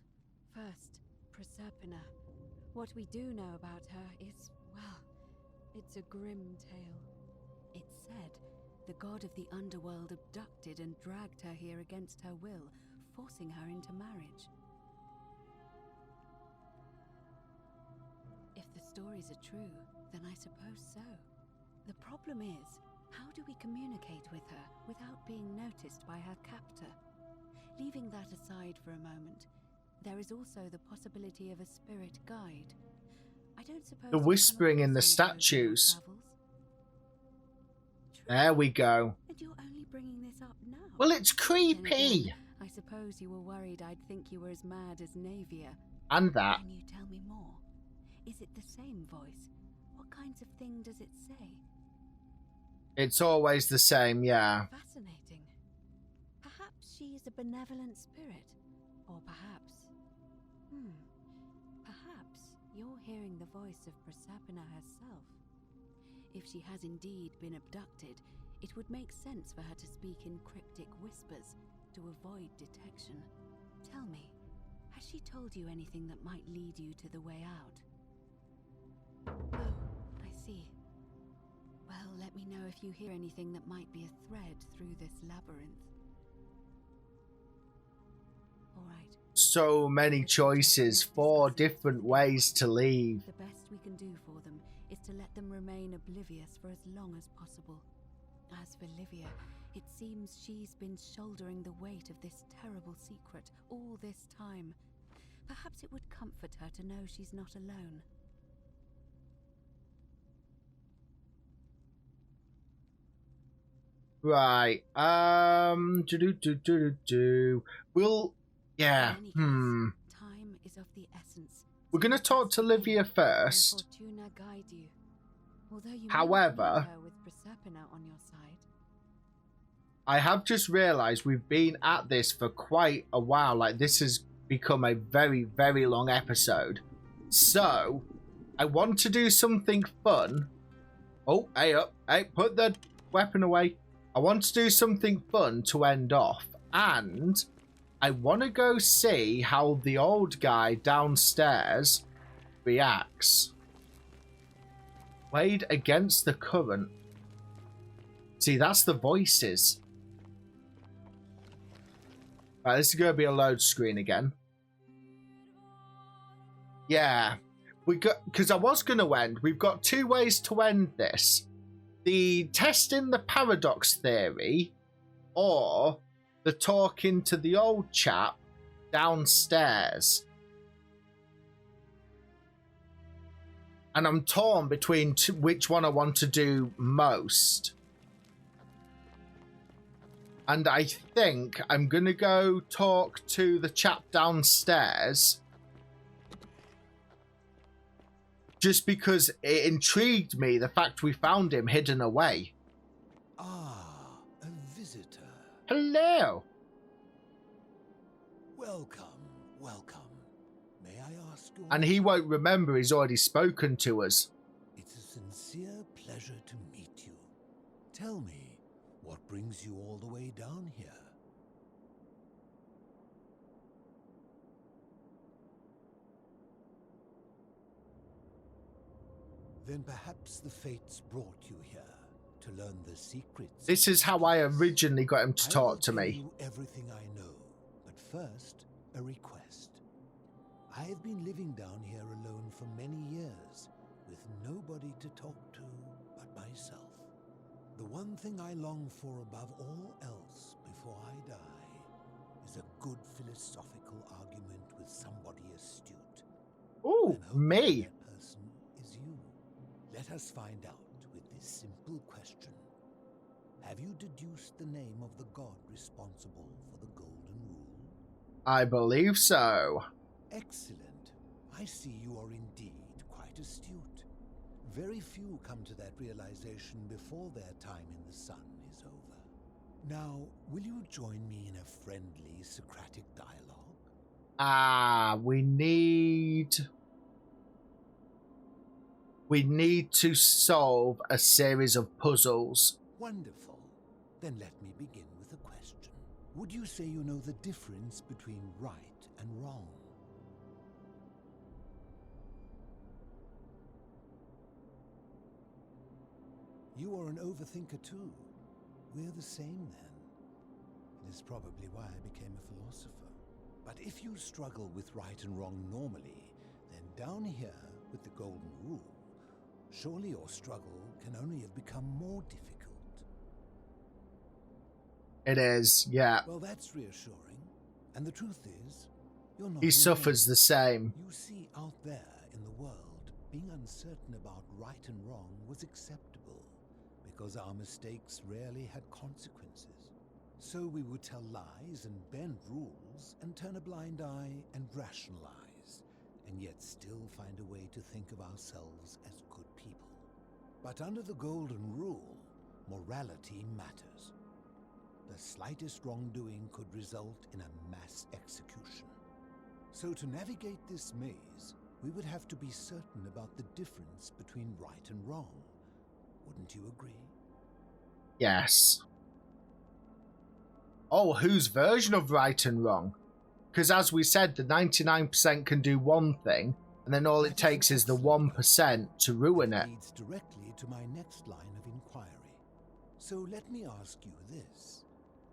First, Proserpina. What we do know about her is, well, it's a grim tale. It's said the god of the Underworld abducted and dragged her here against her will, forcing her into marriage. If the stories are true, then I suppose so. The problem is, how do we communicate with her without being noticed by her captor? Leaving that aside for a moment, there is also the possibility of a spirit guide. I don't suppose The whispering in the statues. There we go. And you're only bringing this up now. Well, it's creepy. Again, I suppose you were worried I'd think you were as mad as Navia. And that. Can you tell me more? Is it the same voice? What kinds of thing does it say? It's always the same, yeah. Fascinating. Perhaps she is a benevolent spirit. Or perhaps... Perhaps you're hearing the voice of Proserpina herself. If she has indeed been abducted, it would make sense for her to speak in cryptic whispers to avoid detection. Tell me, has she told you anything that might lead you to the way out? Oh, I see. Well, let me know if you hear anything that might be a thread through this labyrinth. Alright. So many choices, 4 different ways to leave. The best we can do for them is to let them remain oblivious for as long as possible. As for Livia, it seems she's been shouldering the weight of this terrible secret all this time. Perhaps it would comfort her to know she's not alone. Right. We'll... Yeah. Time is of the essence. We're going to talk to Livia first. However, I have just realised we've been at this for quite a while. Like, this has become a very, very long episode. So, I want to do something fun. Oh, hey up. Hey, put the weapon away. I want to do something fun to end off. And I want to go see how the old guy downstairs reacts. Played against the current. See, that's the voices. Right, this is going to be a load screen again. Yeah. Because I was going to end. We've got 2 ways to end this. The testing the paradox theory, or the talking to the old chap downstairs. And I'm torn between which one I want to do most. And I think I'm going to go talk to the chap downstairs. Just because it intrigued me, the fact we found him hidden away. Ah, a visitor. Hello. Welcome, welcome. May I ask your... And he won't remember he's already spoken to us. It's a sincere pleasure to meet you. Tell me, what brings you all the way down here? Then perhaps the fates brought you here to to learn the secrets. This is how I originally got him to talk to me. I will tell you everything I know, but first, a request. I have been living down here alone for many years, with nobody to talk to but myself. The one thing I long for above all else before I die is a good philosophical argument with somebody astute. Ooh, me. That person is you. Let us find out with this simple question. Have you deduced the name of the god responsible for the Golden Rule? I believe so. Excellent. I see you are indeed quite astute. Very few come to that realization before their time in the sun is over. Now, will you join me in a friendly Socratic dialogue? We need to solve a series of puzzles. Wonderful. Then let me begin with a question. Would you say you know the difference between right and wrong? You are an overthinker too. We're the same then. It is probably why I became a philosopher. But if you struggle with right and wrong normally, then down here with the Golden Rule, surely your struggle can only have become more difficult. It is, yeah. Well, that's reassuring. And the truth is, you're not He suffers the same. You see, out there in the world, being uncertain about right and wrong was acceptable, because our mistakes rarely had consequences. So we would tell lies and bend rules and turn a blind eye and rationalize, and yet still find a way to think of ourselves as good people. But under the Golden Rule, morality matters. The slightest wrongdoing could result in a mass execution. So to navigate this maze, we would have to be certain about the difference between right and wrong. Wouldn't you agree? Yes. Oh, whose version of right and wrong? Because as we said, the 99% can do one thing, and then all it takes is the 1% to ruin it. Leads directly to my next line of inquiry. So let me ask you this.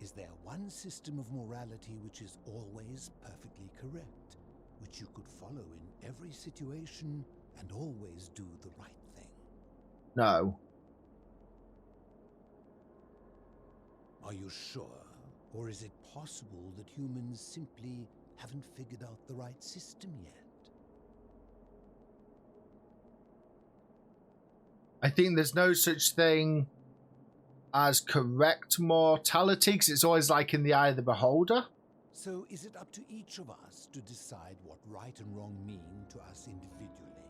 Is there one system of morality which is always perfectly correct, which you could follow in every situation and always do the right thing? No. Are you sure? Or is it possible that humans simply haven't figured out the right system yet? I think there's no such thing as correct mortality, because it's always like in the eye of the beholder. So is it up to each of us to decide what right and wrong mean to us individually?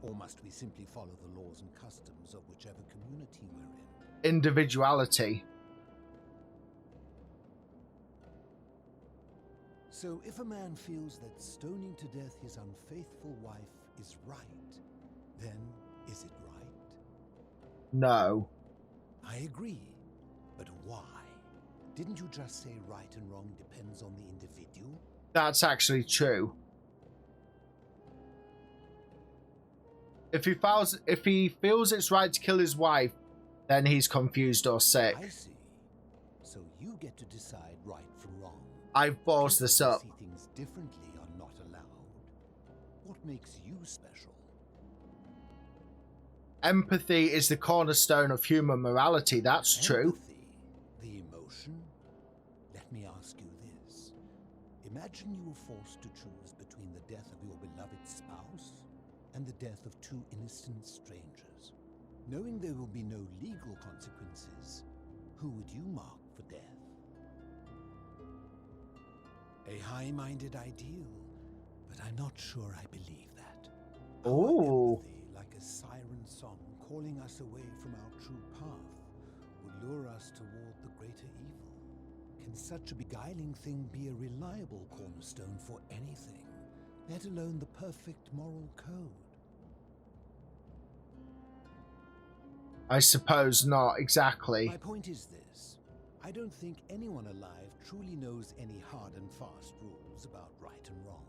Or must we simply follow the laws and customs of whichever community we're in? Individuality. So if a man feels that stoning to death his unfaithful wife is right, then is it right? No. I agree. But why? Didn't you just say right and wrong depends on the individual? That's actually true. If he feels it's right to kill his wife, then he's confused or sick. I see. So you get to decide right from wrong. I've paused this up. See things differently are not allowed. What makes you special? Empathy is the cornerstone of human morality, that's true. The emotion? Let me ask you this. Imagine you were forced to choose between the death of your beloved spouse and the death of two innocent strangers. Knowing there will be no legal consequences, who would you mark for death? A high-minded ideal, but I'm not sure I believe that. Oh. Like a siren song calling us away from our true path, will lure us toward the greater evil. Can such a beguiling thing be a reliable cornerstone for anything, let alone the perfect moral code? I suppose not, exactly. My point is this. I don't think anyone alive truly knows any hard and fast rules about right and wrong.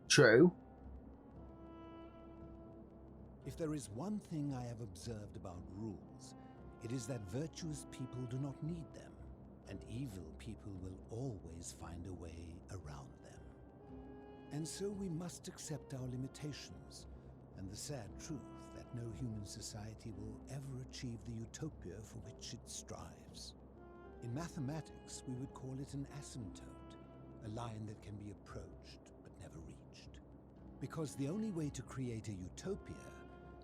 True. If there is one thing I have observed about rules, It is that virtuous people do not need them, and evil people will always find a way around them. And so we must accept our limitations, and the sad truth that no human society will ever achieve the utopia for which it strives. In mathematics, we would call it an asymptote, a line that can be approached but never reached. Because the only way to create a utopia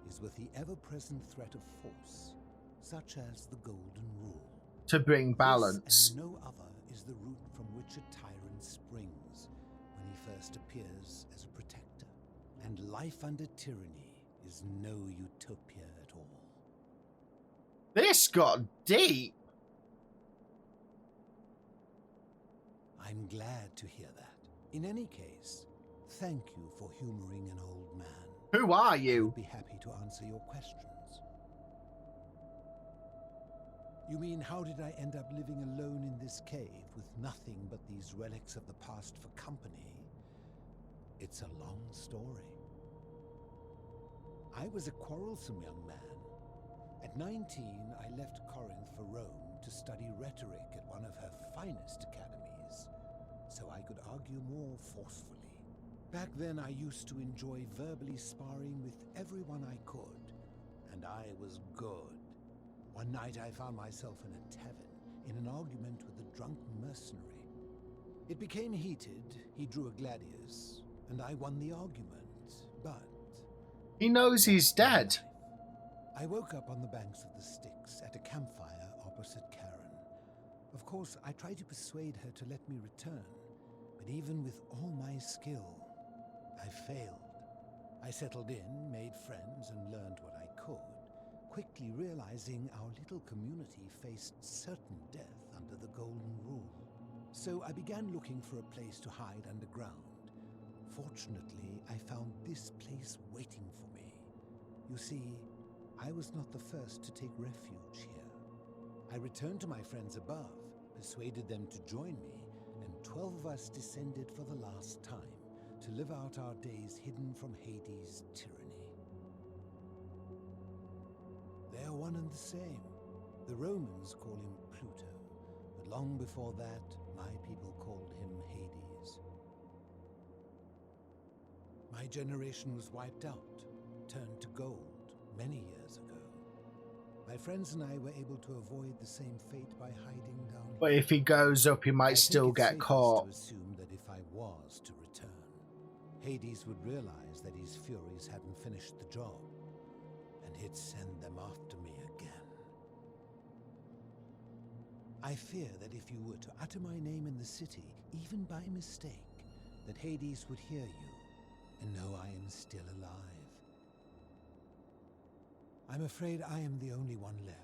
is with the ever-present threat of force, such as the Golden Rule. To bring balance. This and no other is the root from which a tyrant springs when he first appears as a protector. And life under tyranny is no utopia at all. This got deep. I'm glad to hear that. In any case, thank you for humoring an old man. Who are you? I'll be happy to answer your questions. You mean, how did I end up living alone in this cave with nothing but these relics of the past for company? It's a long story. I was a quarrelsome young man. At 19, I left Corinth for Rome to study rhetoric at one of her finest academies, so I could argue more forcefully. Back then, I used to enjoy verbally sparring with everyone I could, and I was good. One night, I found myself in a tavern, in an argument with a drunk mercenary. It became heated, he drew a gladius, and I won the argument, but... He knows he's dead. I woke up on the banks of the Styx at a campfire opposite Karen. Of course, I tried to persuade her to let me return, but even with all my skill, I failed. I settled in, made friends, and learned what I could, quickly realizing our little community faced certain death under the Golden Rule. So I began looking for a place to hide underground. Fortunately, I found this place waiting for me. You see, I was not the first to take refuge here. I returned to my friends above, persuaded them to join me, and 12 of us descended for the last time to live out our days hidden from Hades' tyranny. They are one and the same. The Romans call him Pluto, but long before that, my people called him Hades. My generation was wiped out, turned to gold, many years ago. My friends and I were able to avoid the same fate by hiding down. But if he goes up, he might still get caught. To assume that if I was to return, Hades would realize that his furies hadn't finished the job, and he'd send them after me again. I fear that if you were to utter my name in the city, even by mistake, that Hades would hear you and know I am still alive. I'm afraid I am the only one left.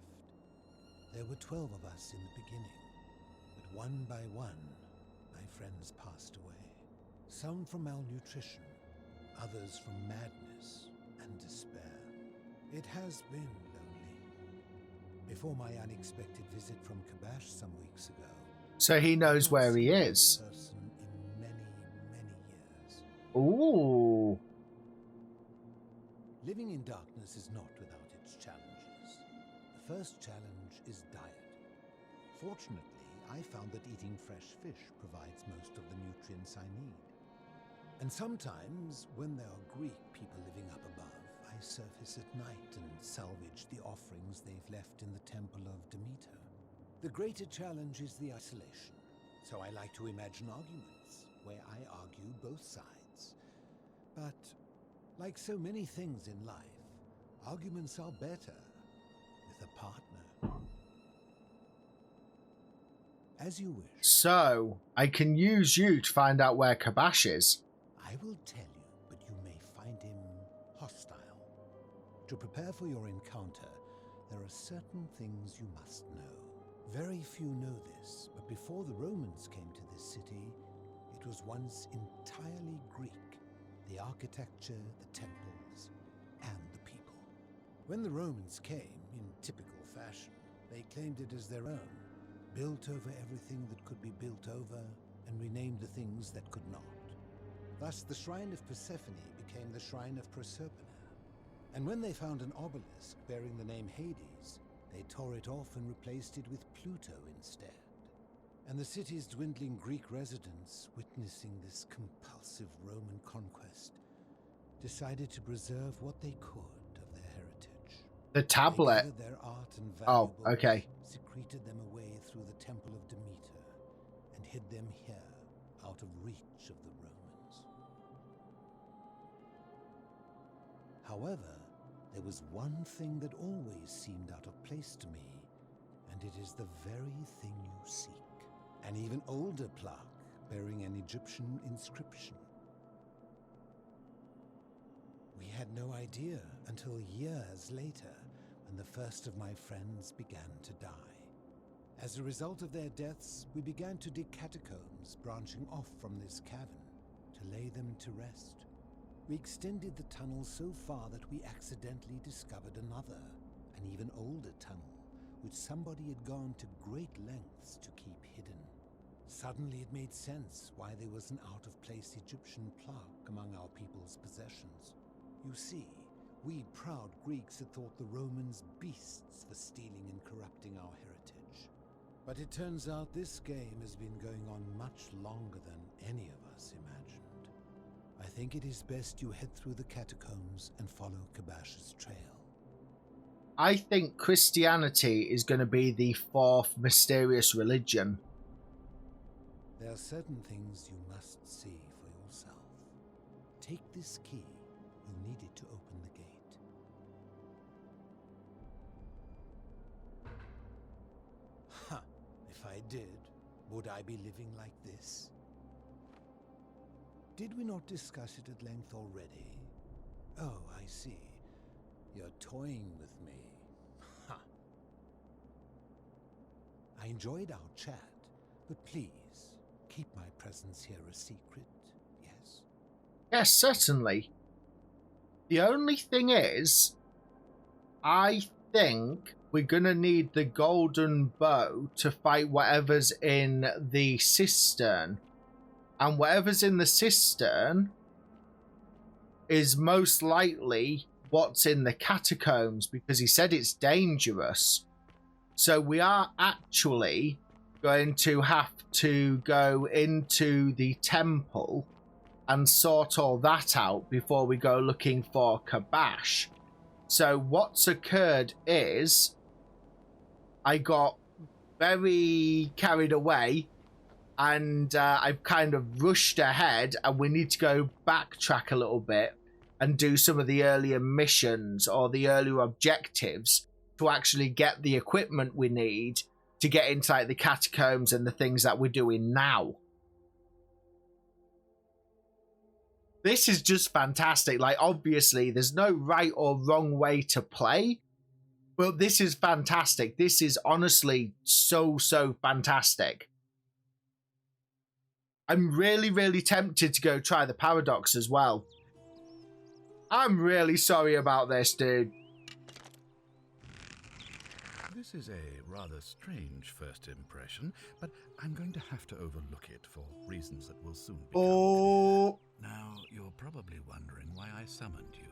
There were 12 of us in the beginning, but one by one, my friends passed away. Some from malnutrition, others from madness and despair. It has been lonely. Before my unexpected visit from Kabash some weeks ago. So he knows where he is. In many, many years. Ooh. Living in darkness is not without its challenges. The first challenge is diet. Fortunately, I found that eating fresh fish provides most of the nutrients I need. And sometimes, when there are Greek people living up above, I surface at night and salvage the offerings they've left in the temple of Demeter. The greater challenge is the isolation, so I like to imagine arguments, where I argue both sides. But, like so many things in life, arguments are better with a partner. As you wish. So, I can use you to find out where Kabash is. I will tell you, but you may find him hostile. To prepare for your encounter, there are certain things you must know. Very few know this, but before the Romans came to this city, it was once entirely Greek. The architecture, the temples, and the people. When the Romans came, in typical fashion, they claimed it as their own, built over everything that could be built over, and renamed the things that could not. Thus, the shrine of Persephone became the shrine of Proserpina. And when they found an obelisk bearing the name Hades, they tore it off and replaced it with Pluto instead. And the city's dwindling Greek residents, witnessing this compulsive Roman conquest, decided to preserve what they could of their heritage. The tablet. They gathered their art and Oh, valuables, okay. secreted them away through the Temple of Demeter, and hid them here, out of reach of the Romans. However, there was one thing that always seemed out of place to me, and it is the very thing you seek. An even older plaque bearing an Egyptian inscription. We had no idea until years later, when the first of my friends began to die. As a result of their deaths, we began to dig catacombs branching off from this cavern to lay them to rest. We extended the tunnel so far that we accidentally discovered another, an even older tunnel, which somebody had gone to great lengths to keep hidden. Suddenly it made sense why there was an out-of-place Egyptian plaque among our people's possessions. You see, we proud Greeks had thought the Romans beasts for stealing and corrupting our heritage. But it turns out this game has been going on much longer than any of us imagined. I think it is best you head through the catacombs and follow Kabash's trail. I think Christianity is going to be the fourth mysterious religion. There are certain things you must see for yourself. Take this key. You'll need it to open the gate. Ha! If I did, would I be living like this? Did we not discuss it at length already? Oh, I see. You're toying with me. Ha! I enjoyed our chat, but please, keep my presence here a secret, yes? Yes, certainly. The only thing is, I think we're going to need the golden bow to fight whatever's in the cistern. And whatever's in the cistern is most likely what's in the catacombs, because he said it's dangerous. So we are actually going to have to go into the temple and sort all that out before we go looking for Kabash. So what's occurred is I got very carried away and I've kind of rushed ahead, and we need to go backtrack a little bit and do some of the earlier missions or the earlier objectives to actually get the equipment we need to get inside the catacombs and the things that we're doing now. This is just fantastic. Like, obviously, there's no right or wrong way to play, but this is fantastic. This is honestly so fantastic. I'm really tempted to go try the Paradox as well. I'm really sorry about this, dude. This is a rather strange first impression, but I'm going to have to overlook it for reasons that will soon become clear. Now, you're probably wondering why I summoned you,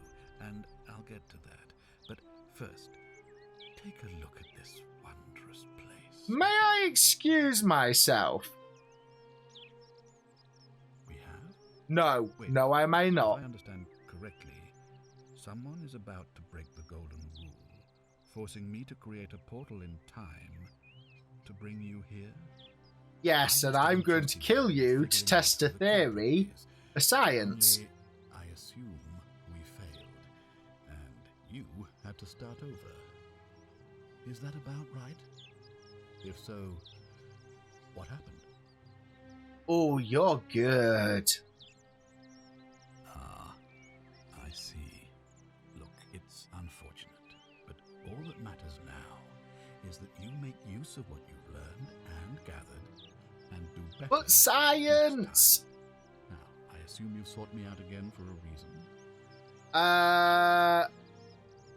and I'll get to that. But first, take a look at this wondrous place. May I excuse myself? We have? No. Wait, no, I may not. If I understand correctly, someone is about to break the golden rule, forcing me to create a portal in time to bring you here? Yes, and I'm going to kill you to test a theory, a science. Only I assume we failed, and you had to start over. Is that about right? If so, what happened? Oh, you're good. Ah, I see. Look, it's unfortunate, but all that matters now is that you make use of what you've learned and gathered, and do better. But science! Now, I assume you sought me out again for a reason?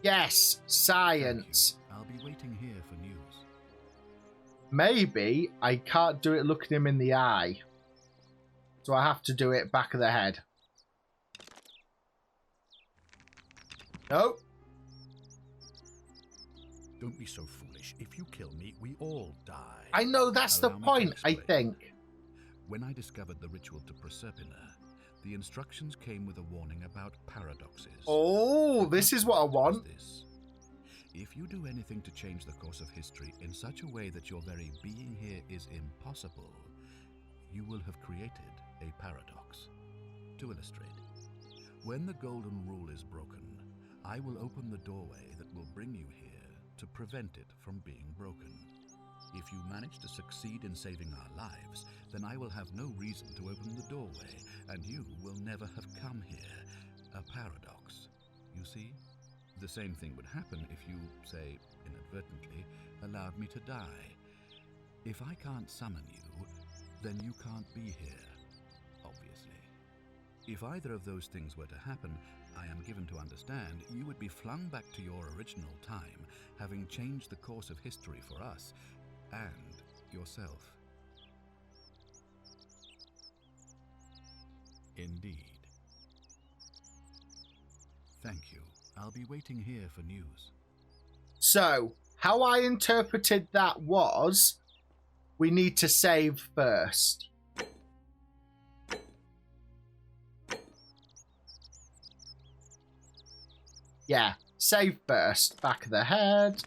Yes, science. I'll be waiting here for news. Maybe I can't do it looking him in the eye. So I have to do it back of the head. Nope. Don't be so foolish. selfish. If you kill me, we all die. I know that's the Allow me to point, I explain. think. When I discovered the ritual to Proserpina, the instructions came with a warning about paradoxes. Oh, this is what I want. If you do anything to change the course of history in such a way that your very being here is impossible, you will have created a paradox. To illustrate, when the golden rule is broken, I will open the doorway that will bring you here to prevent it from being broken. If you manage to succeed in saving our lives, then I will have no reason to open the doorway, and you will never have come here. A paradox, you see? The same thing would happen if you, say, inadvertently, allowed me to die. If I can't summon you, then you can't be here, obviously. If either of those things were to happen, I am given to understand you would be flung back to your original time, having changed the course of history for us and yourself. Indeed. Thank you. I'll be waiting here for news. So, how I interpreted that was, we need to save first. Yeah, save first. Back of the head.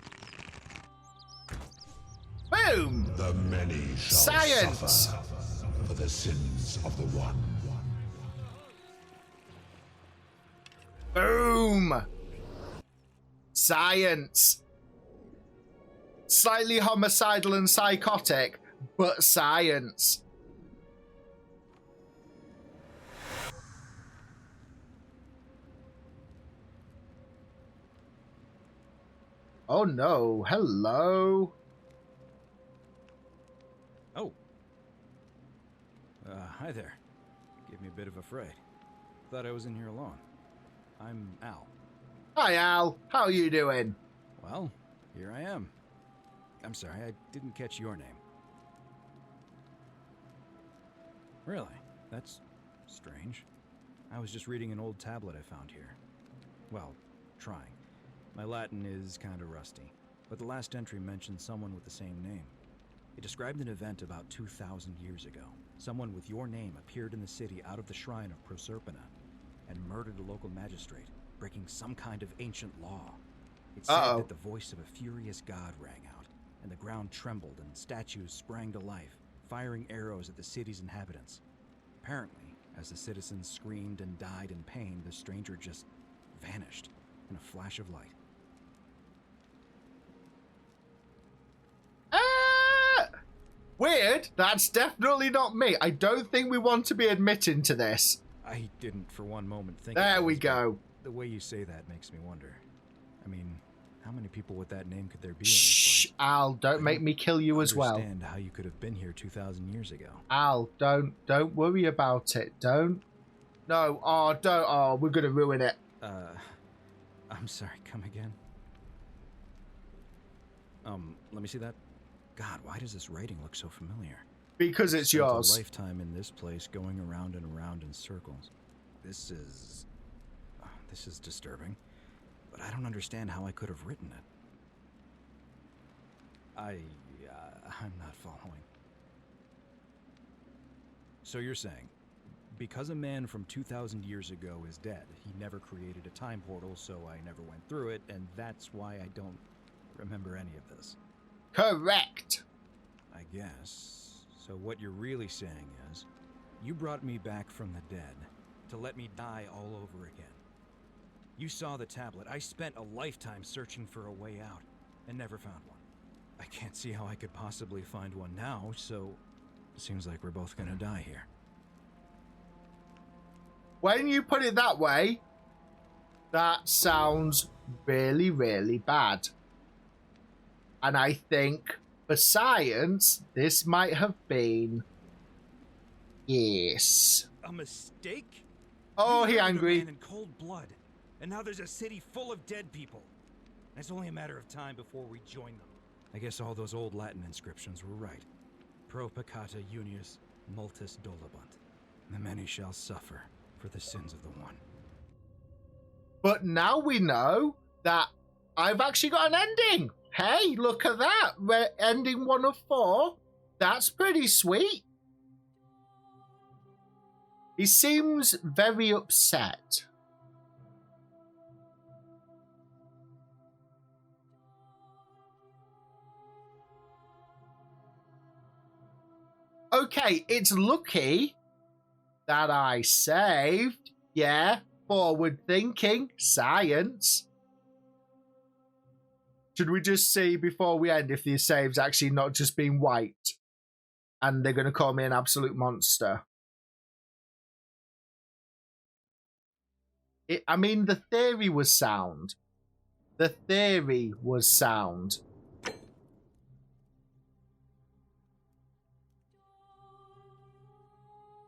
Boom! The many shall Science! suffer for the sins of the one. Boom! Science. Slightly homicidal and psychotic, but science. Oh no, hello. Oh. Hi there. Gave me a bit of a fright. Thought I was in here alone. I'm Al. Hi Al, how are you doing? Well, here I am. I'm sorry, I didn't catch your name. Really? That's strange. I was just reading an old tablet I found here. Well, trying. My Latin is kinda rusty, but the last entry mentioned someone with the same name. It described an event about 2,000 years ago. Someone with your name appeared in the city out of the shrine of Proserpina and murdered a local magistrate, breaking some kind of ancient law. It said that the voice of a furious god rang out, and the ground trembled and statues sprang to life, firing arrows at the city's inhabitants. Apparently, as the citizens screamed and died in pain, the stranger just vanished in a flash of light. Weird. That's definitely not me. I don't think we want to be admitting to this. I didn't for one moment think There it we was, go. The way you say that makes me wonder. I mean, how many people with that name could there be? Shh, Al, don't make me kill you as well. I understand how you could have been here 2,000 years ago. Al, don't worry about it. Don't. No, don't. Oh, we're gonna ruin it. I'm sorry, come again? Let me see that. God, why does this writing look so familiar? Because it's Spent yours. A lifetime in this place, going around and around in circles. This is disturbing, but I don't understand how I could have written it. I'm not following. So you're saying, because a man from 2,000 years ago is dead, he never created a time portal, so I never went through it, and that's why I don't remember any of this. Correct. I guess. So what you're really saying is, you brought me back from the dead to let me die all over again. You saw the tablet. I spent a lifetime searching for a way out and never found one. I can't see how I could possibly find one now, so it seems like we're both gonna die here. When you put it that way, that sounds really, really bad. And I think, for science, this might have been... Yes. A mistake? Oh, You he murdered a angry. man in cold blood, and now there's a city full of dead people. And it's only a matter of time before we join them. I guess all those old Latin inscriptions were right. Pro peccata unius multis dolabunt. The many shall suffer for the sins of the one. But now we know that I've actually got an ending. Hey, look at that. We're ending 1 of 4. That's pretty sweet. He seems very upset. Okay, it's lucky that I saved. Yeah, forward thinking, science. Should we just see before we end if the save's actually not just been wiped and they're going to call me an absolute monster? I mean, the theory was sound. The theory was sound.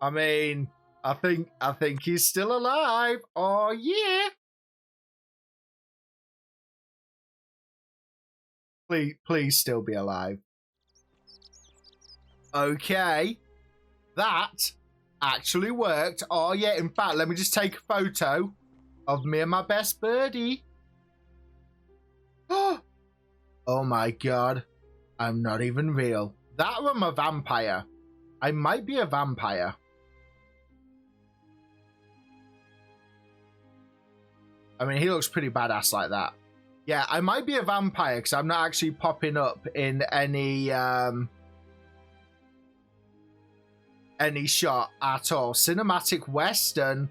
I mean, I think he's still alive. Oh yeah. Please still be alive. Okay. That actually worked. Oh yeah, in fact, let me just take a photo of me and my best birdie. Oh my god. I'm not even real. That or I'm a vampire. I might be a vampire. I mean, he looks pretty badass like that. Yeah, I might be a vampire because I'm not actually popping up in any shot at all. Cinematic Western.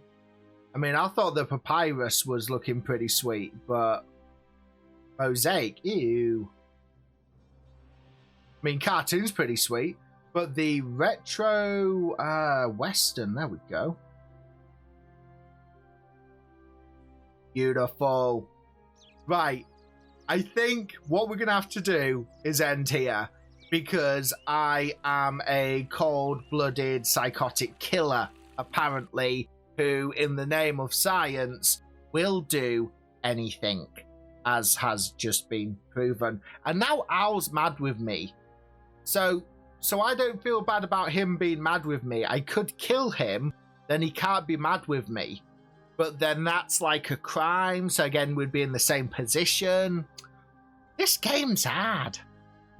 I mean, I thought the papyrus was looking pretty sweet, but mosaic, ew. I mean, cartoon's pretty sweet, but the retro Western, there we go. Beautiful. Right. I think what we're going to have to do is end here because I am a cold-blooded psychotic killer, apparently, who, in the name of science, will do anything, as has just been proven. And now Owl's mad with me. So I don't feel bad about him being mad with me. I could kill him, then he can't be mad with me. But then that's like a crime, so again, we'd be in the same position. This game's hard.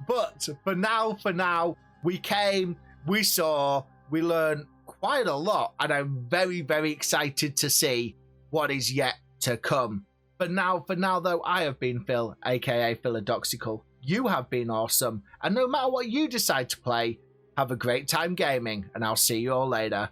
But for now, we came, we saw, we learned quite a lot, and I'm very, very excited to see what is yet to come. But for now though, I have been Phil, aka Philadoxical. You have been awesome, and no matter what you decide to play, have a great time gaming, and I'll see you all later.